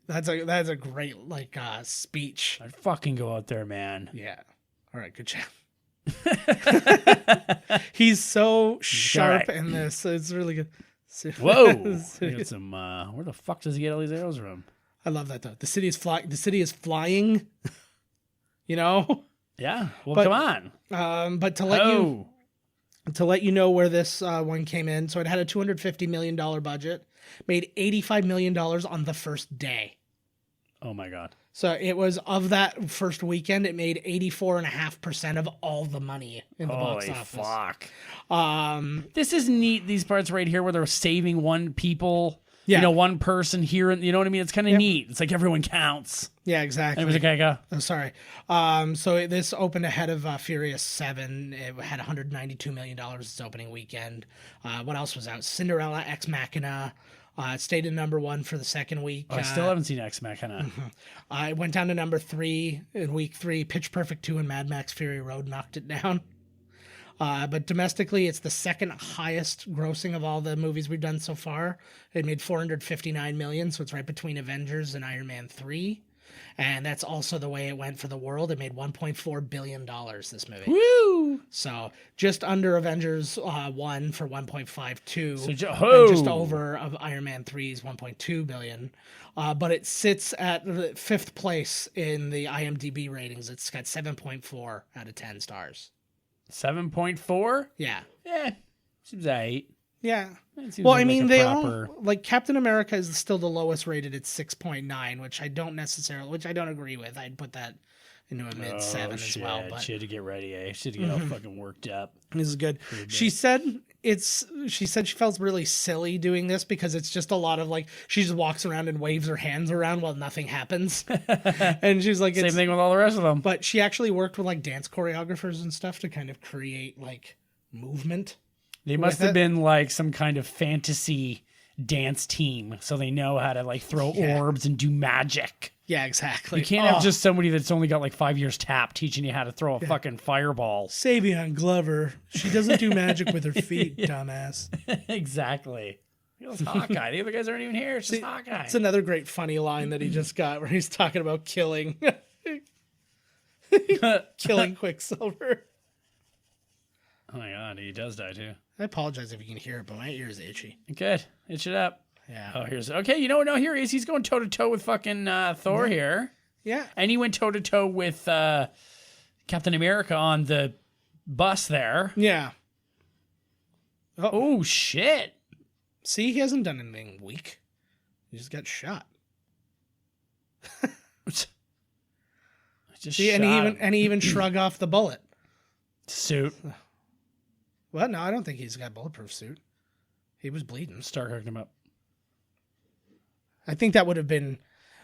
That's a great speech. I'd fucking go out there, man. Yeah. All right. Good job. He's so sharp right. in this. It's really good. Whoa. We got some, where the fuck does he get all these arrows from? I love that though. The city is flying. You know. Yeah. Well, But- come on. But to let you know where this one came in, so it had a $250 million budget, made $85 million on the first day. Oh my God. So it was, of that first weekend, it made 84.5% of all the money in the box Holy office. fuck. This is neat, these parts right here where they're saving one Yeah. one person here, and you know what I mean? It's kind of neat. It's like everyone counts. Yeah, exactly. Anyways, okay, go. Oh, sorry. So this opened ahead of Furious 7. It had $192 million its opening weekend. What else was out? Cinderella, Ex Machina. It stayed in number 1 for the second week. I still haven't seen X Machina. I went down to number 3 in week 3. Pitch Perfect 2 and Mad Max Fury Road knocked it down. But domestically, it's the second highest grossing of all the movies we've done so far. It made $459 million, so it's right between Avengers and Iron Man 3. And that's also the way it went for the world. It made $1.4 billion, this movie. Woo! So just under Avengers 1 for 1.52. So And just over of Iron Man 3's 1.2 billion. But it sits at the 5th place in the IMDb ratings. It's got 7.4 out of 10 stars. 7.4? Yeah. Seems right. Yeah. Seems Well, I like mean, a they proper... all, like, Captain America is still the lowest rated. It's 6.9, which I don't agree with. I'd put that into a mid 7 as well. But She had to get ready, eh? She had to get all fucking worked up. this is good. She said she felt really silly doing this because it's just a lot of she just walks around and waves her hands around while nothing happens. And she's like, Same thing with all the rest of them. But she actually worked with dance choreographers and stuff to kind of create movement. They must have been some kind of fantasy dance team, so they know how to throw orbs and do magic. Yeah, exactly. You can't have just somebody that's only got like 5 years tap teaching you how to throw a fucking fireball. Savion Glover. She doesn't do magic with her feet, dumbass. Exactly. It's Hawkeye. The other guys aren't even here. It's just Hawkeye. It's another great funny line that he just got where he's talking about killing Quicksilver. Oh my god, he does die too. I apologize if you can hear it, but my ear is itchy. Good. Itch it up. Yeah. Oh, here's okay. You know what? No, here he is. He's going toe to toe with fucking Thor here. Yeah. And he went toe to toe with Captain America on the bus there. Yeah. Oh shit. See, he hasn't done anything weak. He just got shot. Just See, shot and he even shrug off the bullet. suit. What? No, I don't think he's got a bulletproof suit. He was bleeding. Stark hooked him up. I think that would have been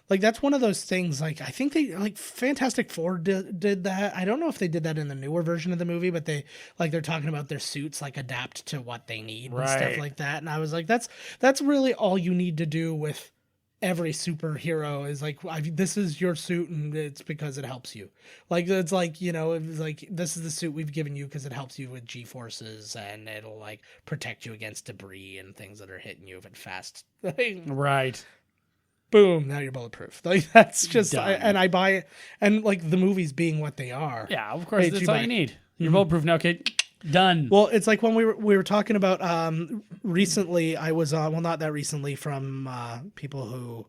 like, that's one of those things. Like, I think they like Fantastic Four did that. I don't know if they did that in the newer version of the movie, but they're talking about their suits like adapt to what they need and stuff Right. like that. And I was like, that's really all you need to do with every superhero is like, this is your suit and it's because it helps you. Like, it's like, you know, it's like, this is the suit we've given you because it helps you with G-forces and it'll like protect you against debris and things that are hitting you if it fast. Right. Boom, now you're bulletproof. Like, that's just, Done. and I buy it. And like the movies being what they are. Yeah, of course. Hey, That's G-Bike. all you need. You're bulletproof now, kid. Done. Well, it's like when we were talking about recently. I was not that recently from people who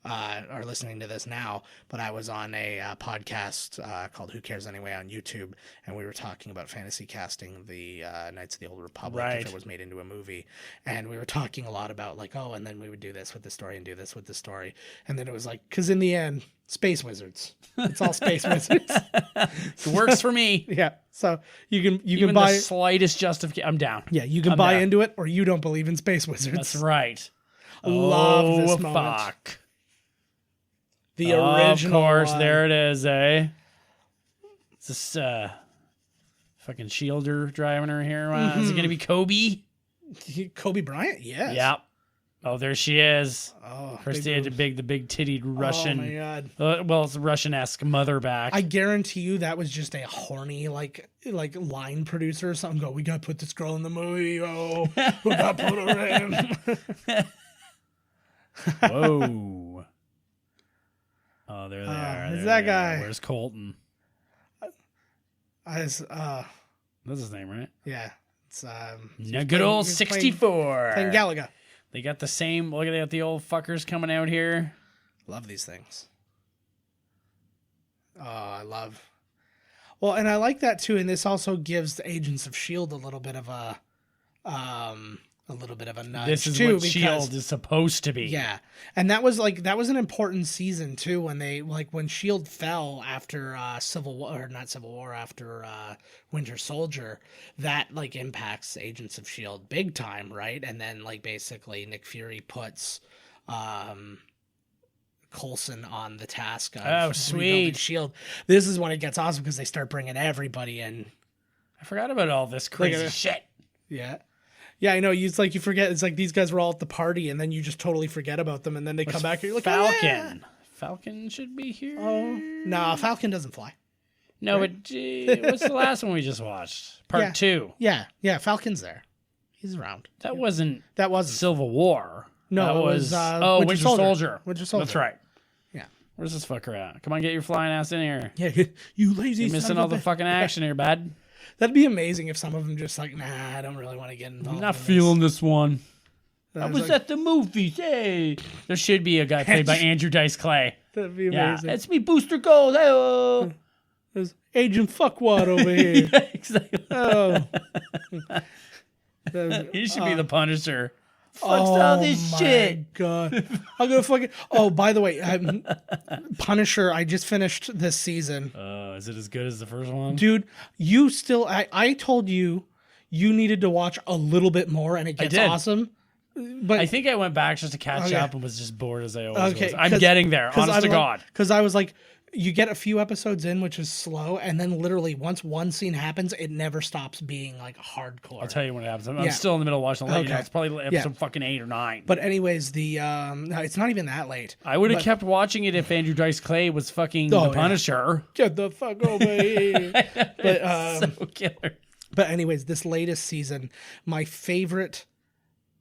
are listening to this now, but I was on a podcast called "Who Cares Anyway" on YouTube, and we were talking about fantasy casting the Knights of the Old Republic Right. if it was made into a movie, and we were talking a lot about like, oh, and then we would do this with the story and do this with the story, and then it was like, because in the end, space wizards, it's all space wizards. It works for me. Yeah, so you can Even buy the slightest justification. I'm down. yeah, you can I'm buy down. into it, or you don't believe in space wizards. That's right. Love this moment. Fuck. The original Of course, one. there it is, eh? Is this fucking Shielder driving her here? Is it going to be Kobe? Kobe Bryant, yes. Yep. Oh, there she is. Oh, Of course, big they had boobs. the big tittied Oh my Russian. god! Well, it's a Russian-esque mother back. I guarantee you that was just a horny like line producer or something. Go, we gotta put this girl in the movie. Oh, we gotta put her in. Whoa. Oh, there they are. it's there that they are. guy. Where's Colton? That's That's his name, right? yeah. It's No, good old he's 64. playing Galaga. They got the same. Look at they got the old fuckers coming out here. Love these things. Oh, I love. Well, and I like that too, and this also gives the Agents of Shield a little bit of a nudge. This is too, what Shield is supposed to be. Yeah, and that was an important season too when they when Shield fell after after Winter Soldier. That impacts Agents of Shield big time, right? And then basically Nick Fury puts Coulson on the task of rebuilding sweet. Shield. This is when it gets awesome because they start bringing everybody in. I forgot about all this crazy shit. Yeah. Yeah, I know. It's like you forget. It's like these guys were all at the party, and then you just totally forget about them, and then they come back, and you're like, Falcon. Oh, yeah. Falcon should be here. Oh, no, Falcon doesn't fly. No, but what's the last one we just watched? Part 2. Yeah, Falcon's there. He's around. That wasn't That wasn't. Civil War. No, that it was, Winter Soldier. Winter Soldier. That's right. Yeah. Where's this fucker at? Come on, get your flying ass in here. Yeah, you lazy. You're son missing of all a the bitch. fucking action here, bud. That'd be amazing if some of them just nah, I don't really want to get involved. I'm not in feeling this one. This. I was at the movies. Hey, there should be a guy played by Andrew Dice Clay. That'd be Yeah, amazing. it's me, Booster Gold. Hey, There's Agent Fuckwad over here. yeah, exactly. Oh. He should be the Punisher. Fuck Oh all this my shit. God. I'm gonna fucking. Oh, by the way, Punisher. I just finished this season, Is it as good as the first one? dude. You still? I told you needed to watch a little bit more, and it gets did. awesome. But I think I went back just to catch Okay. up and was just bored as I always okay, was. I'm getting there, honest to God. Because I was like, you get a few episodes in, which is slow, and then literally once one scene happens, it never stops being like hardcore. I'll tell you when it happens. I'm Yeah. still in the middle of watching. I'll let you know. Okay. It's probably episode fucking 8 or 9. But anyways, no, it's not even that late. I would have kept watching it if Andrew Dice Clay was fucking the Punisher. Get the fuck over here. But So killer. But anyways, this latest season, my favorite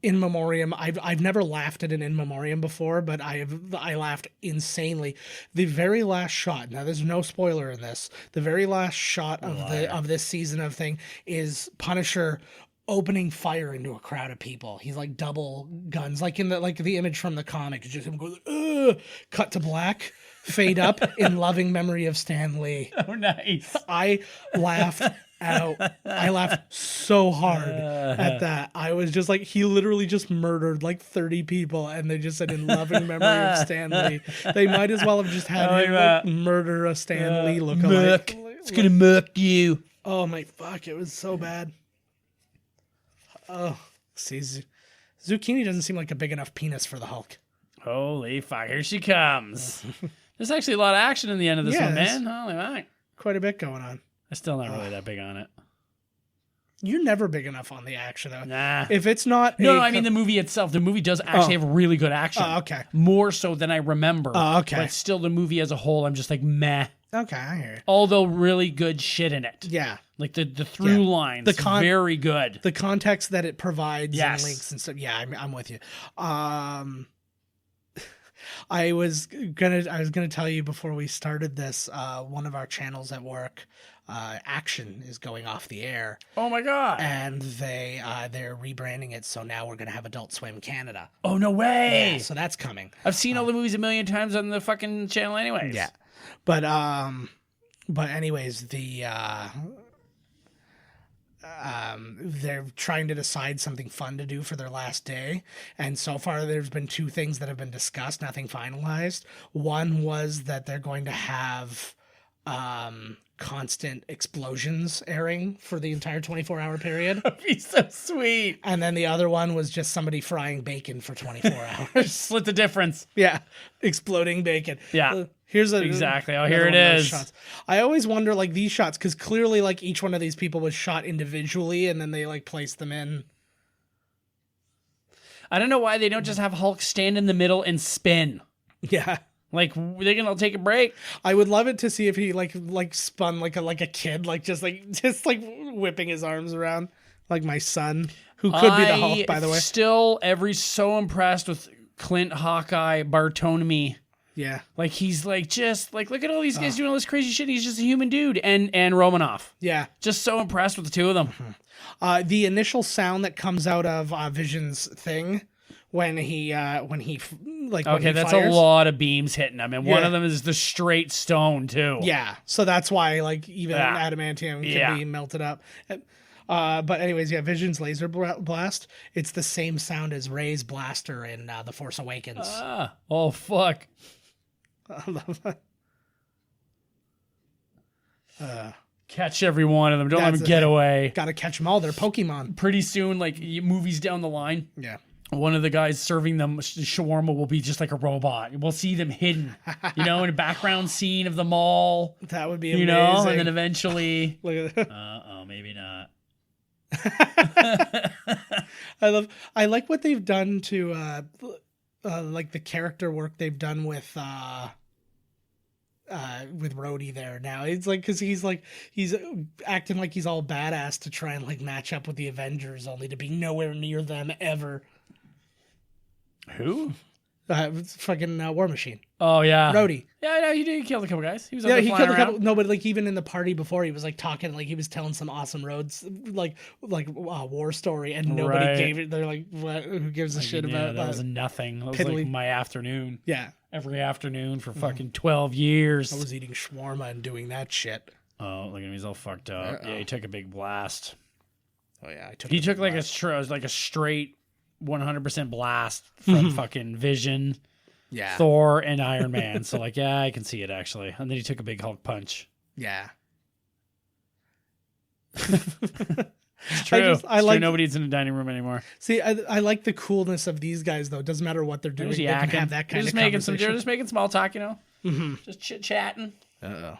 in memoriam. I've never laughed at an in memoriam before, but I laughed insanely. The very last shot. Now, there's no spoiler in this. The very last shot of this season of thing is Punisher opening fire into a crowd of people. He's like double guns, like in the image from the comic. It's just him going, ugh, cut to black, fade up in loving memory of Stan Lee. Oh, nice. I laughed out. I laughed so hard at that. I was just like, he literally just murdered like 30 people, and they just said in loving memory of Stan Lee. They might as well have just had him like, murder a Stan Lee lookalike. It's gonna murk you. Oh my fuck! It was so bad. Oh, see, Zucchini doesn't seem like a big enough penis for the Hulk. Holy fuck! Here she comes. There's actually a lot of action in the end of this one, there's man. Holy fuck! Quite a bit going on. I'm still not really that big on it. You're never big enough on the action, though. Nah. If it's not, No, I mean the movie itself. The movie does actually have really good action. Okay. More so than I remember. Okay. But still, the movie as a whole, I'm just like meh. Okay, I hear you. Although really good shit in it. Yeah. Like the through lines, very good. The context that it provides and Yes. links and stuff. Yeah, I'm with you. I was gonna tell you before we started this. One of our channels at work, Action, is going off the air, Oh my god! and they're rebranding it. So now we're gonna have Adult Swim Canada. Oh no way! Yeah, so that's coming. I've seen all the movies a million times on the fucking channel, anyways. Yeah, but anyways, they're trying to decide something fun to do for their last day, and so far there's been 2 things that have been discussed, nothing finalized. One was that they're going to have constant explosions airing for the entire 24-hour period. That'd be so sweet. And then the other one was just somebody frying bacon for 24 hours. Split the difference. Yeah, exploding bacon. Yeah. Here's Exactly. Oh, another here it one of those is. shots. I always wonder, like, these shots, because clearly, like, each one of these people was shot individually, and then they, like, placed them in. I don't know why they don't just have Hulk stand in the middle and spin. Yeah. Like they're gonna take a break. I would love it to see if he like spun like a kid, just whipping his arms around, like my son, who could be the Hulk, by the way. Still, so impressed with Clint Hawkeye Bartolome. Yeah. Like he's like just like look at all these guys doing all this crazy shit. He's just a human dude, and Romanoff. Yeah. Just so impressed with the two of them. The initial sound that comes out of Vision's thing when he Okay, that's fires. a lot of beams hitting him, and one of them is the straight stone too. Yeah, so that's why like even adamantium can be melted up. But anyways, Vision's laser blast. It's the same sound as Rey's blaster in The Force Awakens. Oh fuck! I love that. Catch every one of them. Don't let them get away. Gotta catch them all. They're Pokemon. Pretty soon, like movies down the line. Yeah. One of the guys serving them shawarma will be just like a robot. We'll see them hidden, in a background scene of the mall. That would be amazing. And then eventually, Look at maybe not. I like what they've done to like the character work they've done with Rhodey there now. It's like because he's acting like he's all badass to try and like match up with the Avengers, only to be nowhere near them ever. Who? Fucking War Machine. Oh yeah, Rhodey. Yeah, I know he killed a couple guys. He was He killed a couple. around. No, but like even in the party before, he was like talking, like he was telling some awesome roads, like war story, and nobody gave it. They're like, what? Who gives a shit about that? Was nothing. That was piddly. like my afternoon. Yeah, every afternoon for fucking 12 years. I was eating shawarma and doing that shit. Oh, look at him, he's all fucked up. Yeah, he took a big blast. Oh yeah, he took like a straight 100% blast from fucking Vision. Yeah. Thor and Iron Man. So like, yeah, I can see it actually. And then he took a big Hulk punch. Yeah. It's true. I like nobody's in the dining room anymore. See, I like the coolness of these guys though. It doesn't matter what they're doing. They can have that kind of conversation. They're just making small talk, Just chit-chatting. Uh-oh.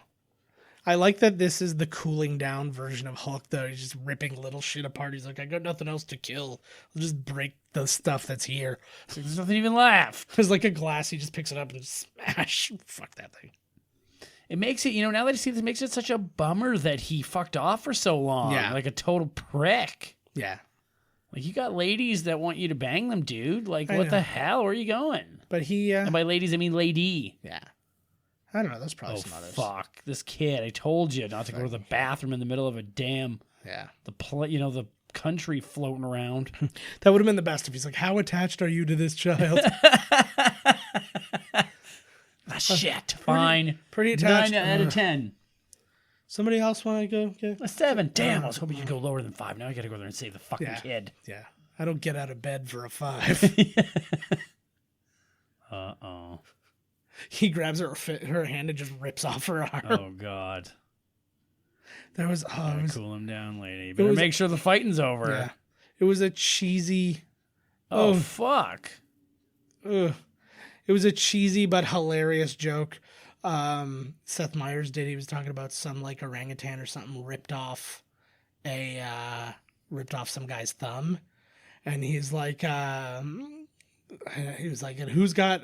I like that this is the cooling down version of Hulk, though. He's just ripping little shit apart. He's like, I got nothing else to kill. I'll just break the stuff that's here. There's nothing even left. There's like a glass. He just picks it up and smash. Fuck that thing. It makes it, now that I see this, it makes it such a bummer that he fucked off for so long. Yeah. Like a total prick. Yeah. Like, you got ladies that want you to bang them, dude. Like, I what know. the hell? Where are you going? But he, And by ladies, I mean lady. yeah. I don't know. There's probably Oh, some others. fuck. This kid. I told you not to go to the bathroom in the middle of a damn, Yeah. the country floating around. That would have been the best if he's like, how attached are you to this child? Shit. Fine. Pretty attached. 9 out of 10. Somebody else want to go? Okay. A 7. Damn, I was hoping you'd go lower than 5. Now I gotta go there and save the fucking Yeah. kid. Yeah. I don't get out of bed for a 5. Uh-oh. He grabs her hand and just rips off her arm. Oh, God. There was, Cool him down, lady. Better was- make sure the fighting's over. yeah. It was a cheesy, Oh, Oh. fuck. ugh. It was a cheesy but hilarious joke. Seth Meyers did. He was talking about some like orangutan or something ripped off some guy's thumb, and he's like, he was like, and who's got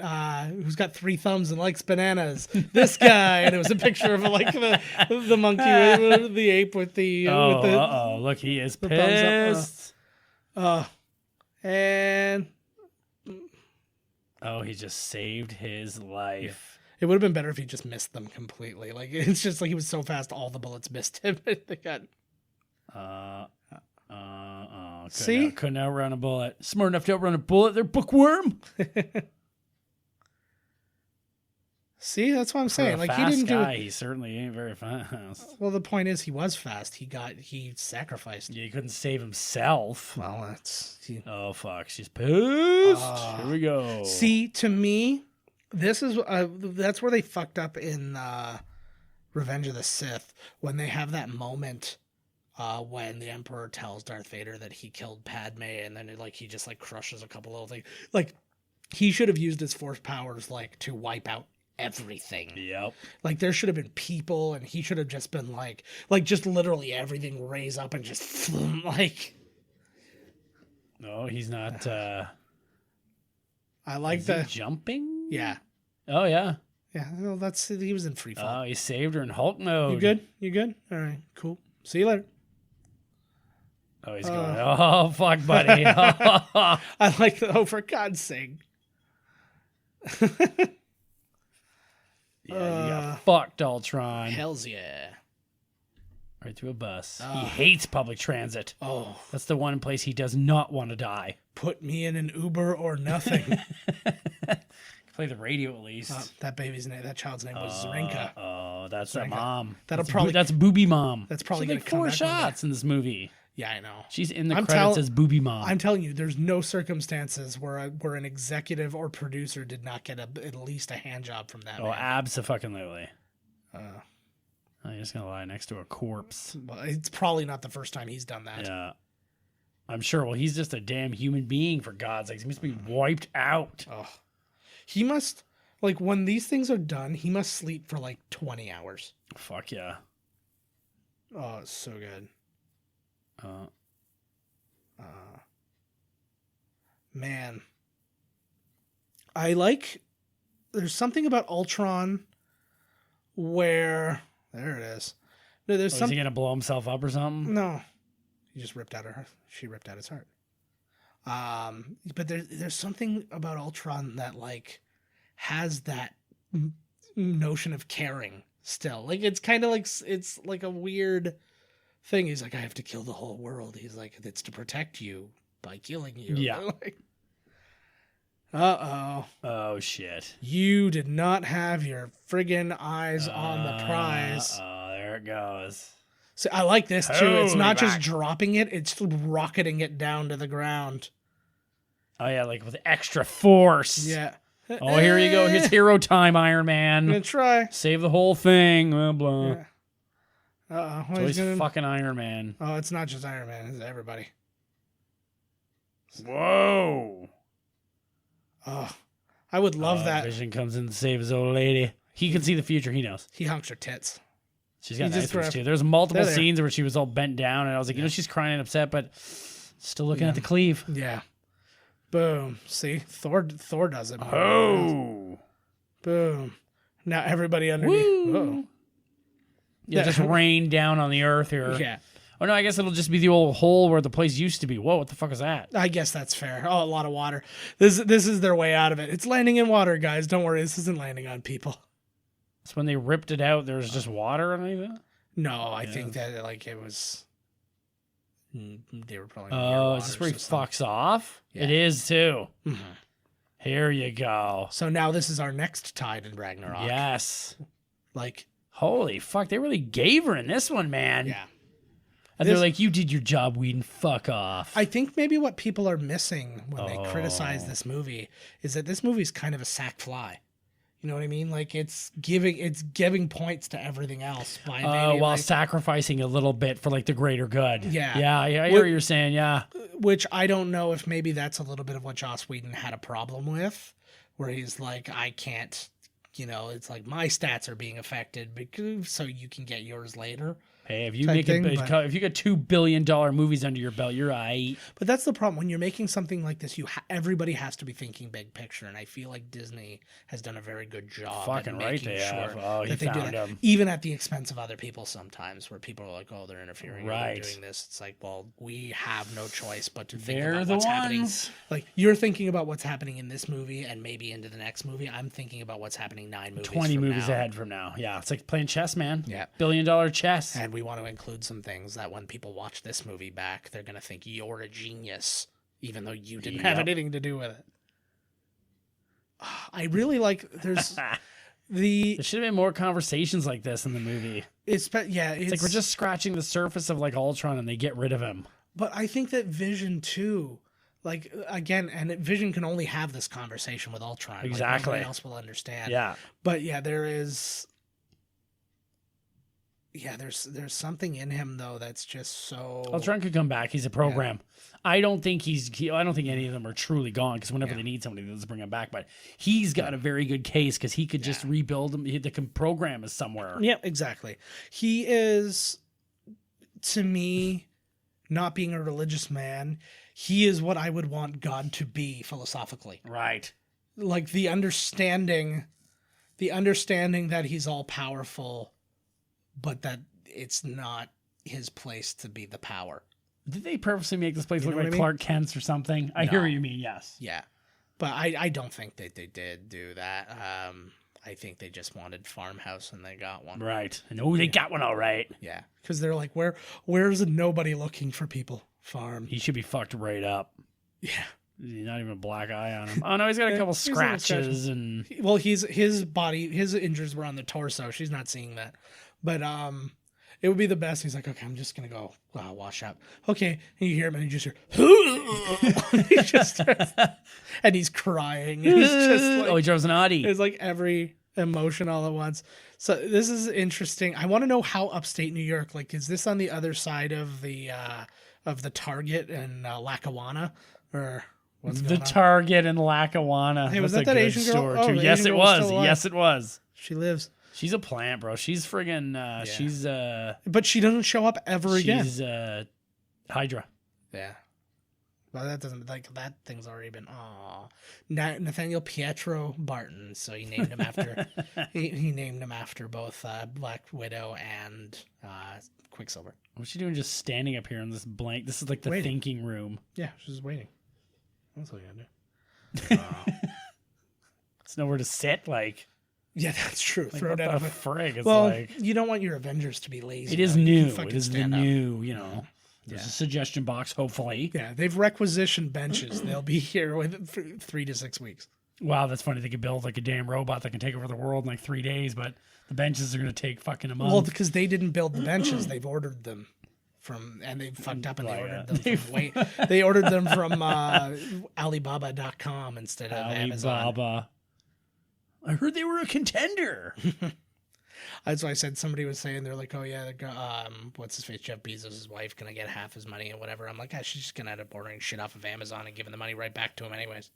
3 thumbs and likes bananas? This guy. And it was a picture of like the monkey, the ape with the Oh, with the uh-oh. Look, he is the thumbs up, pissed. and Oh, he just saved his life. it would have been better if he just missed them completely. Like it's just like he was so fast, all the bullets missed him. They got See? Couldn't outrun a bullet. Smart enough to outrun a bullet. They're bookworm. See, that's what I'm For saying. a Like he fast didn't do. guy, he certainly ain't very fast. Well, the point is, he was fast. He sacrificed. Yeah, he couldn't save himself. Well, that's Oh, fuck. She's pissed. Here we go. see to me, this is that's where they fucked up in Revenge of the Sith when they have that moment. When the Emperor tells Darth Vader that he killed Padme, and then he just like crushes a couple of things. Like he should have used his Force powers like to wipe out everything. Yep. Like there should have been people, and he should have just been like just literally everything raise up and just like. No, he's not. I like Is he the jumping? yeah Oh, yeah. yeah. Well, he was in free fall. Oh, he saved her in Hulk mode. You good? You good? All right, cool. See you later. Oh, he's going, oh, fuck, buddy. I like the, oh, for God's sake. Yeah, you got fucked, Ultron. Hells yeah. Right through a bus. He hates public transit. Oh, That's the one place he does not want to die. put me in an Uber or nothing. Play the radio at least. That baby's name, that child's name was Zarinka. Oh, that's that Zarinka. mom. That'll That's probably- that's booby mom. That's probably She's gonna like come 4 back one day. shots in this movie. Yeah, I know. She's in the I'm credits tell- as booby mom. I'm telling you, there's no circumstances where an executive or producer did not get at least a hand job from that. Oh, man. abso-fucking-lutely. I'm just gonna lie next to a corpse. Well, it's probably not the first time he's done that. Yeah, I'm sure. Well, he's just a damn human being, for God's sakes. He must be wiped out. Oh, he must when these things are done, he must sleep for 20 hours. Fuck yeah. Oh, it's so good. Man, there's something about Ultron where there it is. No, there's Is he something. gonna blow himself up or something? No, he just ripped out she ripped out his heart. But there's something about Ultron that has that notion of caring still. It's kind of it's like a weird thing. He's like, I have to kill the whole world. He's like, it's to protect you by killing you. Yeah. Oh shit. You did not have your friggin' eyes on the prize. Oh, there it goes. So I like this too. It's Holy not just back. dropping it; it's rocketing it down to the ground. Oh yeah, with extra force. Yeah. Oh, here you go. Here's hero time, Iron I'm gonna Man. try. Save the whole thing. Blah blah. Yeah. It's always fucking Iron Man. Oh, it's not just Iron Man; it's everybody. Whoa. Oh, I would love that. Vision comes in to save his old lady. He can see the future. He knows. He hunks her tits. She's got He just nice ones threw- too. There's multiple They're there. scenes where she was all bent down, and I was like, she's crying and upset, but still looking at the cleave. Yeah. Boom. See, Thor does it. Oh. Boom. Now everybody underneath. Woo. Yeah, just rain down on the earth here. Yeah. Oh no, I guess it'll just be the old hole where the place used to be. Whoa, what the fuck is that? I guess that's fair. Oh, a lot of water. This is their way out of it. It's landing in water, guys. Don't worry. This isn't landing on people. So when they ripped it out, there was just water underneath it? No, I think that like it was. They were probably. Oh, is this where he fucks off? Yeah. It is too. Mhm. Here you go. So now this is our next tide in Ragnarok. Yes. Like, Holy fuck, they really gave her in this one, man. yeah. And they're like, you did your job, Whedon. Fuck off. I think maybe what people are missing when they Oh. criticize this movie is that this movie is kind of a sack fly. You know what I mean? Like it's giving points to everything else by maybe, while like, sacrificing a little bit for like the greater good. Yeah. Yeah, I hear what you're saying. Yeah. which I don't know if maybe that's a little bit of what Joss Whedon had a problem with, where he's like, I can't, it's like my stats are being affected because so you can get yours later. Hey, if you Type make thing, if you got $2 billion movies under your belt, you're aight. But that's the problem when you're making something like this. Everybody has to be thinking big picture, and I feel like Disney has done a very good job. Fucking at right making they sure have. Oh, you that they do found that, them. even at the expense of other people. Sometimes, where people are like, "Oh, they're interfering, or Right. they're doing this." It's like, well, we have no choice but to think They're about the what's happening. ones. Like you're thinking about what's happening in this movie, and maybe into the next movie. I'm thinking about what's happening 9 movies, 20 from movies now. ahead from now. Yeah, it's like playing chess, man. Yeah. $1 billion chess. And we want to include some things that when people watch this movie back, they're going to think you're a genius, even though you didn't have Yep. anything to do with it. I really like, there's the, There should have been more conversations like this in the movie. it's like We're just scratching the surface of like Ultron and they get rid of him. but I think that Vision too, like again, and Vision can only have this conversation with Ultron. Like, Exactly. nobody else will understand. Yeah. But yeah, there's something in him though that's just so. Ultron could come back. He's a program. I don't think I don't think any of them are truly gone because whenever they need somebody, they'll just bring him back. But he's got a very good case because he could just rebuild them. The program is somewhere. Yeah, exactly. He is, to me, not being a religious man, he is what I would want God to be philosophically. Right. Like the understanding that he's all powerful, but that it's not his place to be the power. Did they purposely make this place You look know what like I mean? Clark Kent's or something? I hear what you mean. Yes. Yeah. But I don't think that they did do that. I think they just wanted Farmhouse and they got one. Right. And they got one all right. Yeah. Because they're like, where's nobody looking for people? Farm. He should be fucked right up. Yeah. Not even a black eye on him. Oh no, he's got a couple He's got a scratches and Well, his injuries were on the torso. She's not seeing that, but it would be the best. He's like, okay, I'm just gonna go wash up. Okay, and you hear him, and you just hear, he just starts, and he's crying. He's just like, he drives an Audi. it's like every emotion all at once. So this is interesting. I want to know how upstate New York. Like, is this on the other side of the Target in Lackawanna, or? What's The going on? Target in Lackawanna. Hey, was That's that a that good Asian girl? store, Oh, too. the Yes, Asian it girl was was. still alive. Yes, it was. She lives. She's a plant, bro. She's friggin' she's But she doesn't show up ever again. she's Hydra. Yeah. Well, that doesn't that thing's already been. Aw, Nathaniel Pietro Barton. So he named him after. he named him after both Black Widow and Quicksilver. What's she doing? Just standing up here in this blank. This is like the Waiting. thinking room. Yeah, she's waiting. That's all you gotta do. It's nowhere to sit. Like, Yeah, that's true. like Throw what it the out. frig? It's Well, like you don't want your Avengers to be lazy. it is though. You can new. fucking It is the stand up. new. You know, there's a suggestion box. Hopefully. Yeah, they've requisitioned benches. They'll be here within 3 to 6 weeks. Wow, that's funny. They could build like a damn robot that can take over the world in like 3 days, but the benches are going to take fucking a month. Well, because they didn't build the benches, they've ordered them and they fucked up and they ordered them from they ordered them from Alibaba.com instead of Amazon. Alibaba. I heard they were a contender. That's why I said somebody was saying they're like, oh yeah, what's his face, Jeff Bezos' wife gonna get half his money and whatever. I'm like, she's just gonna end up ordering shit off of Amazon and giving the money right back to him anyways.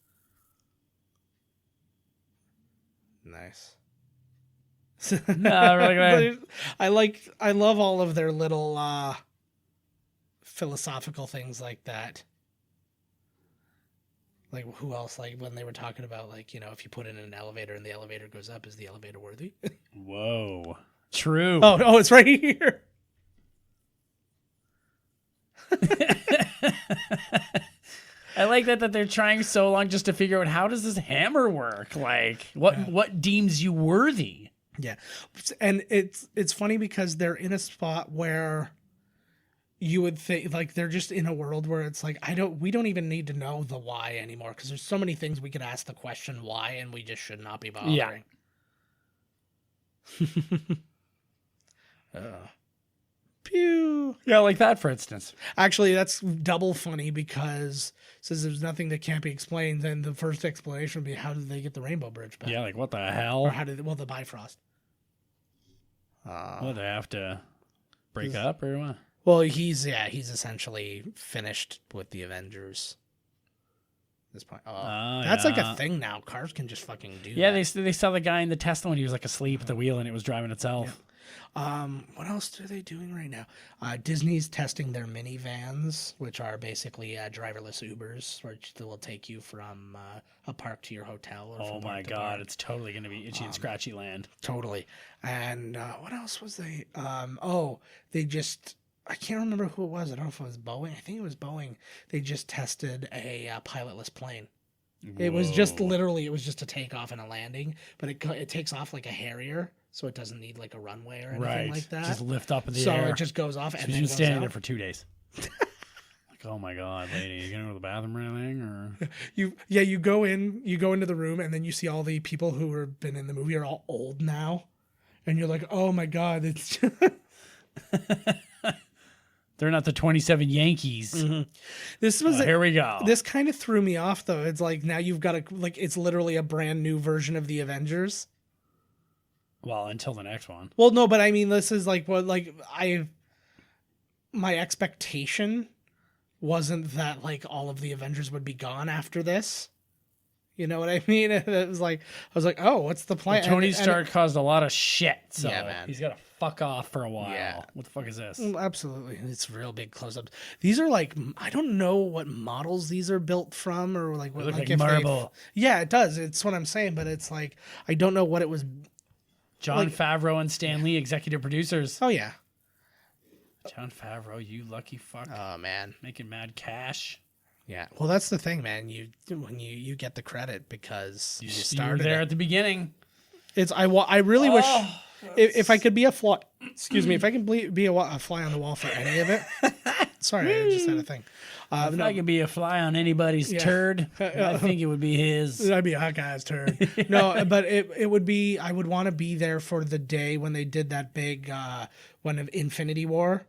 Nice. No, really. I love all of their little philosophical things like that. Like, who else? Like, when they were talking about, like, you know, if you put it in an elevator and the elevator goes up, is the elevator worthy? Whoa. True. Oh, it's right here. I like that they're trying so long just to figure out, how does this hammer work? Like, what deems you worthy? Yeah. And it's funny because they're in a spot where you would think, like, they're just in a world where it's like, we don't even need to know the why anymore, because there's so many things we could ask the question why, and we just should not be bothering. Yeah. Pew. Yeah, like that, for instance. Actually, that's double funny, because since there's nothing that can't be explained, then the first explanation would be, how did they get the Rainbow Bridge back? Yeah, like, what the hell? Or the Bifrost. What, they have to break up, or what? Well, he's essentially finished with the Avengers at this point. That's like a thing now. Cars can just fucking do that. Yeah, they saw the guy in the Tesla when he was like asleep at the wheel and it was driving itself. Yeah. What else are they doing right now? Disney's testing their minivans, which are basically driverless Ubers, which will take you from a park to your hotel. Or Oh my god, it's totally going to be itchy and scratchy land. Totally. And what else was they? They just... I can't remember who it was. I don't know if it was Boeing. I think it was Boeing. They just tested a pilotless plane. Whoa. It was just a takeoff and a landing, but it takes off like a Harrier, so it doesn't need like a runway or anything like that. Just lift up in the air. air. So it just goes off. So you've been standing there for 2 days. Like, oh my god, lady, you gonna go to the bathroom or anything? Or you go into the room, and then you see all the people who have been in the movie are all old now, and you're like, oh my god, it's. They're not the 27 Yankees. Mm-hmm. Here we go. This kind of threw me off, though. It's like, now you've got it's literally a brand new version of the Avengers. Well, until the next one. Well, no, but I mean, this is like my expectation wasn't that like all of the Avengers would be gone after this. You know what I mean? It was like, I was like, oh, what's the plan? Well, Tony Stark caused a lot of shit, so yeah, man. He's got to fuck off for a while. Yeah. What the fuck is this? Absolutely. It's real big close-ups. These are like, I don't know what models these are built from, or like what, They look like like marble. Yeah, it does. It's what I'm saying, but it's like, I don't know what it was. John Favreau and Stan Lee, executive producers. Oh yeah. John Favreau, you lucky fuck. Oh man. Making mad cash. Yeah. Well, that's the thing, man. When you get the credit because you started there at the beginning. I really wish if I could be a fly. Excuse me. If I can be a fly on the wall for any of it. Sorry, I just had a thing. If I could be a fly on anybody's turd, I think it would be his. That'd be a Hawkeye's turd. No, but it would be. I would want to be there for the day when they did that big one of Infinity War.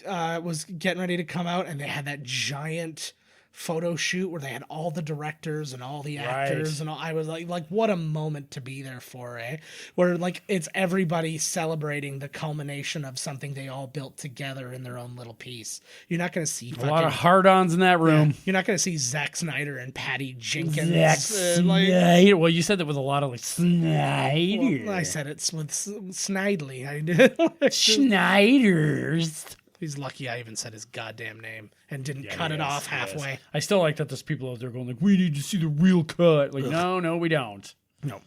Was getting ready to come out, and they had that giant photo shoot where they had all the directors and all the actors and all. I was like, what a moment to be there for, eh? Where like it's everybody celebrating the culmination of something they all built together in their own little piece. You're not going to see a lot of hard-ons in that room. You're not going to see Zack Snyder and Patty Jenkins. Snyder. Well, you said that with a lot of like Snyder. Well, I said it with Snidely. I did. Schneiders. He's lucky I even said his goddamn name and didn't cut it off halfway. I still like that there's people out there going like, we need to see the real cut. Like, no, we don't. No.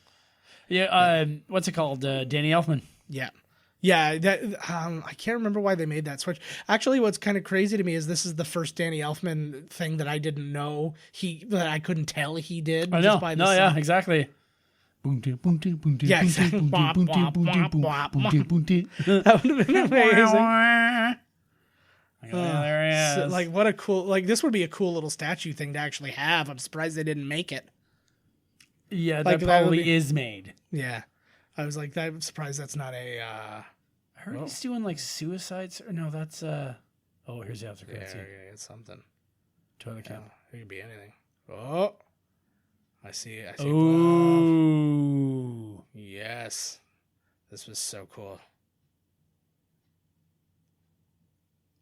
Yeah, what's it called? Danny Elfman. Yeah. Yeah, that I can't remember why they made that switch. Actually, what's kind of crazy to me is this is the first Danny Elfman thing that I didn't know that I couldn't tell he did. I know. Yeah, exactly. Yeah, exactly. That would have been amazing. There he is. So, like, what a cool, like, this would be a cool little statue thing to actually have. I'm surprised they didn't make it. Yeah, like, that probably is made. Yeah. I was like, I'm surprised that's not a, I heard he's doing, like, suicides. Or no, that's, oh, here's the after credits. Yeah, it's something. Toilet count. It could be anything. Oh. I see. Ooh. Love. Yes. This was so cool.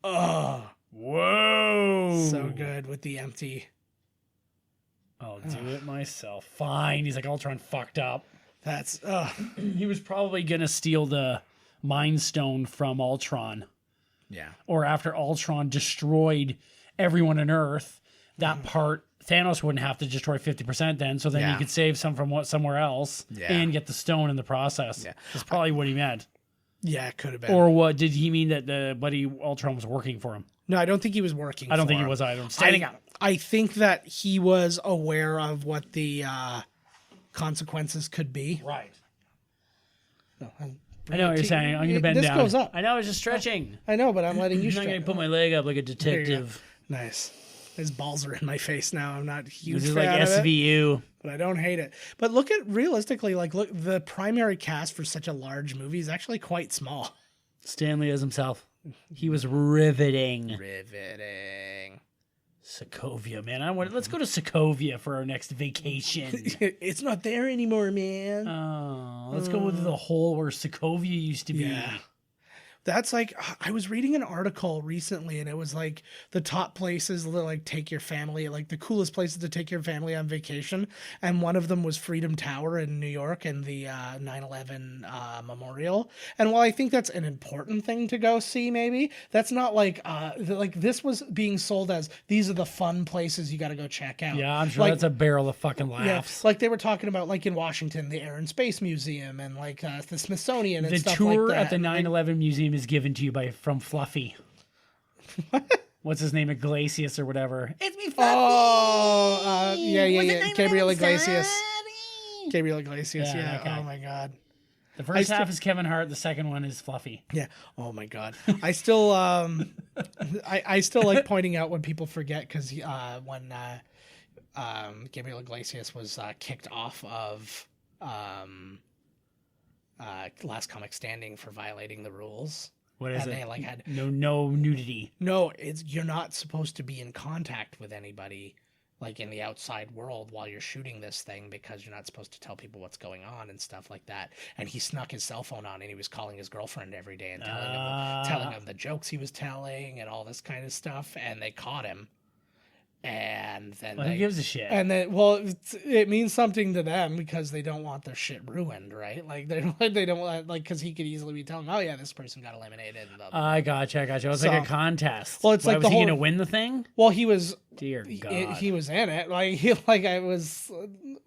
Oh, whoa! So good with the empty. I'll do it myself. Fine. He's like, Ultron fucked up. That's He was probably gonna steal the Mind Stone from Ultron, yeah. or after Ultron destroyed everyone on Earth, that part Thanos wouldn't have to destroy 50% then, so then Yeah. he could save some from somewhere else and get the stone in the process. Yeah. That's probably what he meant. Yeah, it could have been. Or what did he mean that the buddy Ultron was working for him? No, I don't think he was working. I don't for think he him. was either. I'm standing up. I think that he was aware of what the consequences could be. Right. No, I know what you're saying. I'm gonna bend this down. goes up. I know. I was just stretching. I know, but I'm letting you I'm not gonna stretch. put my leg up like a There you go. detective. Nice. His balls are in my face now. I'm not a huge This is fan like of it, SVU. but I don't hate it. But look at realistically, like look, the primary cast for such a large movie is actually quite small. Stanley as himself. He was riveting. Riveting. Sokovia, man. Let's go to Sokovia for our next vacation. It's not there anymore, man. Oh, let's go with the hole where Sokovia used to be. Yeah. That's like, I was reading an article recently and it was like the top places to like take your family, like the coolest places to take your family on vacation. And one of them was Freedom Tower in New York and the 9/11 memorial. And while I think that's an important thing to go see, maybe that's not like this was being sold as these are the fun places you got to go check out. Yeah, I'm sure Like, that's a barrel of fucking yeah, laughs. like they were talking about like in Washington, the Air and Space Museum and like the Smithsonian and The stuff tour like that. at the 9/11 museum is given to you from Fluffy. What's his name? Iglesias or whatever. It's me, Fluffy. Oh, yeah. Gabriel Iglesias. Gabriel Iglesias, Yeah, yeah. that guy. Oh my God. The first half is Kevin Hart. The second one is Fluffy. Yeah. Oh my God. I still, I still like pointing out when people forget because when Gabriel Iglesias was kicked off of Last Comic Standing for violating the rules. What is And it? they like had No nudity. no. You're not supposed to be in contact with anybody like in the outside world while you're shooting this thing because you're not supposed to tell people what's going on and stuff like that. And he snuck his cell phone on and he was calling his girlfriend every day and telling him the jokes he was telling and all this kind of stuff. And they caught him. And then Who gives a shit? and then, well, it means something to them because they don't want their shit ruined, right? Like they don't want, like, because he could easily be telling, oh yeah, this person got eliminated. And blah, blah, blah. I gotcha. It was like a contest. Well, it's Why like was the he whole- going to win the thing? Well, he was Dear God. he was in it. I was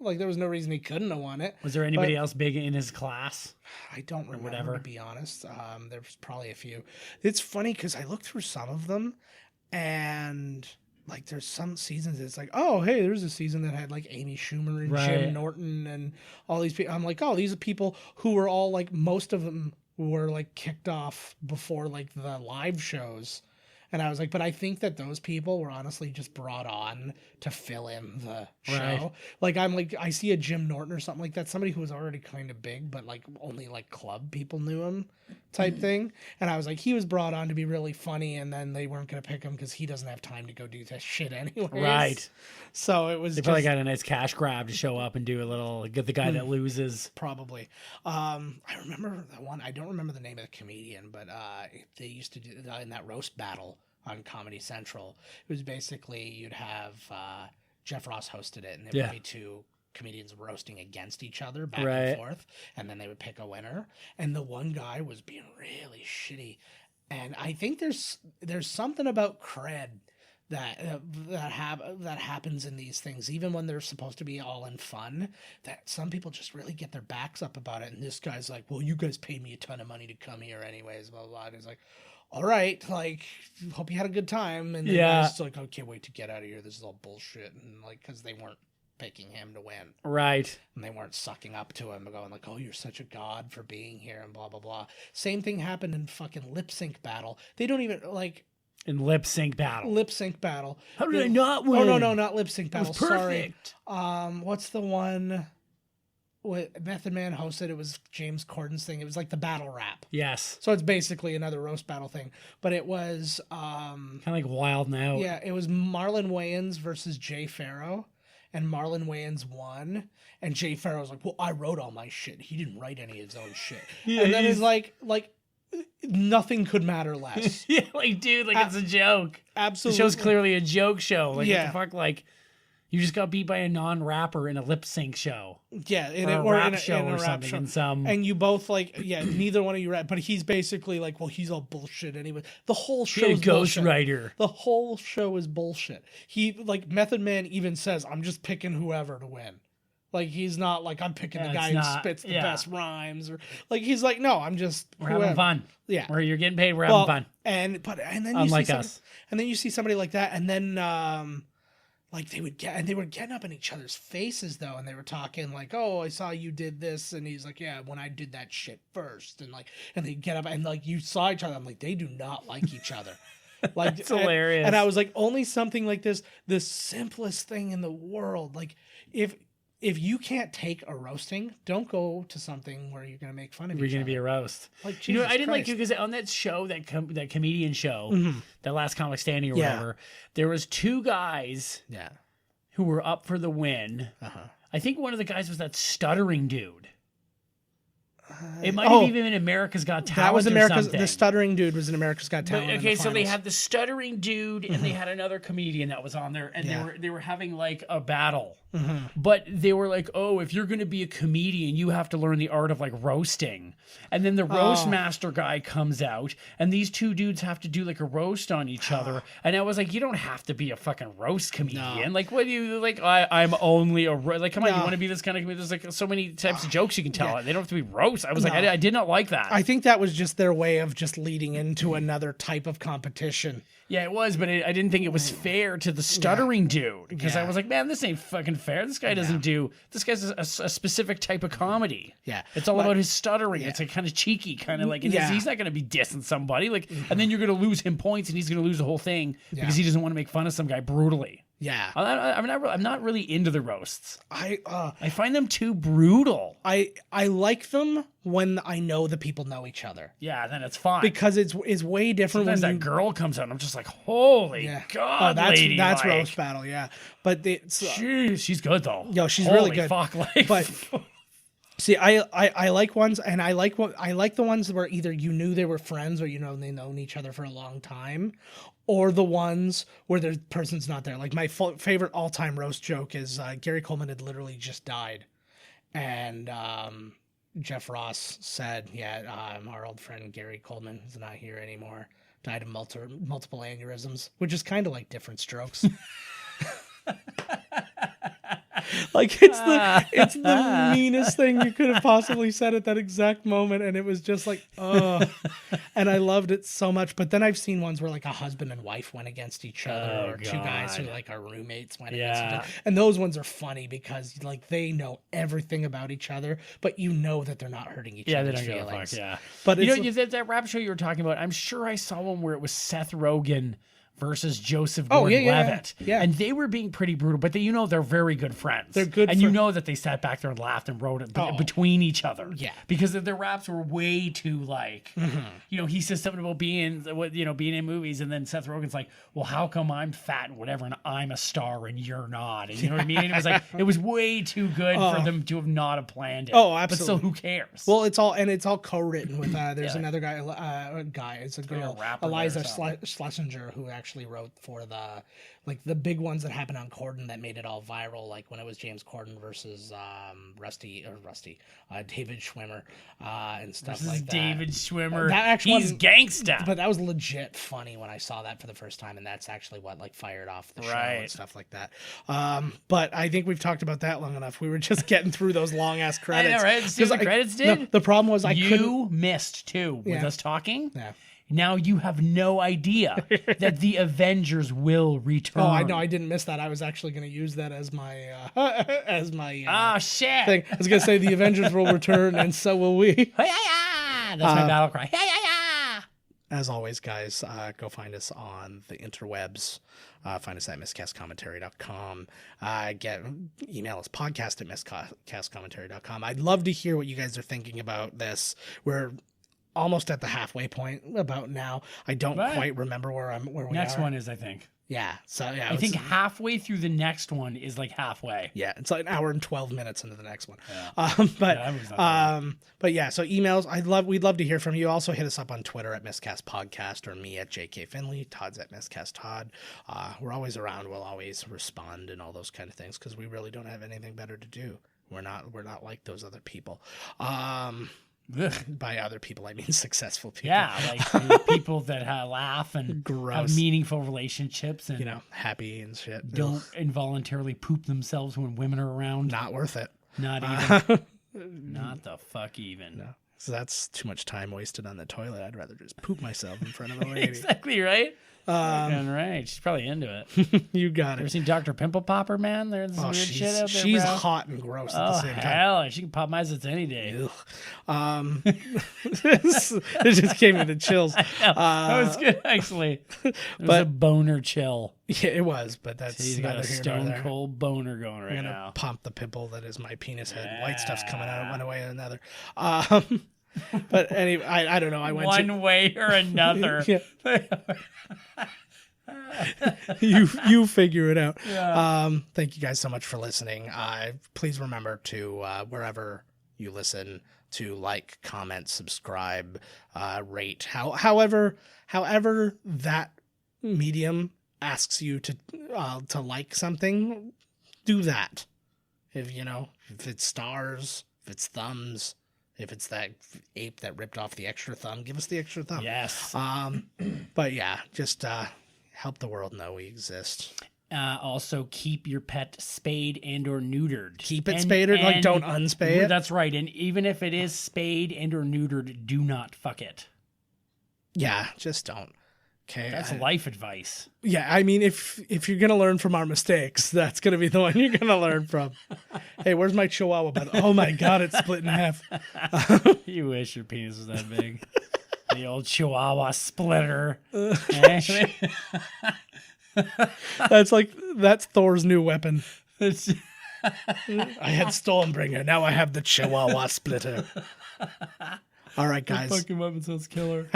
like there was no reason he couldn't have won it. Was there anybody else big in his class? I don't remember, whatever. to be honest. There's probably a few. It's funny because I looked through some of them, and like there's some seasons it's like, oh hey, there's a season that had like Amy Schumer and Right. Jim Norton and all these people. I'm like, oh, these are people who were all like, most of them were like kicked off before like the live shows. And I was like, but I think that those people were honestly just brought on to fill in the show. Right. Like, I'm like, I see a Jim Norton or something like that, somebody who was already kind of big, but like only like club people knew him type thing. And I was like, he was brought on to be really funny, and then they weren't going to pick him because he doesn't have time to go do that shit anyways. Right. So it was They probably got a nice cash grab to show up and do a little, get the guy that loses. Probably. I remember that one. I don't remember the name of the comedian, but they used to do in that roast battle on Comedy Central. It was basically you'd have Jeff Ross hosted it, and there would be two comedians roasting against each other back and forth, and then they would pick a winner. And the one guy was being really shitty, and I think there's something about cred that happens in these things, even when they're supposed to be all in fun, that some people just really get their backs up about it. And this guy's like, well, you guys paid me a ton of money to come here anyways, blah, blah, blah. And he's like, all right, like, hope you had a good time. And the guy's like, I can't wait to get out of here. This is all bullshit. And like, because they weren't picking him to win. Right. And they weren't sucking up to him and going like, oh, you're such a god for being here and blah, blah, blah. Same thing happened in fucking Lip Sync Battle. They don't even, like, In lip sync battle. Lip Sync Battle. How did I not win? Oh, no, not Lip Sync Battle. was perfect. Sorry. What's the one what Method Man hosted? It was James Corden's thing. It was like the battle rap. Yes. So it's basically another roast battle thing. But it was Kind of like Wild Now. yeah, it was Marlon Wayans versus Jay Farrow. And Marlon Wayans won. And Jay Farrow was like, well, I wrote all my shit. He didn't write any of his own shit. Yeah, and then he's- it's like nothing could matter less. Yeah, like, dude, like, it's a joke. The Absolutely. show's clearly a joke show. Like, what Yeah. the fuck? Like, You just got beat by a non-rapper in a lip sync show. Yeah, Or a rap show or something, in some- and you both like, yeah, neither one of you rap, but he's basically like, well, he's all bullshit anyway. The whole show is Ghost bullshit. Rider. The whole show is bullshit. He like Method Man even says, I'm just picking whoever to win. Like he's not like I'm picking the Yeah, guy it's who not- spits the yeah. best rhymes, or like he's like, no, I'm just We're whoever. having fun. Yeah. Where you're getting paid, we're having fun. And then you Unlike see us. and then you see somebody like that, and then like they were getting up in each other's faces though, and they were talking like, oh, I saw you did this, and he's like, yeah, when I did that shit first, and they get up and like you saw each other. I'm like, they do not like each other. Like It's hilarious. And I was like, only something like this, the simplest thing in the world. Like if you can't take a roasting, don't go to something where you're going to make fun of We're each going other. to be a roast. Like, You know, Jesus I didn't like Christ. it because on that show, that comedian show, that Last Comic Standing or Yeah. whatever, there was two guys Yeah. who were up for the win. Uh-huh. I think one of the guys was that stuttering dude. It might have even been America's Got Talent. That was or America's. something. The stuttering dude was in America's Got But, Talent. in okay, the so they finals. had the stuttering dude, and they had another comedian that was on there, and Yeah. they were having like a battle. But they were like, "Oh, if you're going to be a comedian, you have to learn the art of like roasting." And then the roast master guy comes out, and these two dudes have to do like a roast on each other. And I was like, "You don't have to be a fucking roast comedian. Like, what do you like? I'm only a like. Come on, you want to be this kind of comedian? There's like so many types of jokes you can tell. They don't have to be roast." I was like, I did not like that. I think that was just their way of just leading into another type of competition. Yeah, it was, but I didn't think it was fair to the stuttering dude because I was like, man, this ain't fucking fair. This guy doesn't do. This guy's a specific type of comedy. Yeah. it's all about his stuttering. It's like kind of cheeky, kind of like and he's not going to be dissing somebody like, and then you're going to lose him points, and he's going to lose the whole thing because he doesn't want to make fun of some guy brutally. Yeah. I'm not really into the roasts. I find them too brutal. I like them when I know the people know each other, Yeah, then it's fine. because it's way different Sometimes when that girl comes out, and I'm just like, holy God, that's lady, that's like, roast battle, yeah. But it's Jeez, she's good though. Yo, she's Holy really good. Fuck, like, But see, I like ones, and I like the ones where either you knew they were friends, or they known each other for a long time, or the ones where the person's not there. Like my favorite all-time roast joke is Gary Coleman had literally just died, and Jeff Ross said, "Yeah, our old friend Gary Coleman is not here anymore. Died of multiple aneurysms," which is kind of like Different Strokes. Like it's the meanest thing you could have possibly said at that exact moment, and it was just like, oh. And I loved it so much. But then I've seen ones where like a husband and wife went against each other, or two guys who like are roommates went against each other. And those ones are funny because like they know everything about each other, but you know that they're not hurting each Yeah, they other's don't give a feelings. fuck. Yeah, But you it's, know that rap show you were talking about. I'm sure I saw one where it was Seth Rogen versus Joseph Oh, yeah, Gordon-Levitt, yeah. and they were being pretty brutal. But they're very good friends. They're good and fri- you know that they sat back there and laughed and wrote it between each other. Yeah. because their raps were way too like, he says something about being in movies, and then Seth Rogen's like, well, how come I'm fat and whatever, and I'm a star and you're not, and you know what I mean? And it was like it was way too good for them to have not have planned it. Oh, But still, absolutely. who cares? well, it's all co-written with. There's another guy. It's a girl, rapper there or Eliza something. Schlesinger, who actually wrote for the big ones that happened on Corden that made it all viral, like when it was James Corden versus David Schwimmer and stuff this like is that. David Schwimmer. That actually He's wasn't- gangsta. But that was legit funny when I saw that for the first time, and that's actually what like fired off the show Right. and stuff like that. But I think we've talked about that long enough. We were just getting through those long ass I credits. know, right? See what the 'Cause credits no, did? the problem was I couldn't. You missed too with Yeah. us talking. Yeah. Now you have no idea that the Avengers will return. Oh, I know. I didn't miss that. I was actually going to use that as my Oh shit! thing. I was going to say the Avengers will return, and so will we. Hey-ya-ya! That's my battle cry. Hey-ya-ya! As always, guys, go find us on the interwebs. Find us at miscastcommentary.com. Email us podcast at miscastcommentary.com. I'd love to hear what you guys are thinking about this. We're almost at the halfway point about now. I don't Right. quite remember where we Next are. one is, I think. Yeah. So yeah, I think halfway through the next one is like halfway. yeah, it's like an hour and 12 minutes into the next one. Yeah. that was not But yeah, so emails, we'd love to hear from you. Also hit us up on Twitter at Miscast Podcast or me at JK Finley. Todd's at Miscast Todd. We're always around. We'll always respond and all those kind of things because we really don't have anything better to do. We're not like those other people. By other people, I mean successful people. Yeah, like people that laugh and Gross. have meaningful relationships and happy and shit. don't Ugh. involuntarily poop themselves when women are around. Not worth it. Not even. Not the fuck even. No. So that's too much time wasted on the toilet. I'd rather just poop myself in front of a lady. Exactly right. Right. She's probably into it. You got Ever it. seen Dr. Pimple Popper, man? There's some weird shit out there. She's bro. hot and gross at the Oh same time. hell! She can pop my zits any day. Ugh. It just gave me the chills. That was good, actually. It was a boner chill. Yeah, it was, but that's He's got neither a here nor stone there. cold boner going right I'm gonna now. pump the pimple that is my penis head. Yeah. White stuff's coming out one way or another. But anyway, I don't know. I went One way or another. Yeah. you figure it out. Yeah. Thank you guys so much for listening. Please remember to wherever you listen to like, comment, subscribe, rate. However that medium asks you to like something, do that. If it's stars, if it's thumbs, if it's that ape that ripped off the extra thumb, give us the extra thumb. Yes. But yeah, just help the world know we exist. Also, keep your pet spayed and or neutered. Keep it spayed, like don't unspay it. That's right. And even if it is spayed and or neutered, do not fuck it. Yeah, just don't. Okay. That's life advice. Yeah, I mean, if you're gonna learn from our mistakes, that's gonna be the one you're gonna learn from. Hey, where's my chihuahua? But oh my god, it's split in half. You wish your penis was that big. The old chihuahua splitter. That's Thor's new weapon. I had Stormbringer, now I have the chihuahua splitter. All right, guys. Fucking weapon sounds killer.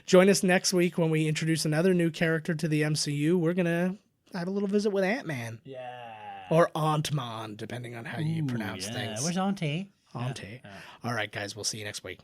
Join us next week when we introduce another new character to the MCU. We're going to have a little visit with Ant-Man. Yeah. Or Aunt-Man, depending on how you pronounce things. Where's Auntie? Auntie. All right, guys. We'll see you next week.